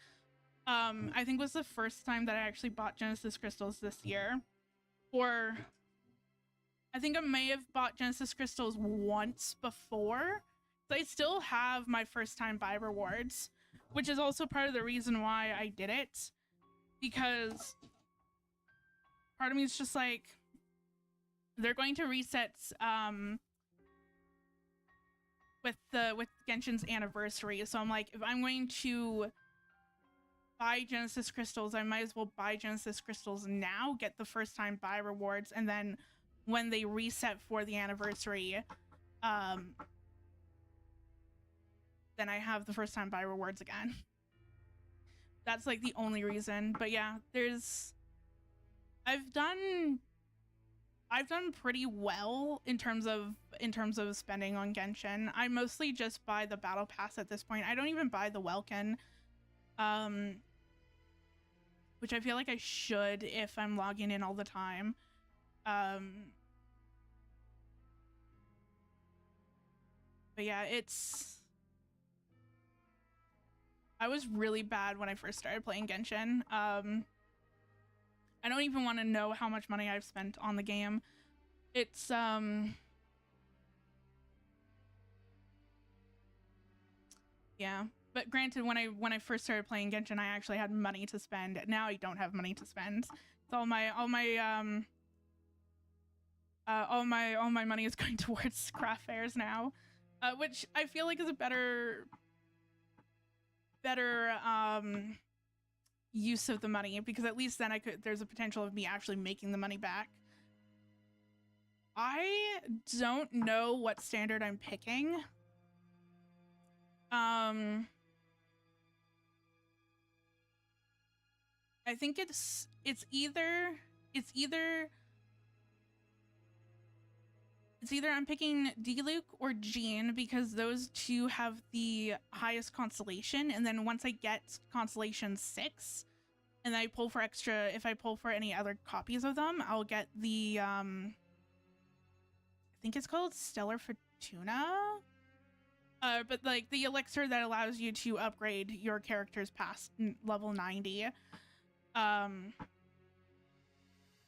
I think was the first time that I actually bought Genesis crystals this year. Or I think I may have bought Genesis crystals once before. So I still have my first time buy rewards, which is also part of the reason why I did it. Because part of me is just like, they're going to reset with Genshin's anniversary. So I'm like, if I'm going to buy Genesis crystals, I might as well buy Genesis crystals now, get the first time buy rewards, and then when they reset for the anniversary, then I have the first time buy rewards again. That's like the only reason. But yeah, I've done pretty well in terms of spending on Genshin. I mostly just buy the battle pass at this point. I don't even buy the Welkin, which I feel like I should if I'm logging in all the time. But yeah, I was really bad when I first started playing Genshin. I don't even want to know how much money I've spent on the game. It's yeah. But granted, when I first started playing Genshin, I actually had money to spend. Now I don't have money to spend. So all my money is going towards craft fairs now, which I feel like is a better use of the money, because at least then there's a potential of me actually making the money back. I don't know what standard I'm picking. I think it's either I'm picking Diluc or Jean, because those two have the highest constellation, and then once I get constellation 6 and I pull for extra, if I pull for any other copies of them, I'll get the I think it's called Stellar Fortuna, but like the elixir that allows you to upgrade your characters past level 90.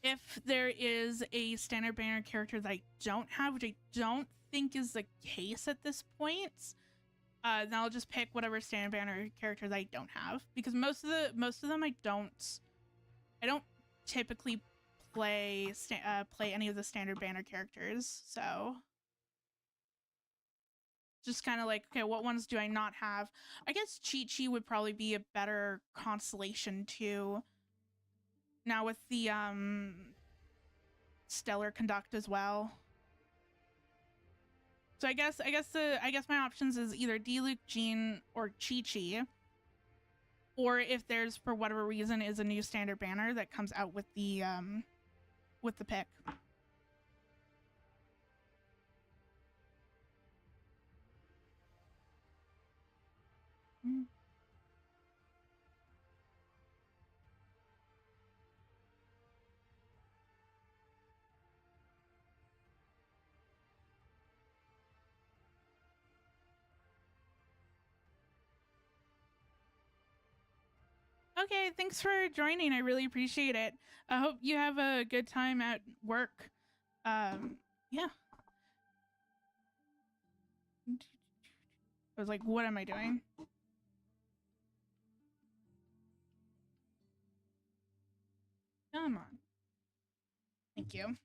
If there is a standard banner character that I don't have, which I don't think is the case at this point, then I'll just pick whatever standard banner characters I don't have, because most of them I don't typically play any of the standard banner characters. So just kind of like, okay, what ones do I not have? I guess Chi-Chi would probably be a better constellation too. Now with the Stellar Conduct as well. So I guess my options is either Diluc, Jean, or Chi-Chi. Or if there's, for whatever reason, is a new standard banner that comes out with the pick. Okay, thanks for joining. I really appreciate it. I hope you have a good time at work. Yeah. I was like, what am I doing? Come on. Thank you.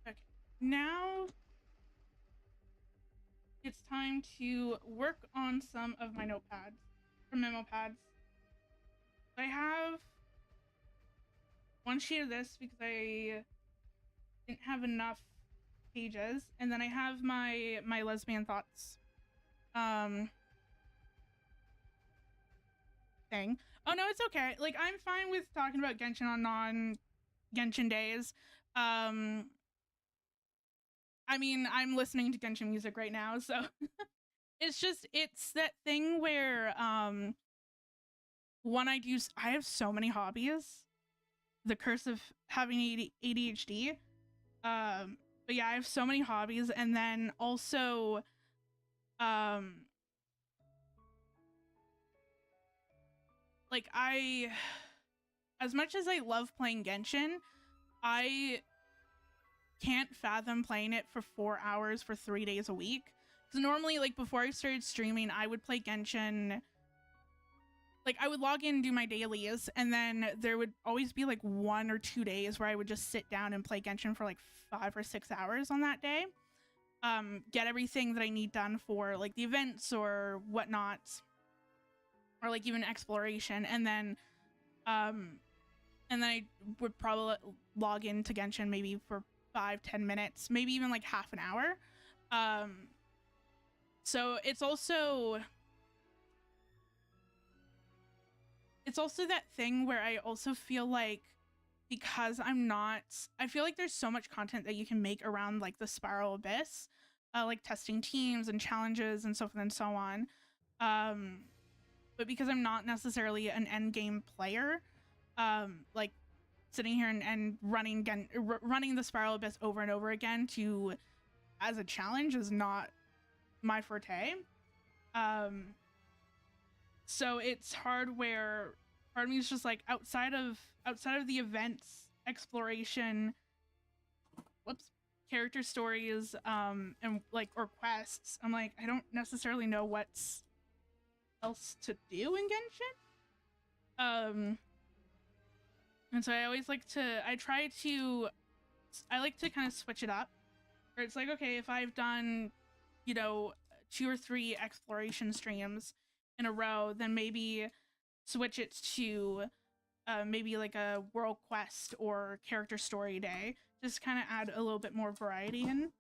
Okay, now it's time to work on some of my notepads or memo pads. I have one sheet of this because I didn't have enough pages, and then I have my lesbian thoughts thing. Oh no, it's okay. Like, I'm fine with talking about Genshin on non-Genshin days. I mean, I'm listening to Genshin music right now, so it's that thing where one, I have so many hobbies. The curse of having ADHD. But yeah, I have so many hobbies, and then also like, as much as I love playing Genshin, I can't fathom playing it for 4 hours for 3 days a week. Because normally, like, before I started streaming, I would play Genshin. Like, I would log in and do my dailies, and then there would always be like 1 or 2 days where I would just sit down and play Genshin for like 5 or 6 hours on that day. Get everything that I need done for like the events or whatnot, or like even exploration, and then I would probably log into Genshin maybe for 5-10 minutes, maybe even like half an hour. So it's also that thing where I also feel like because I feel like there's so much content that you can make around like the Spiral Abyss, like testing teams and challenges and so forth and so on. But because I'm not necessarily an end game player, like sitting here and running the Spiral Abyss over and over again as a challenge is not my forte. So it's hard where part of me is just like outside of the events, exploration, character stories, and like or quests. I'm like, I don't necessarily know what's else to do in Genshin. And so I always like to kind of switch it up. Where it's like, okay, if I've done, 2 or 3 exploration streams in a row, then maybe switch it to maybe like a world quest or character story day. Just kind of add a little bit more variety in.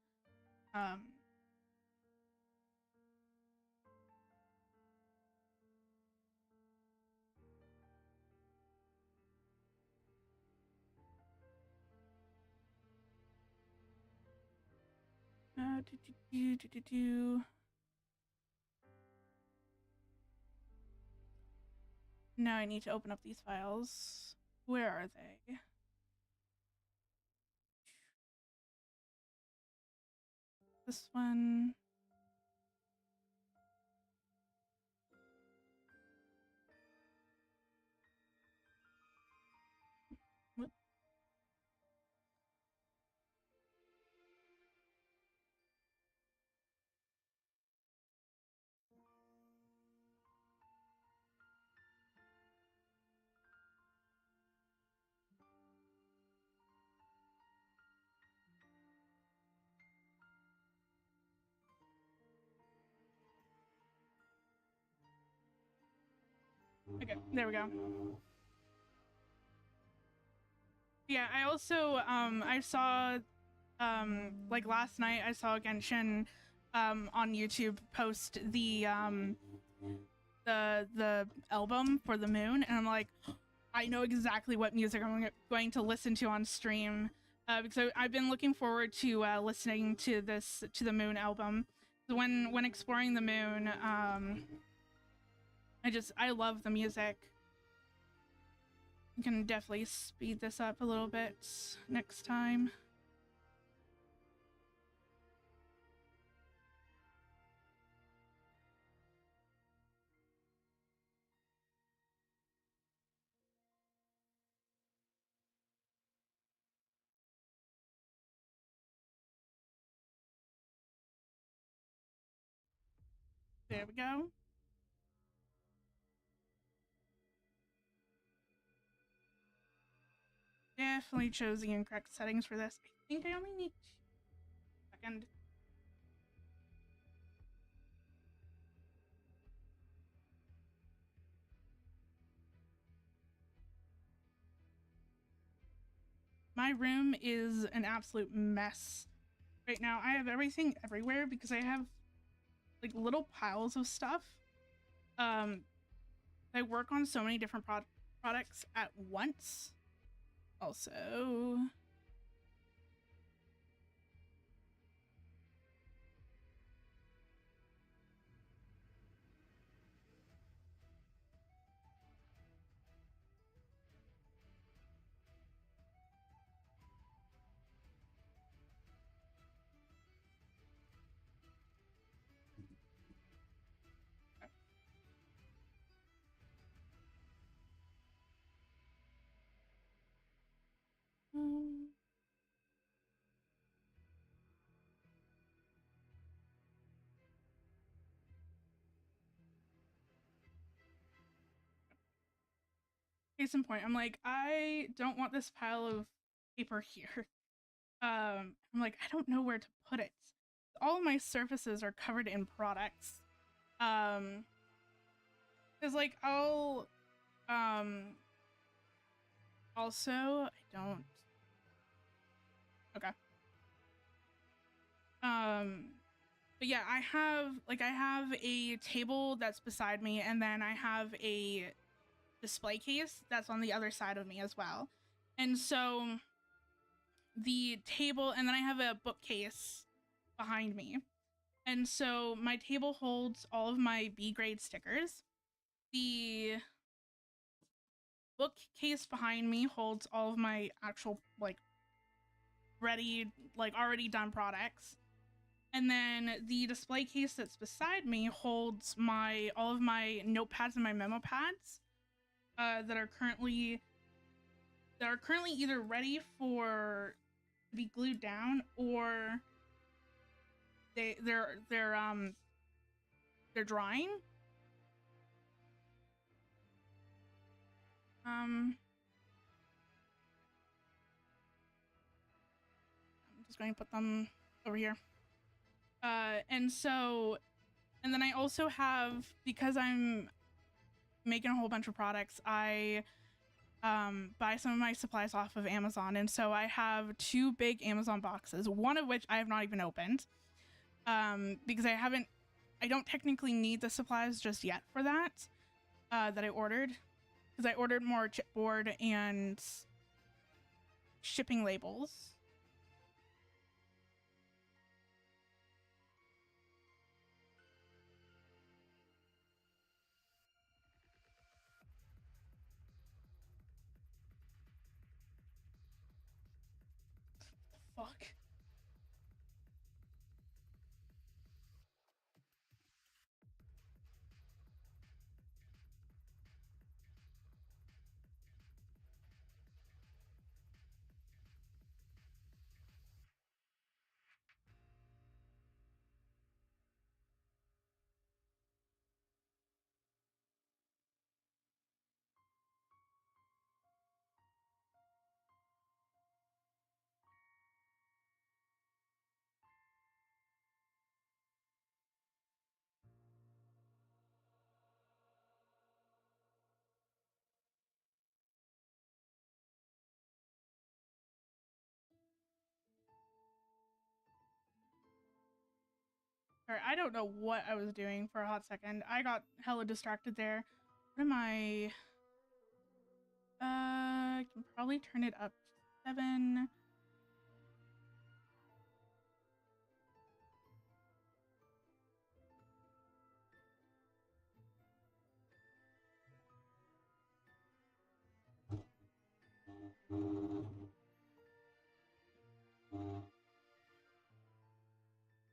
Now I need to open up these files. Where are they? This one. What? Okay, there we go. Yeah, I also I saw like last night I saw Genshin on YouTube post the album for the moon, and I'm like, I know exactly what music I'm going to listen to on stream, because I've been looking forward to listening to the moon album. So when exploring the moon, I love the music. I can definitely speed this up a little bit next time. There we go. Definitely chose the incorrect settings for this. I think I only need a second. My room is an absolute mess right now. I have everything everywhere because I have like little piles of stuff. I work on so many different products at once. Also, case in point, I'm like, I don't want this pile of paper here. I'm like, I don't know where to put it. All of my surfaces are covered in products. Cause like I'll, also, I don't. Okay. But yeah, I have a table that's beside me, and then I have a display case that's on the other side of me as well. And so the table, and then I have a bookcase behind me. And so my table holds all of my B grade stickers. The bookcase behind me holds all of my actual, like, ready, like, already done products. And then the display case that's beside me holds all of my notepads and my memo pads that are currently either ready for to be glued down, or they're drying. I'm just going to put them over here. And then I also have, because I'm making a whole bunch of products, I buy some of my supplies off of Amazon, and so I have 2 big Amazon boxes, one of which I have not even opened, because I don't technically need the supplies just yet for that I ordered, because I ordered more chipboard and shipping labels. Fuck. I don't know what I was doing for a hot second. I got hella distracted there. What am I? I can probably turn it up to 7.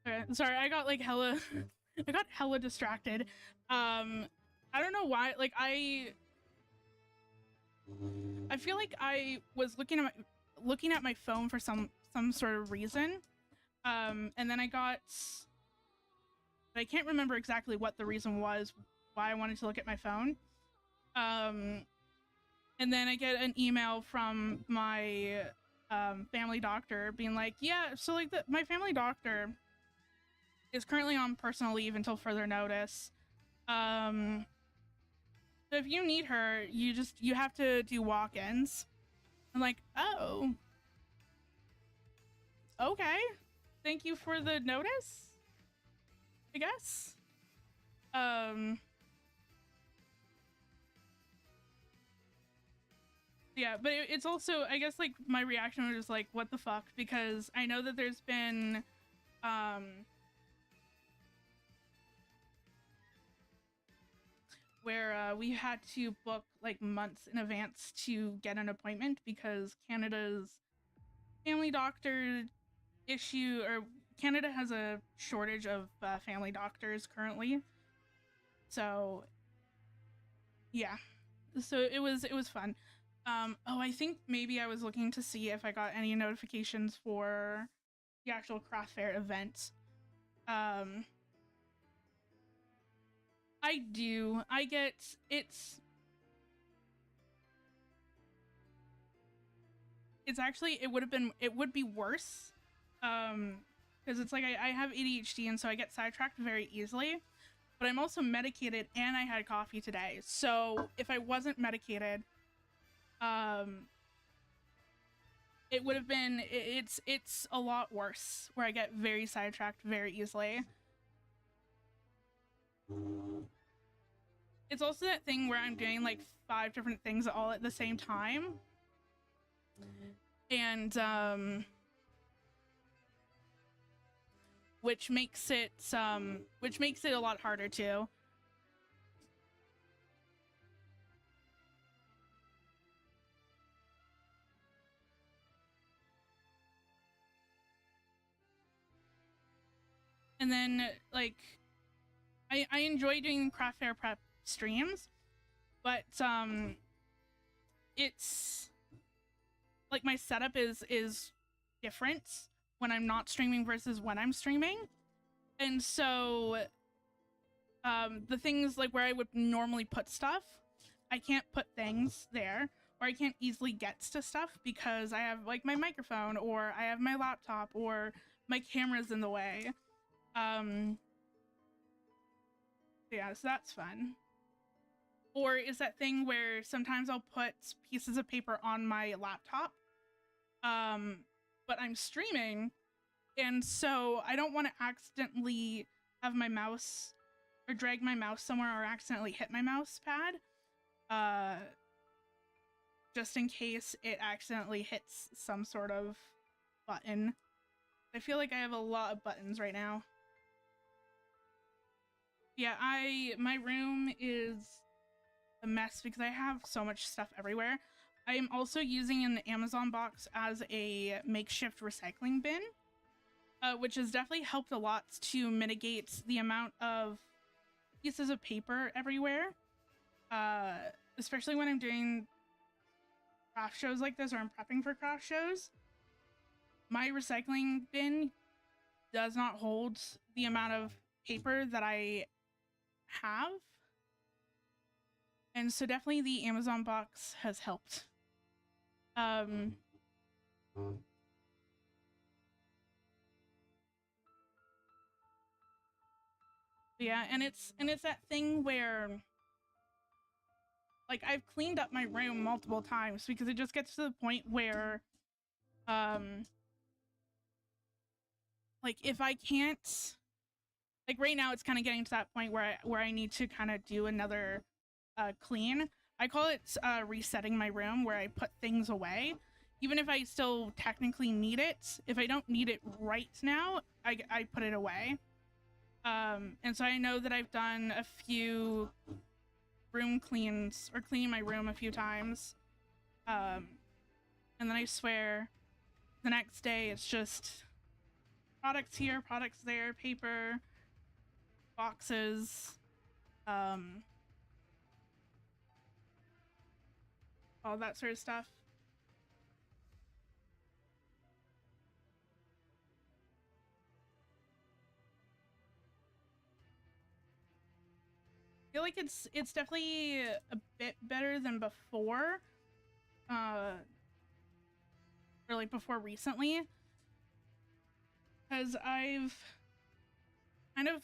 Okay, sorry, I got like hella I got hella distracted. I don't know why, like I feel like I was looking at my phone for some sort of reason. And then I can't remember exactly what the reason was why I wanted to look at my phone. And then I get an email from my family doctor being like, yeah, so like my family doctor is currently on personal leave until further notice. So if you need her, you have to do walk-ins. I'm like, oh, okay. Thank you for the notice, I guess. Yeah, but it's also, I guess, like, my reaction was just like, what the fuck? Because I know that there's been, where we had to book like months in advance to get an appointment because Canada's family doctor issue, or Canada has a shortage of family doctors currently. So yeah, so it was fun. Oh, I think maybe I was looking to see if I got any notifications for the actual craft fair event. I do. I get it's actually, it would be worse, because it's like I have ADHD, and so I get sidetracked very easily, but I'm also medicated and I had coffee today. So if I wasn't medicated, it would have been, it's a lot worse, where I get very sidetracked very easily. It's also that thing where I'm doing like 5 different things all at the same time. and which makes it a lot harder too. And then, like, I enjoy doing craft fair prep streams, but it's like my setup is different when I'm not streaming versus when I'm streaming. And so the things like where I would normally put stuff, I can't put things there, or I can't easily get to stuff because I have like my microphone, or I have my laptop, or my camera's in the way. Yeah, so that's fun. Or is that thing where sometimes I'll put pieces of paper on my laptop, but I'm streaming, and so I don't want to accidentally have my mouse or drag my mouse somewhere or accidentally hit my mouse pad, just in case it accidentally hits some sort of button. I feel like I have a lot of buttons right now. Yeah, my room is a mess because I have so much stuff everywhere. I am also using an Amazon box as a makeshift recycling bin, which has definitely helped a lot to mitigate the amount of pieces of paper everywhere, especially when I'm doing craft shows like this, or I'm prepping for craft shows. My recycling bin does not hold the amount of paper that I have, and so definitely the Amazon box has helped. Yeah, and it's that thing where, like, I've cleaned up my room multiple times because it just gets to the point where like, if I can't, like, right now it's kind of getting to that point where I need to kind of do another clean. I call it resetting my room, where I put things away even if I still technically need it. If I don't need it right now, I put it away. And so I know that I've done a few room cleans, or cleaning my room a few times, and then I swear the next day it's just products here, products there, paper, boxes, all that sort of stuff. I feel like it's definitely a bit better than before, or like before recently, because I've kind of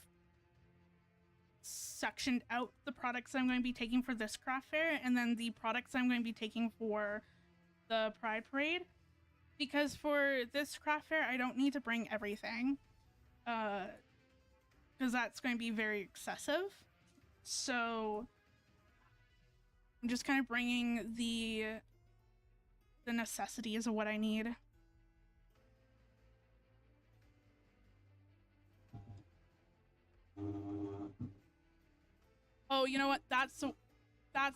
sectioned out the products I'm going to be taking for this craft fair, and then the products I'm going to be taking for the Pride Parade, because for this craft fair I don't need to bring everything, because that's going to be very excessive. So I'm just kind of bringing the necessities of what I need. Oh, you know what? That's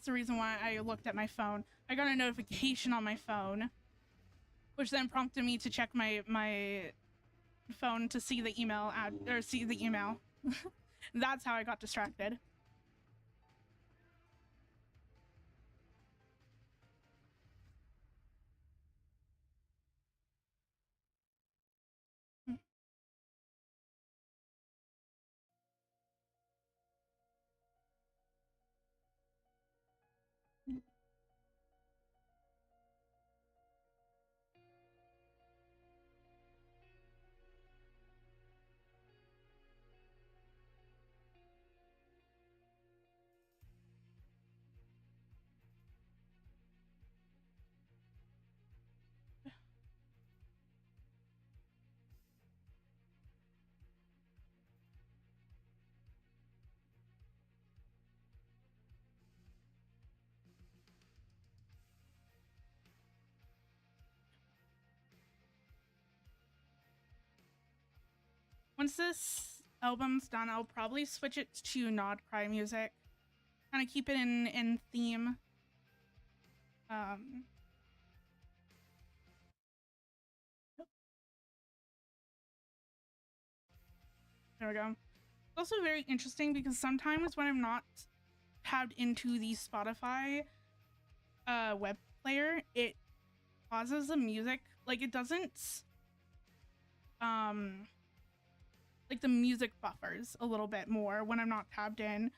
the reason why I looked at my phone. I got a notification on my phone, which then prompted me to check my phone to see the email or see the email. That's how I got distracted. once this album's done, I'll probably switch it to Nod Cry music, kind of keep it in theme. There we go. It's also very interesting because sometimes when I'm not tabbed into the Spotify web player, it pauses the music. Like, it doesn't like the music buffers a little bit more when I'm not tabbed in.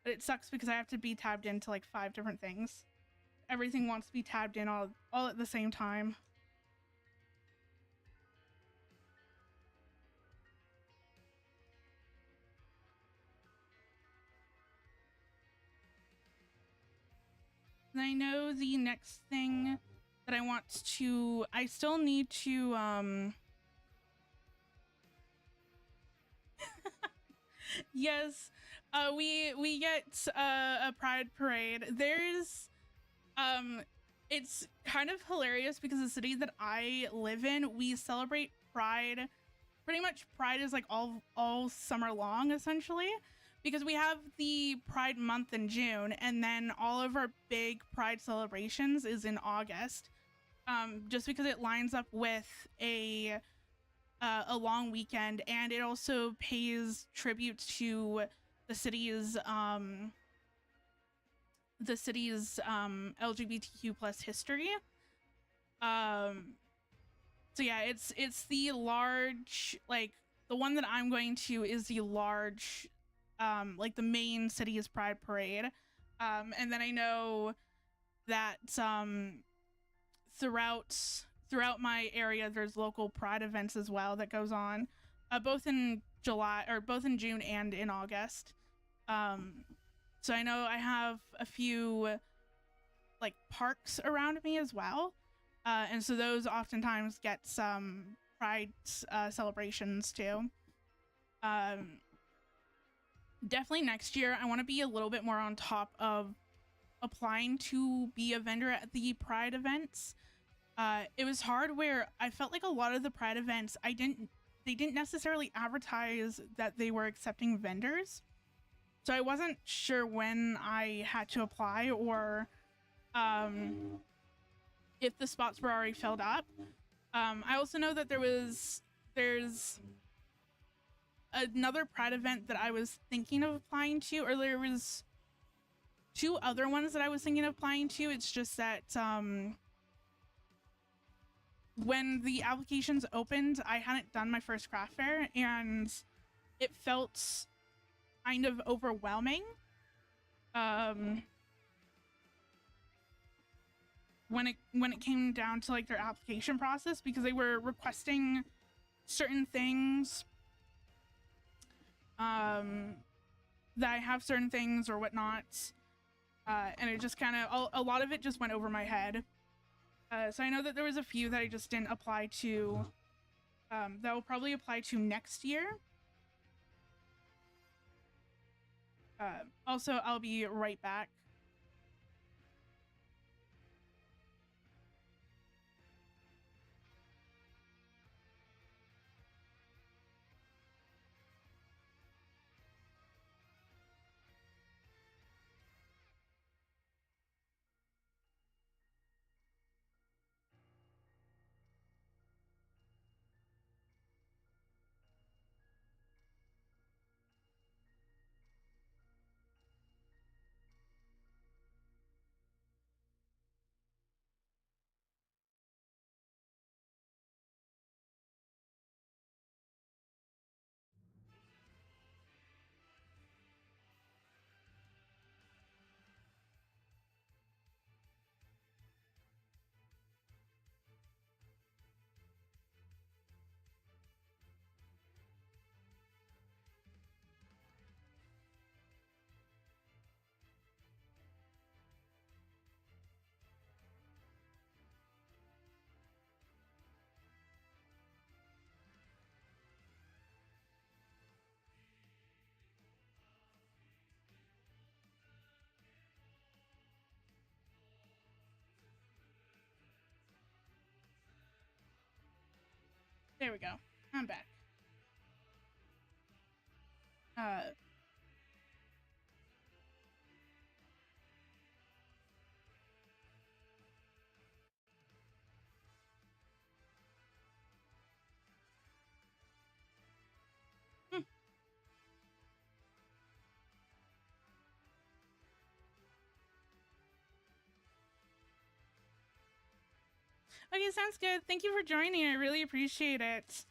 But it sucks because I have to be tabbed into like 5 different things. Everything wants to be tabbed in all at the same time. And I know the next thing that I still need to yes, we get a pride parade. There's it's kind of hilarious because the city that I live in, we celebrate pride. Pretty much pride is like all summer long, essentially, because we have the Pride month in June, and then all of our big pride celebrations is in August, just because it lines up with a long weekend, and it also pays tribute to the city's LGBTQ plus history. So yeah, it's the large, like, the one that I'm going to is the large, like the main city's pride parade. And then I know that throughout my area there's local pride events as well that goes on, both in June and in August. So I know I have a few like parks around me as well. And so those oftentimes get some pride celebrations too. Definitely next year, I want to be a little bit more on top of applying to be a vendor at the pride events. It was hard where I felt like a lot of the pride events, they didn't necessarily advertise that they were accepting vendors. So I wasn't sure when I had to apply, or if the spots were already filled up. I also know that there's another pride event that I was thinking of applying to, or there was 2 other ones that I was thinking of applying to. It's just that when the applications opened, I hadn't done my first craft fair, and it felt kind of overwhelming. When it came down to like their application process, because they were requesting certain things, that I have certain things or whatnot, and it just kind of, a lot of it just went over my head. So I know that there was a few that I just didn't apply to, that will probably apply to next year. Also, I'll be right back. There we go. I'm back. Uh, hmm. Okay, sounds good. Thank you for joining. I really appreciate it.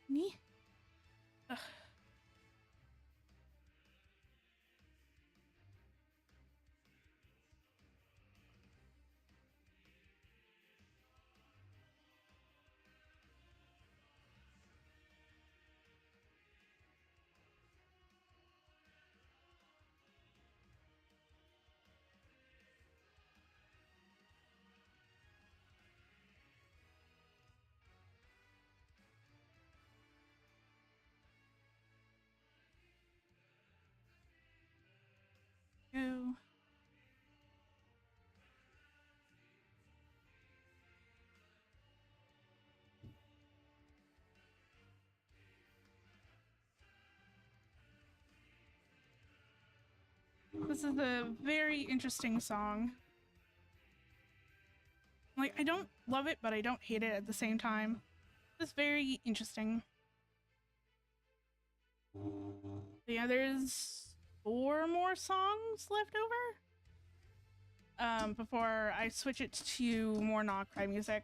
Me? Ugh. Go. This is a very interesting song. Like, I don't love it, but I don't hate it at the same time. It's very interesting. But yeah, there's 4 more songs left over. Before I switch it to more not cry music.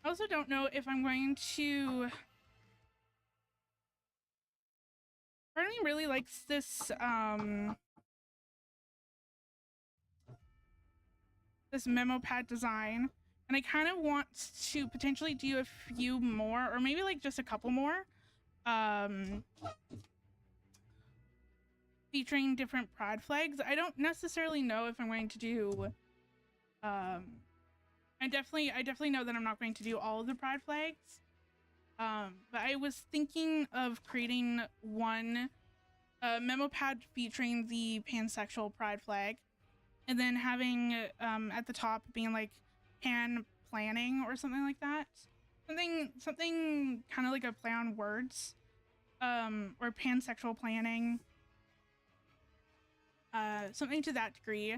I also don't know if I'm going to. Part of me really likes this this memo pad design, and I kind of want to potentially do a few more, or maybe like just a couple more, featuring different pride flags. I don't necessarily know if I'm going to do. I definitely know that I'm not going to do all of the pride flags. But I was thinking of creating one memo pad featuring the pansexual pride flag, and then having at the top being like pan planning or something like that. Something kind of like a play on words. Or pansexual planning. Something to that degree.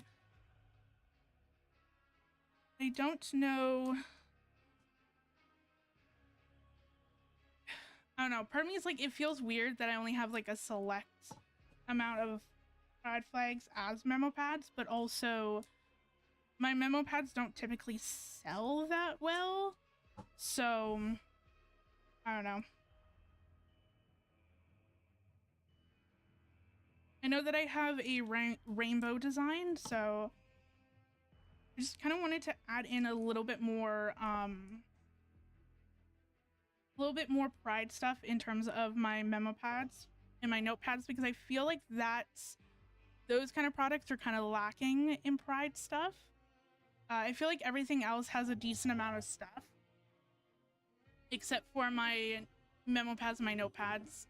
I don't know. I don't know. Part of me is like, it feels weird that I only have like a select amount of pride flags as memo pads, but also my memo pads don't typically sell that well. So, I don't know. I know that I have a rainbow design, so I just kind of wanted to add in a little bit more pride stuff in terms of my memo pads and my notepads, because I feel like those kind of products are kind of lacking in pride stuff. I feel like everything else has a decent amount of stuff, except for my memo pads and my notepads.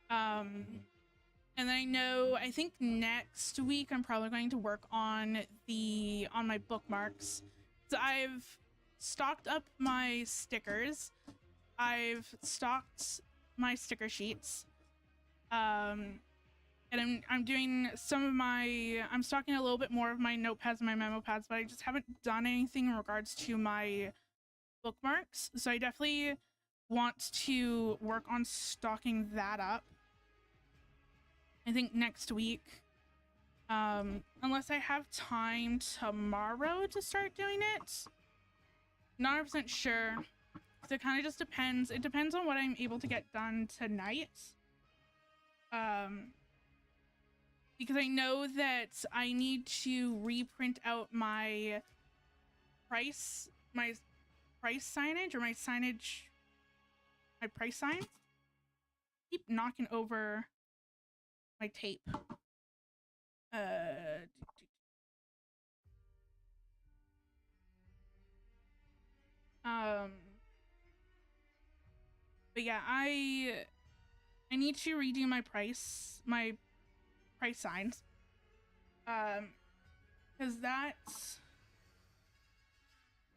And I think next week I'm probably going to work on my bookmarks. So I've stocked up my stickers. I've stocked my sticker sheets. And I'm doing I'm stocking a little bit more of my notepads and my memo pads, but I just haven't done anything in regards to my bookmarks. So I definitely want to work on stocking that up. I think next week. Unless I have time tomorrow to start doing it. Not 100% sure. So it kind of just depends. It depends on what I'm able to get done tonight. Because I know that I need to reprint out my price signage, or my price sign. Keep knocking over my tape. But yeah, I need to redo my price signs. because that's,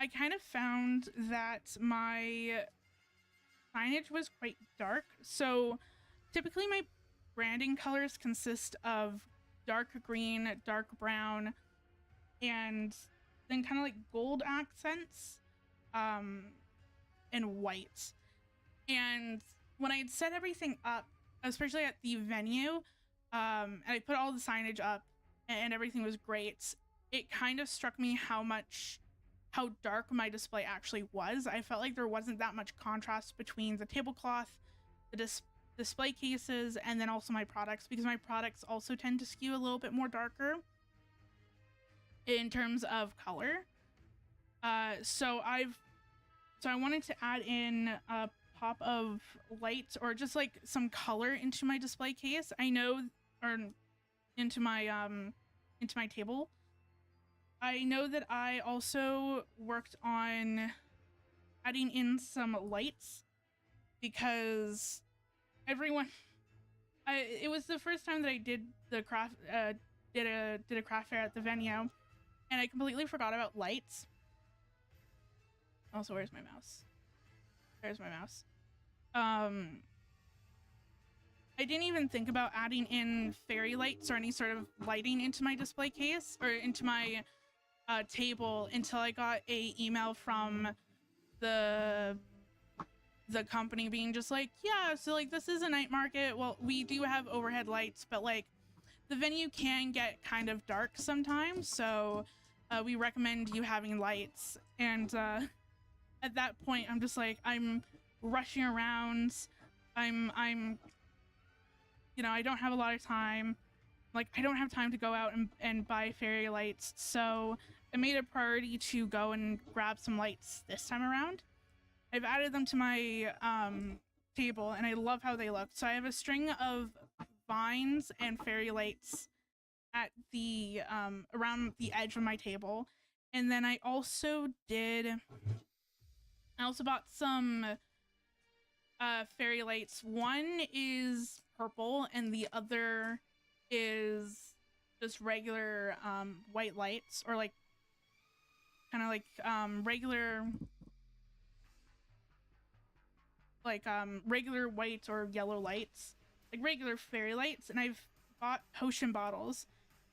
I kind of found that my signage was quite dark. So typically my branding colors consist of dark green, dark brown, and then kind of like gold accents, and white. And when I had set everything up, especially at the venue, and I put all the signage up and everything was great, it kind of struck me how dark my display actually was. I felt like there wasn't that much contrast between the tablecloth, the display cases, and then also my products, because my products also tend to skew a little bit more darker in terms of color. So I wanted to add in a pop of light or just like some color into my display case. I know, or into my table. I know that I also worked on adding in some lights because it was the first time that I did the craft did a craft fair at the venue, and I completely forgot about lights. Also, where's my mouse? There's my mouse. I didn't even think about adding in fairy lights or any sort of lighting into my display case or into my table until I got a email from the company being just like, yeah, so like this is a night market. Well, we do have overhead lights, but like the venue can get kind of dark sometimes, so we recommend you having lights. And at that point, I'm just like, I'm rushing around. I'm you know, I don't have a lot of time. Like, I don't have time to go out and buy fairy lights, so I made a priority to go and grab some lights this time around. I've added them to my table, and I love how they look. So I have a string of vines and fairy lights at the around the edge of my table, and then I also bought some fairy lights. One is purple, and the other is just regular white lights, or like kind of like regular regular white or yellow lights, like regular fairy lights. And I've bought potion bottles,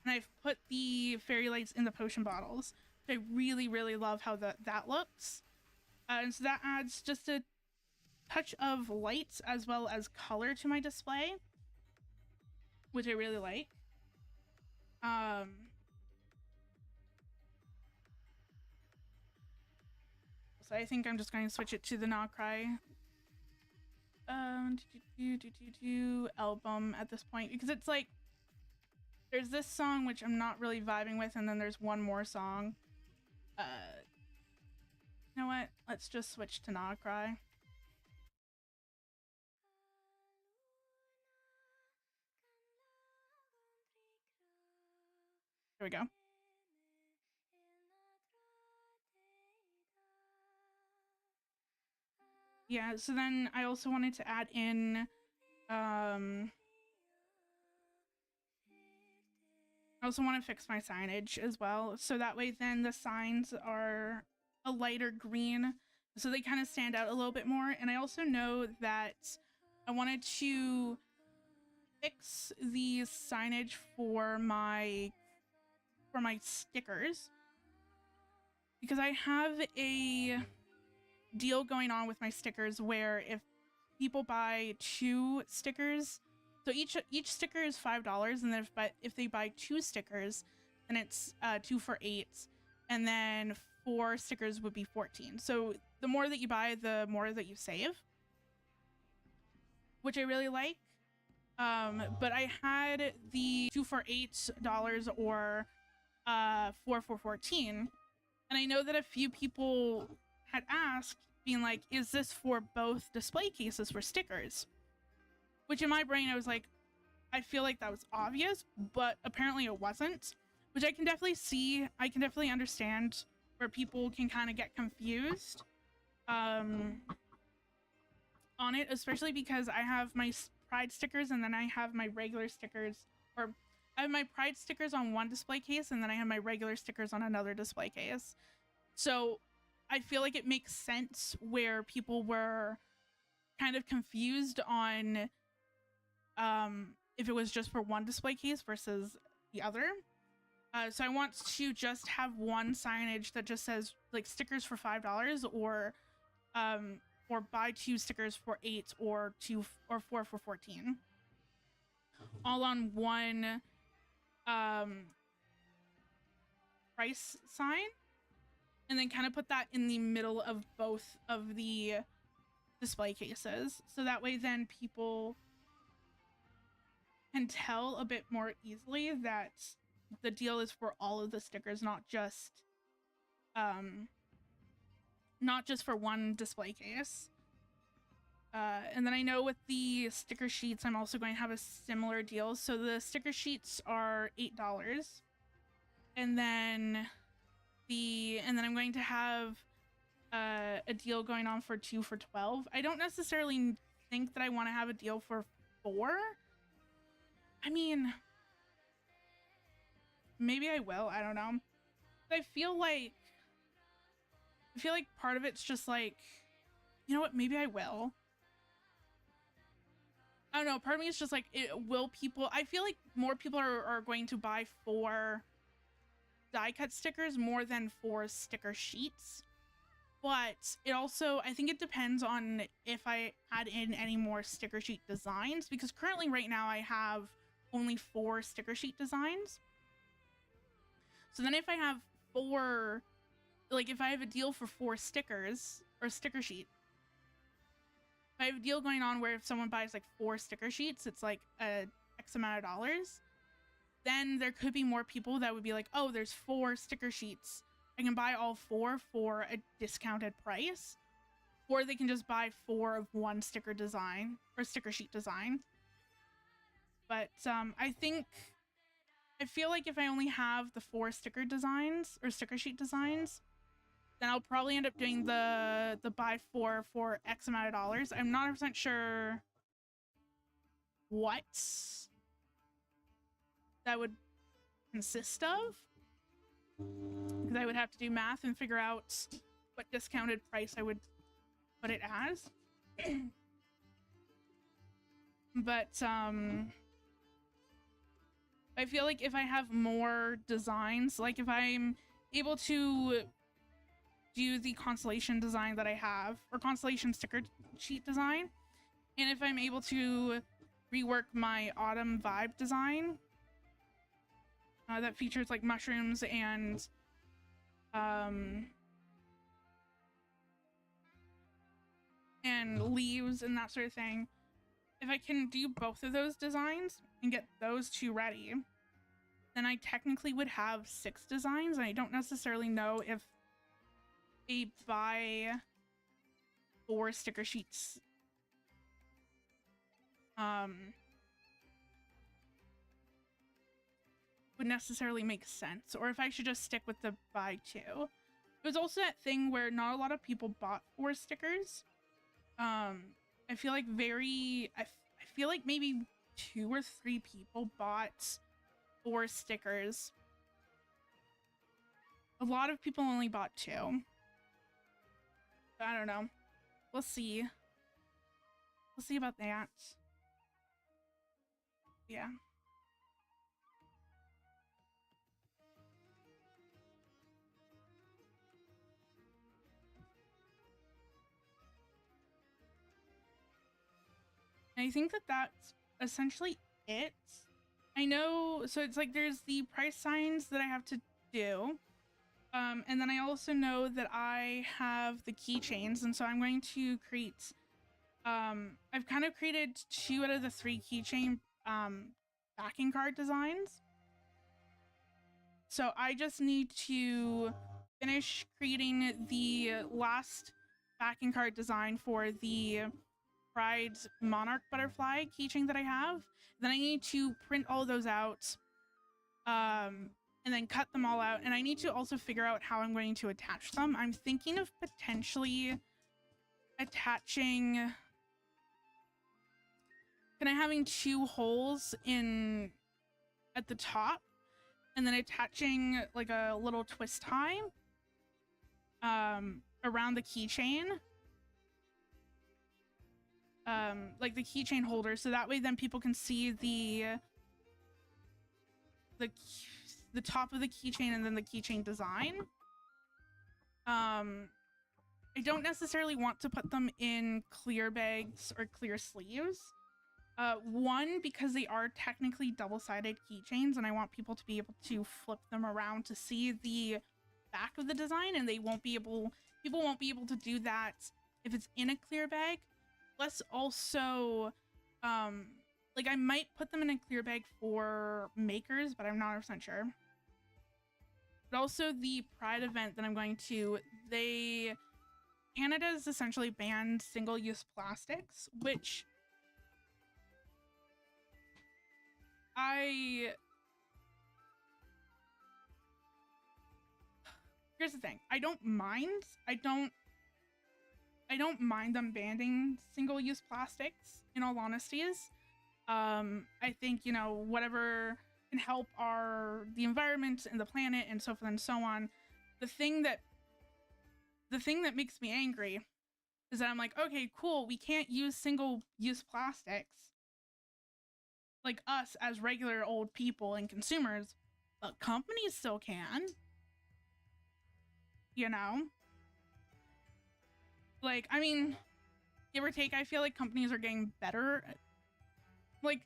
and I've put the fairy lights in the potion bottles. I really love how that looks, and so that adds just a touch of light as well as color to my display, which I really like. So I think I'm just going to switch it to the Nacry album at this point, because it's like there's this song which I'm not really vibing with, and then there's one more song. You know what? Let's just switch to Nacry. Here we go. Yeah, so then I also wanted to add in I also want to fix my signage as well, so that way then the signs are a lighter green, so they kind of stand out a little bit more. And I also know that I wanted to fix the signage for my stickers, because I have a deal going on with my stickers where if people buy 2 stickers, so each sticker is $5, and then if they buy 2 stickers, then it's 2 for $8, and then 4 stickers would be $14. So the more that you buy, the more that you save, which I really like. But I had the 2 for $8 or 4 for $14, and I know that a few people had asked, being like, is this for both display cases for stickers? Which in my brain I was like, I feel like that was obvious, but apparently it wasn't, which I can definitely see. I can definitely understand where people can kind of get confused on it, especially because I have my Pride stickers, and then I have my regular stickers, or I have my Pride stickers on one display case, and then I have my regular stickers on another display case. So I feel like it makes sense where people were kind of confused on if it was just for one display case versus the other. So I want to just have one signage that just says like stickers for $5, or buy 2 stickers for $8, or 4 for $14, all on one price sign, and then kind of put that in the middle of both of the display cases, so that way then people can tell a bit more easily that the deal is for all of the stickers, not just for one display case. And then I know with the sticker sheets, I'm also going to have a similar deal. So the sticker sheets are $8, and then I'm going to have a deal going on for 2 for $12. I don't necessarily think that I want to have a deal for 4. I mean, maybe I will. I don't know. But I feel like part of it's just like, you know what? Maybe I will. I don't know. Part of me is just like, I feel like more people are going to buy 4 die cut stickers more than 4 sticker sheets. But it also, I think it depends on if I add in any more sticker sheet designs, because currently right now I have only 4 sticker sheet designs. So then if I have 4, like if I have a deal for 4 stickers or sticker sheet, if I have a deal going on where if someone buys like 4 sticker sheets, it's like a X amount of dollars, then there could be more people that would be like, oh, there's 4 sticker sheets. I can buy all 4 for a discounted price, or they can just buy 4 of one sticker design or sticker sheet design. But I feel like if I only have the 4 sticker designs or sticker sheet designs, then I'll probably end up doing the buy 4 for X amount of dollars. I'm not 100% sure what that would consist of, because I would have to do math and figure out what discounted price I would put it as. But I feel like if I have more designs, like if I'm able to do the constellation design that I have, or constellation sticker sheet design, and if I'm able to rework my autumn vibe design that features like mushrooms and leaves and that sort of thing, if I can do both of those designs and get those 2 ready, then I technically would have 6 designs. And I don't necessarily know if a buy 4 sticker sheets would necessarily make sense, or if I should just stick with the buy 2. It was also that thing where not a lot of people bought 4 stickers. I feel like I feel like maybe 2 or 3 people bought 4 stickers. A lot of people only bought 2. I don't know. We'll see. We'll see about that. Yeah. And I think that that's essentially it. I know, so it's like there's the price signs that I have to do. And then I also know that I have the keychains, and so I'm going to create, I've kind of created 2 out of the 3 keychain backing card designs. So I just need to finish creating the last backing card design for the Pride Monarch Butterfly keychain that I have. Then I need to print all those out, and then cut them all out. And I need to also figure out how I'm going to attach them. I'm thinking of potentially attaching, having 2 holes in at the top and then attaching like a little twist tie around the keychain, like the keychain holder, so that way then people can see the top of the keychain and then the keychain design. I don't necessarily want to put them in clear bags or clear sleeves. One, because they are technically double-sided keychains and I want people to be able to flip them around to see the back of the design, and people won't be able to do that if it's in a clear bag. Plus also, like I might put them in a clear bag for makers, but I'm not 100% sure. But also the Pride event that I'm going to, Canada's essentially banned single-use plastics, which here's the thing. I don't mind. I don't mind them banning single-use plastics, in all honesties. I think, you know, whatever can help the environment and the planet and so forth and so on. The thing that makes me angry is that I'm like, okay, cool, we can't use single-use plastics, like us as regular old people and consumers, but companies still can, you know? Like, I mean, give or take, I feel like companies are getting better. Like,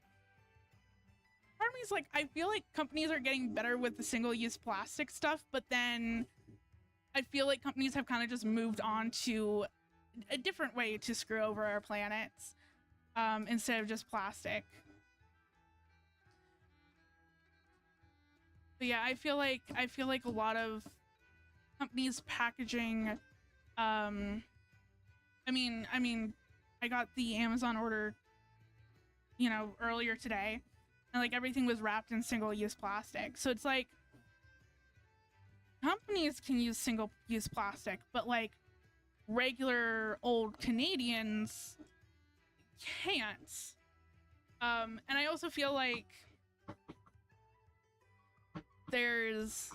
part of me is like, I feel like companies are getting better with the single-use plastic stuff, but then I feel like companies have kind of just moved on to a different way to screw over our planets, instead of just plastic. But yeah, I feel like a lot of companies packaging, I mean, I got the Amazon order, you know, earlier today, and like everything was wrapped in single-use plastic. So it's like, companies can use single-use plastic, but like regular old Canadians can't. And I also feel like there's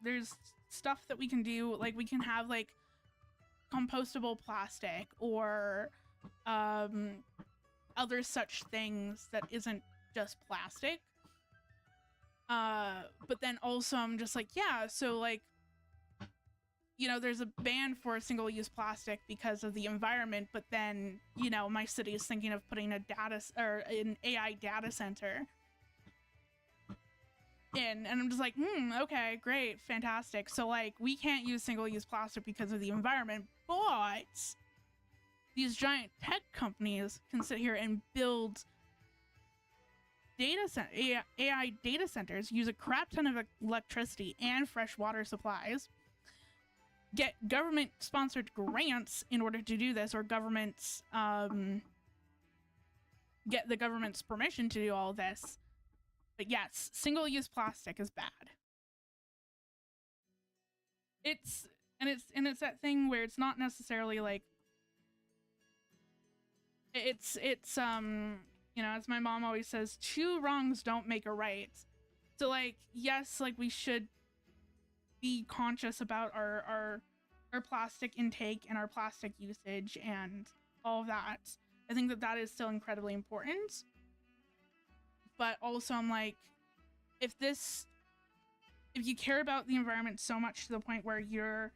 there's stuff that we can do, like we can have like compostable plastic or other such things that isn't just plastic. But then also I'm just like, yeah, so like, you know, there's a ban for single-use plastic because of the environment, but then, you know, my city is thinking of putting an AI data center in, and I'm just like, okay, great, fantastic. So like, we can't use single-use plastic because of the environment, but these giant tech companies can sit here and build AI data centers, use a crap ton of electricity and fresh water supplies, get government-sponsored grants in order to do this, or governments get the government's permission to do all this. But yes, single-use plastic is bad. It's that thing where it's not necessarily like it's you know, as my mom always says, two wrongs don't make a right. So like, yes, like we should be conscious about our plastic intake and our plastic usage and all of that. I think that is still incredibly important. But also I'm like, if you care about the environment so much to the point where you're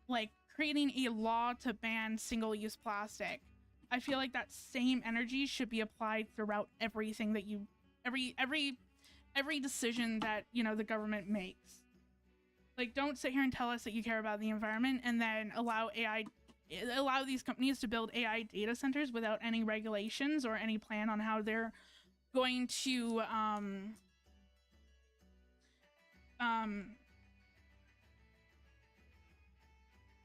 like creating a law to ban single-use plastic, I feel like that same energy should be applied throughout everything that every decision that, you know, the government makes. Like, don't sit here and tell us that you care about the environment and then allow these companies to build AI data centers without any regulations or any plan on how they're going to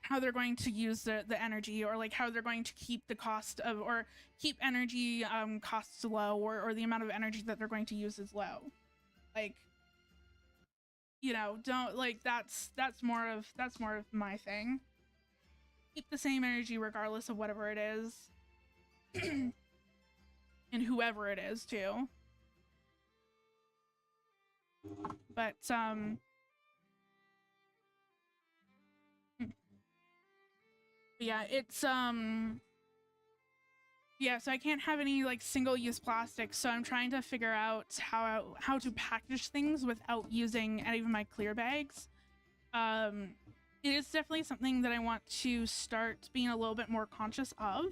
how they're going to use the energy, or like how they're going to keep the cost of, or keep energy costs low, or the amount of energy that they're going to use is low. Like, you know, don't, like, that's more of my thing. Keep the same energy regardless of whatever it is. and whoever it is too. But yeah, it's yeah, so I can't have any like single-use plastic, so I'm trying to figure out how to package things without using any of my clear bags. It is definitely something that I want to start being a little bit more conscious of.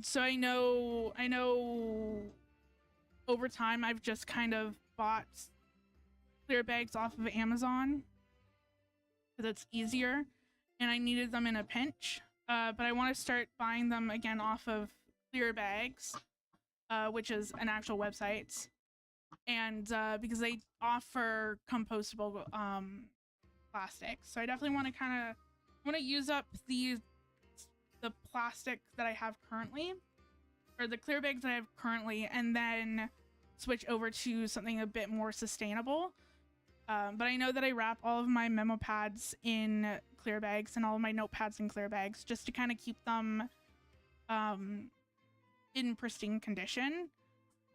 So I know over time I've just kind of bought clear bags off of Amazon because it's easier, and I needed them in a pinch. But I want to start buying them again off of Clear Bags, which is an actual website, and because they offer compostable plastics. So I definitely want to use up the plastic that I have currently, or the clear bags that I have currently, and then switch over to something a bit more sustainable. But I know that I wrap all of my memo pads in clear bags and all of my notepads in clear bags just to kind of keep them in pristine condition.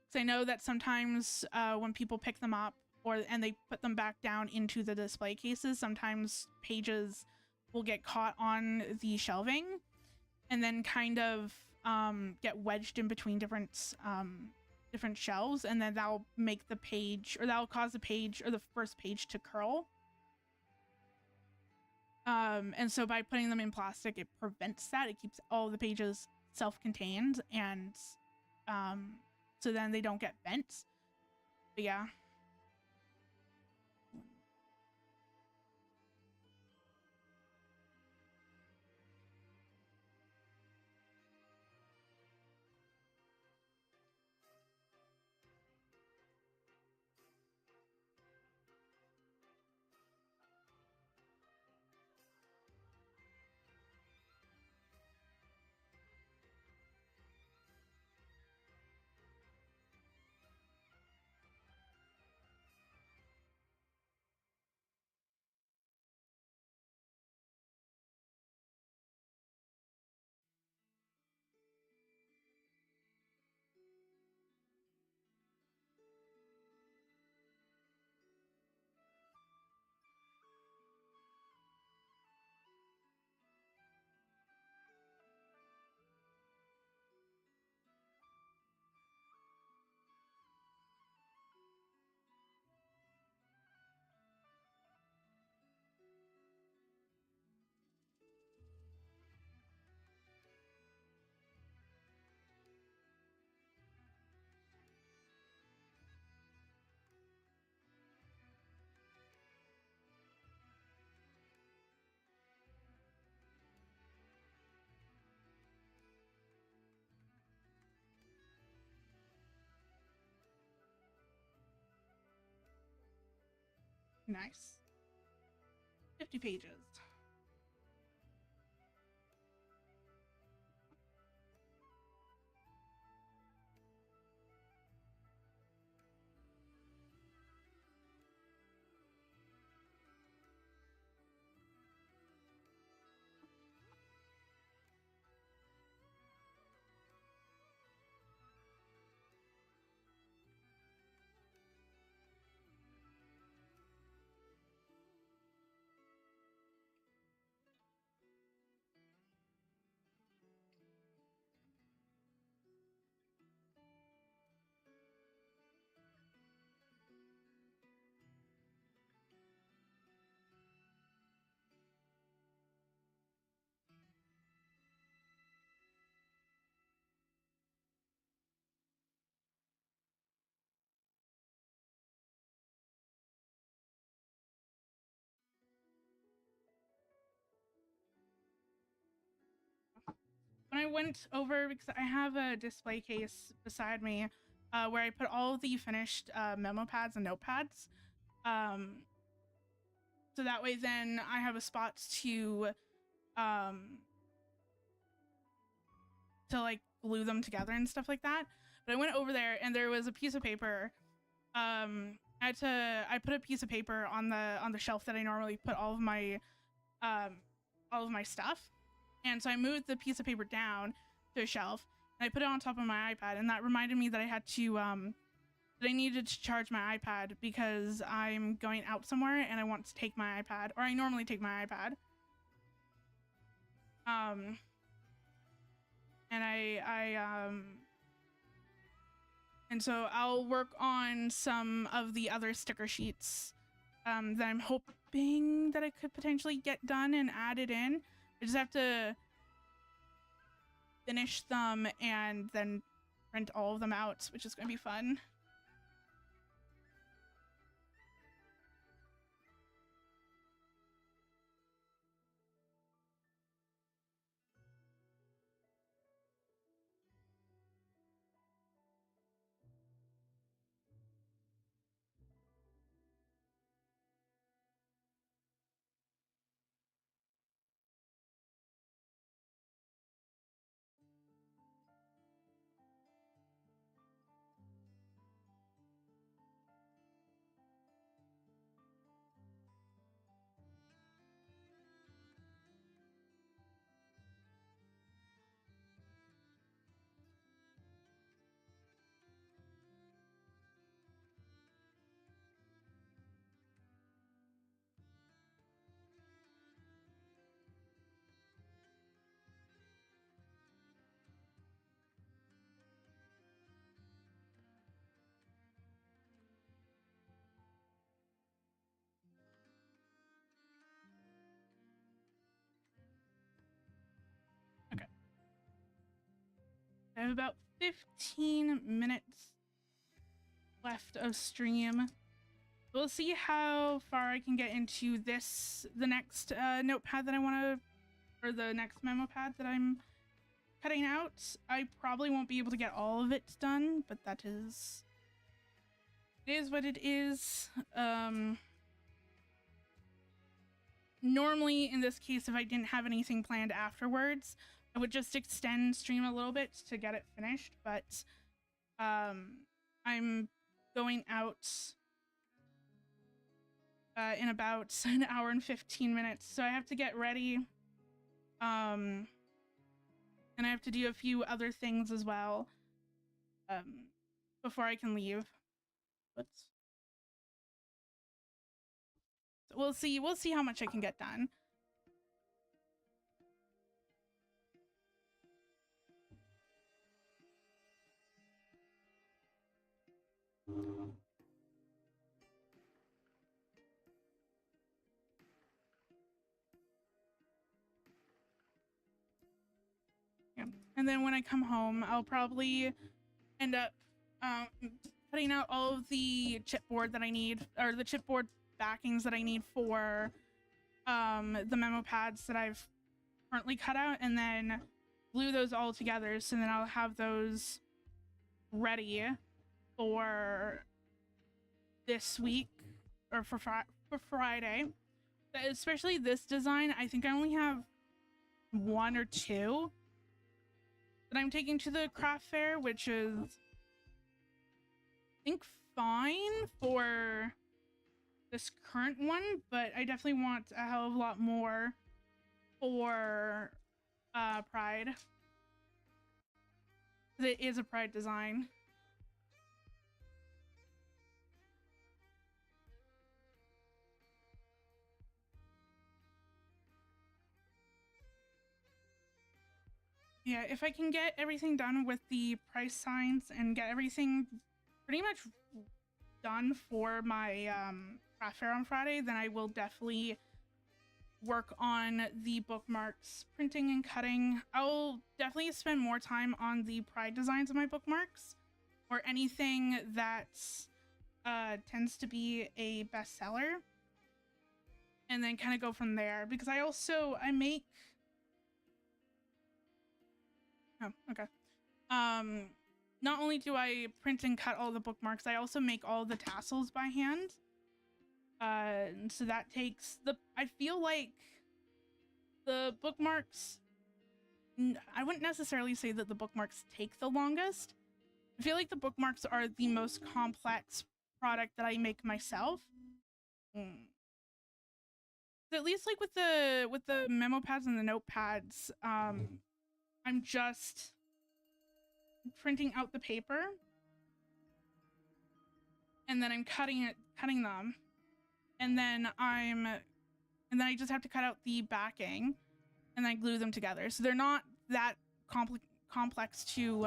Because I know that sometimes when people pick them up and they put them back down into the display cases, sometimes pages will get caught on the shelving and then kind of get wedged in between different shelves, and then that'll make the page, or that'll cause the page or the first page to curl. And so by putting them in plastic, it prevents that. It keeps all the pages self-contained, and so then they don't get bent. But yeah. Nice. 50 pages. When I went over, because I have a display case beside me where I put all of the finished memo pads and notepads. So that way then I have a spot to like glue them together and stuff like that. But I went over there and there was a piece of paper. I put a piece of paper on the shelf that I normally put all of my stuff. And so I moved the piece of paper down to a shelf and I put it on top of my iPad, and that reminded me that I had to that I needed to charge my iPad because I'm going out somewhere and I want to take my iPad, or I normally take my iPad. And so I'll work on some of the other sticker sheets that I'm hoping that I could potentially get done and added in. I just have to finish them and then print all of them out, which is going to be fun. Okay. I have about 15 minutes left of stream. We'll see how far I can get into the next notepad that I want to, or the next memo pad that I'm cutting out. I probably won't be able to get all of it done, but it is what it is. Normally in this case, if I didn't have anything planned afterwards, I would just extend stream a little bit to get it finished, but I'm going out in about an hour and 15 minutes, so I have to get ready, and I have to do a few other things as well before I can leave. But so we'll see how much I can get done. Yeah. And then when I come home, I'll probably end up cutting out all of the chipboard that I need, or the chipboard backings that I need for the memo pads that I've currently cut out, and then glue those all together, so then I'll have those ready for this week, or for Friday. But especially this design, I think I only have 1 or 2 that I'm taking to the craft fair, which is, I think, fine for this current one, but I definitely want a hell of a lot more for Pride. It is a Pride design. Yeah, if I can get everything done with the price signs and get everything pretty much done for my craft fair on Friday, then I will definitely work on the bookmarks printing and cutting. I'll definitely spend more time on the Pride designs of my bookmarks, or anything that tends to be a bestseller, and then kind of go from there, because I make not only do I print and cut all the bookmarks, I also make all the tassels by hand. So that takes I feel like the bookmarks, I wouldn't necessarily say that the bookmarks take the longest. I feel like the bookmarks are the most complex product that I make myself. at least like with the memo pads and the notepads, I'm just printing out the paper and then I'm cutting them, and then I just have to cut out the backing and then glue them together. So they're not that complex to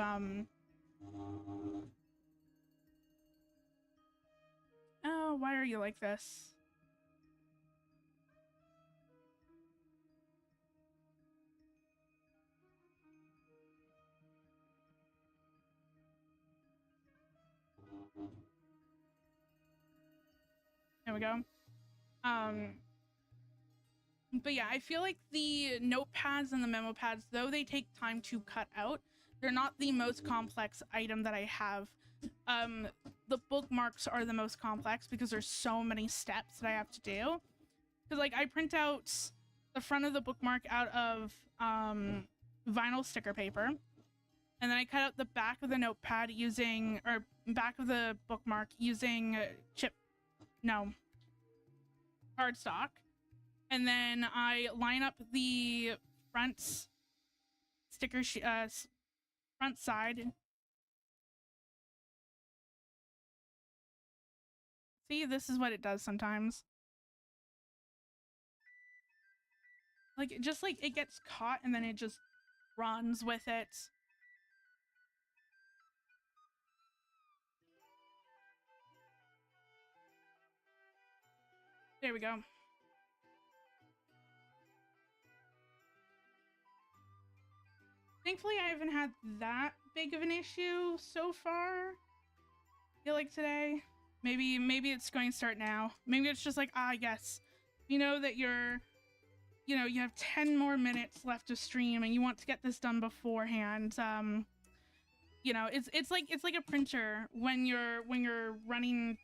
oh, why are you like this? There we go. But yeah, I feel like the notepads and the memo pads, though they take time to cut out, they're not the most complex item that I have. The bookmarks are the most complex because there's so many steps that I have to do. Because like I print out the front of the bookmark out of vinyl sticker paper, and then I cut out the back of the notepad using, or back of the bookmark using cardstock. And then I line up the front sticker front side. See, this is what it does sometimes. Like, just like it gets caught and then it just runs with it. There we go. Thankfully, I haven't had that big of an issue so far. I feel like today. Maybe it's going to start now. Maybe it's just like, yes. You know that you have 10 more minutes left to stream and you want to get this done beforehand. You know, it's like a printer when you're running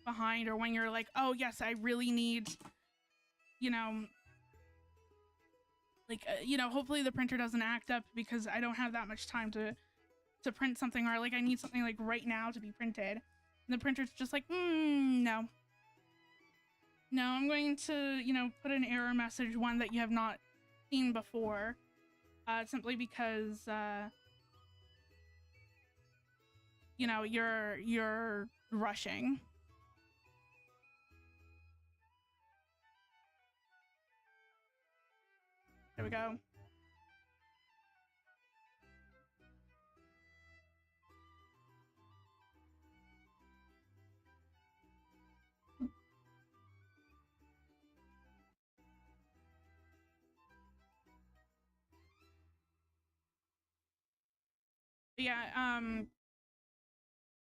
behind, or when you're like, oh yes, I really need, you know, like, hopefully the printer doesn't act up because I don't have that much time to print something, or like I need something like right now to be printed. And the printer's just like, no. No, I'm going to, put an error message, one that you have not seen before, simply because, you're rushing. There we go.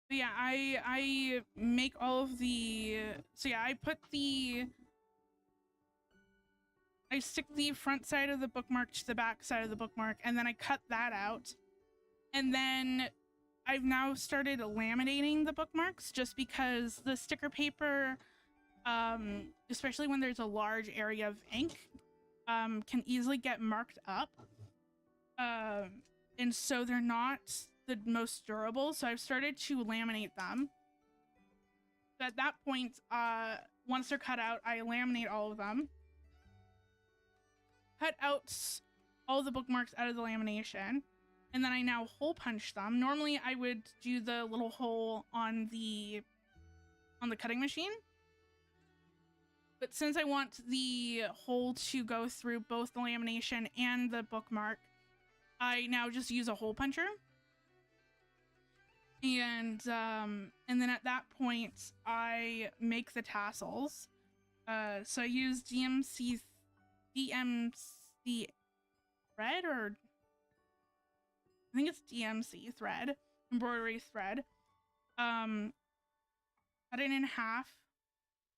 Yeah, I make all of the, I stick the front side of the bookmark to the back side of the bookmark, and then I cut that out. And then I've now started laminating the bookmarks, just because the sticker paper, especially when there's a large area of ink, can easily get marked up. And so they're not the most durable, so I've started to laminate them. So at that point, once they're cut out, I laminate all of them. Cut out all the bookmarks out of the lamination, and then I now hole punch them. Normally I would do the little hole on the cutting machine, but since I want the hole to go through both the lamination and the bookmark, I now just use a hole puncher. And then at that point I make the tassels. So I use DMC thread, or I think it's DMC thread, embroidery thread. Cut it in half.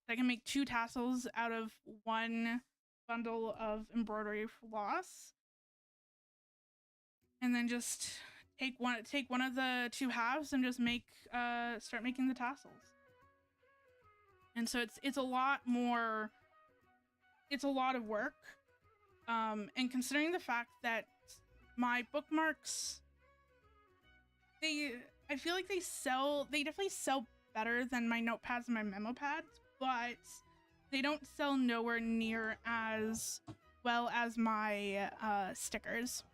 I can make 2 tassels out of 1 bundle of embroidery floss, and then just take one of the 2 halves and just start making the tassels. And so it's a lot more. It's a lot of work, and considering the fact that my bookmarks, I feel like they definitely sell better than my notepads and my memo pads, but they don't sell nowhere near as well as my stickers.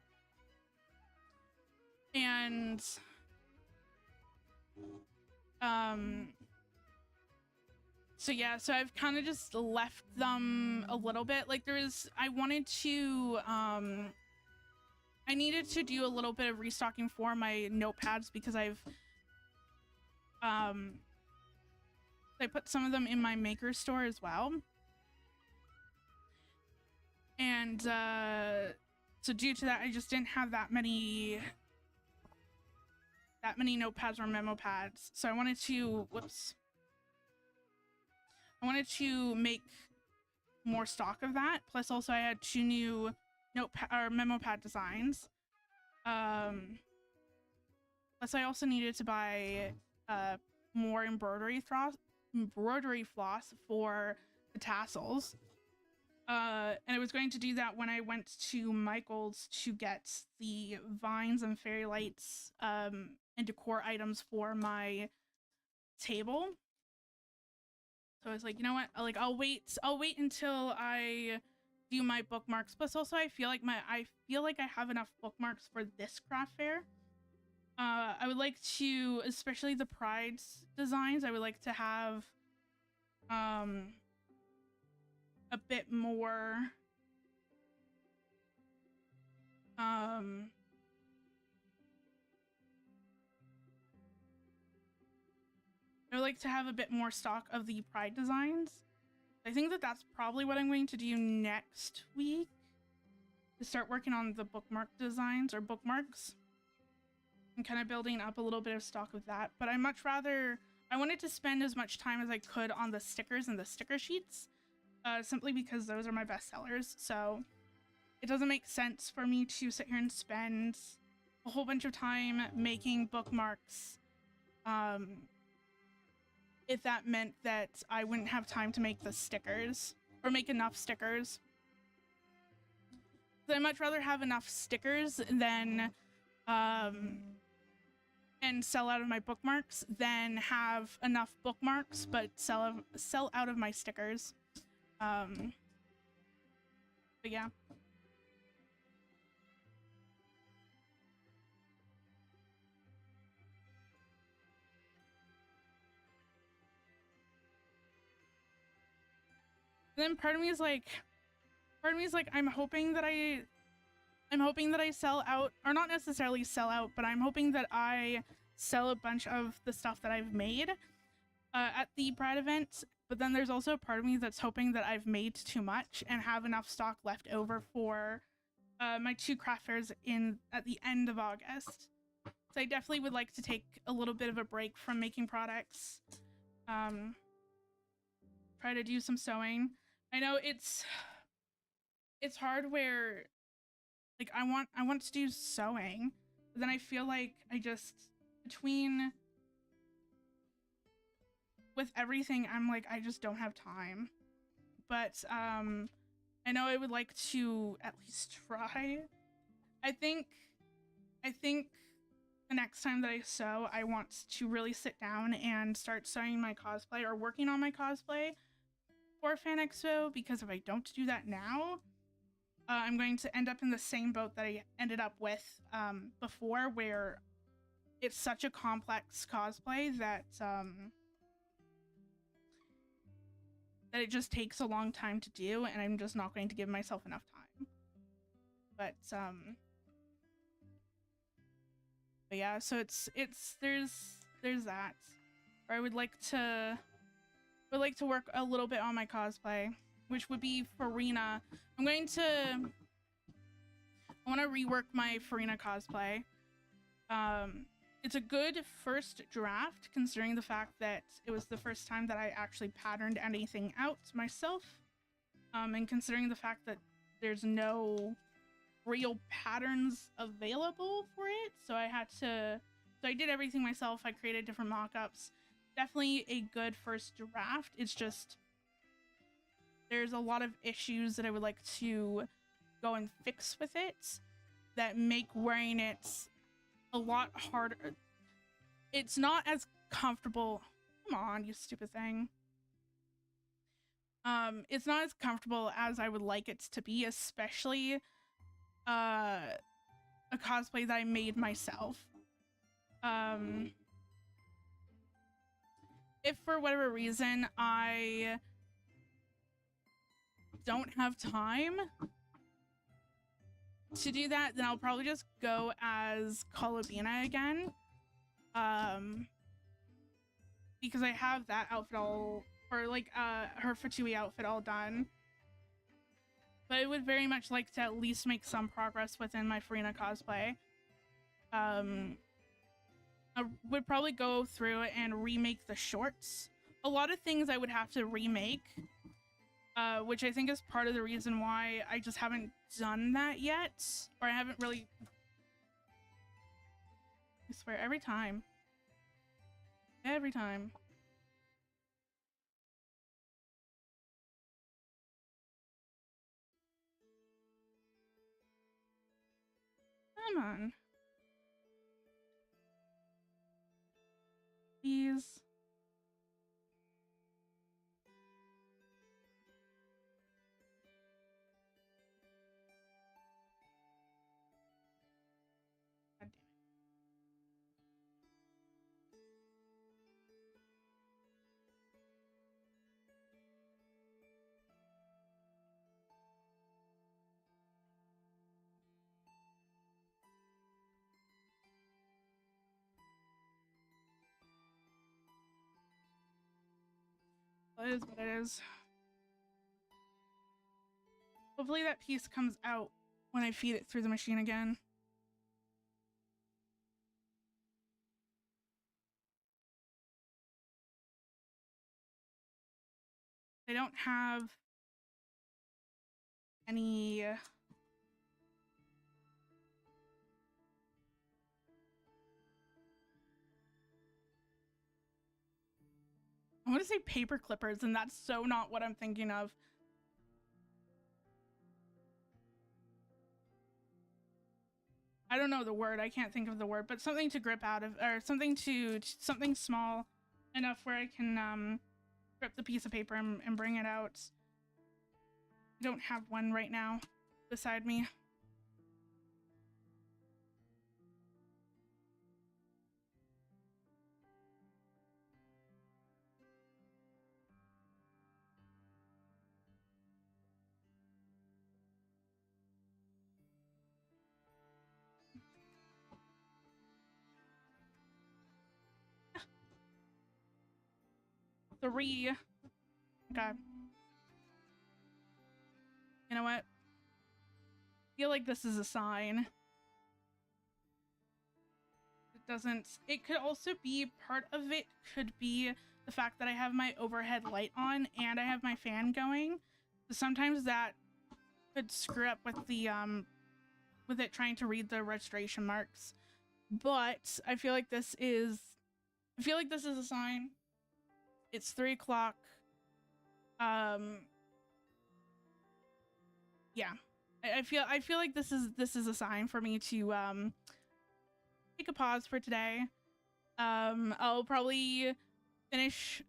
And so yeah, so I've kind of just left them a little bit. Like I wanted to I needed to do a little bit of restocking for my notepads because I put some of them in my maker store as well. And so due to that, I just didn't have that many notepads or memo pads. So I wanted to make more stock of that. Plus also I had 2 new notepad or memo pad designs. Plus I also needed to buy more embroidery floss for the tassels. And I was going to do that when I went to Michael's to get the vines and fairy lights and decor items for my table. So I was like, you know what? Like I'll wait until I do my bookmarks. Plus also I feel like I have enough bookmarks for this craft fair. I would like to, especially the Pride designs, I would like to have a bit more I would like to have a bit more stock of the Pride designs. I think that that's probably what I'm going to do next week, to start working on the bookmark designs or bookmarks and kind of building up a little bit of stock of that. But I wanted to spend as much time as I could on the stickers and the sticker sheets, simply because those are my best sellers. So it doesn't make sense for me to sit here and spend a whole bunch of time making bookmarks if that meant that I wouldn't have time to make the stickers or make enough stickers. So I'd much rather have enough stickers than and sell out of my bookmarks than have enough bookmarks but sell out of my stickers. But yeah. And then part of me is like, I'm hoping that I sell out, or not necessarily sell out, but I'm hoping that I sell a bunch of the stuff that I've made at the Pride event. But then there's also a part of me that's hoping that I've made too much and have enough stock left over for my 2 craft fairs at the end of August. So I definitely would like to take a little bit of a break from making products. Try to do some sewing. I know it's hard where, like, I want to do sewing, but then I feel like with everything, I'm like, I just don't have time. But I know I would like to at least try. I think the next time that I sew, I want to really sit down and start sewing my cosplay or working on my cosplay for Fan Expo, because if I don't do that now, I'm going to end up in the same boat that I ended up with before, where it's such a complex cosplay that it just takes a long time to do, and I'm just not going to give myself enough time. But yeah, so there's that. Or I would like to work a little bit on my cosplay, which would be Farina. I want to rework my Farina cosplay. It's a good first draft, considering the fact that it was the first time that I actually patterned anything out myself, and considering the fact that there's no real patterns available for it, so I did everything myself. I created different mock-ups. Definitely a good first draft. It's just there's a lot of issues that I would like to go and fix with it that make wearing it a lot harder. It's not as comfortable. Come on, you stupid thing. It's not as comfortable as I would like it to be, especially a cosplay that I made myself. If for whatever reason I don't have time to do that, then I'll probably just go as Colobina again. Because I have that outfit all, or like her Fatui outfit all done. But I would very much like to at least make some progress within my Furina cosplay. I would probably go through and remake the shorts. A lot of things I would have to remake, which I think is part of the reason why I just haven't done that yet. Or I haven't really... I swear, every time. Every time. Come on. Please. God damn it. Well, it is what it is. Hopefully that piece comes out when I feed it through the machine again. I don't have any... I want to say paper clippers, and that's so not what I'm thinking of. I don't know the word. I can't think of the word, but something to grip out of, or something small enough where I can grip the piece of paper and bring it out. I don't have one right now beside me. Three. Okay. You know what? I feel like this is a sign. It doesn't... It could also be... Part of it could be the fact that I have my overhead light on and I have my fan going. So sometimes that could screw up with the, with it trying to read the registration marks. But I feel like this is... I feel like this is a sign. It's 3 o'clock. Yeah. I feel like this is a sign for me to take a pause for today. I'll probably finish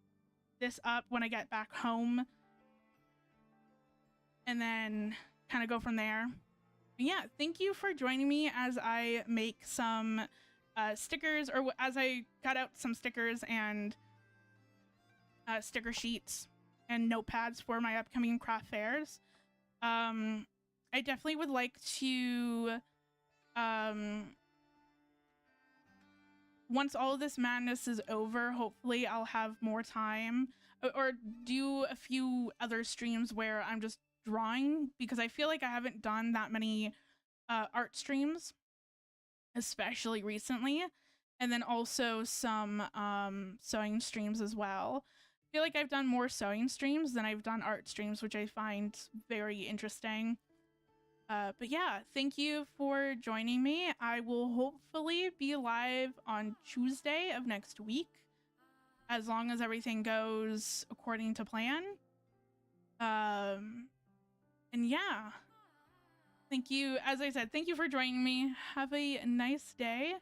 this up when I get back home and then kind of go from there. But yeah, thank you for joining me as I make some stickers, or as I cut out some stickers and sticker sheets and notepads for my upcoming craft fairs. I definitely would like to, once all of this madness is over, hopefully I'll have more time, or do a few other streams where I'm just drawing, because I feel like I haven't done that many art streams, especially recently, and then also some sewing streams as well. I feel like I've done more sewing streams than I've done art streams, which I find very interesting. But yeah, thank you for joining me. I will hopefully be live on Tuesday of next week, as long as everything goes according to plan. And yeah, thank you. As I said, thank you for joining me. Have a nice day.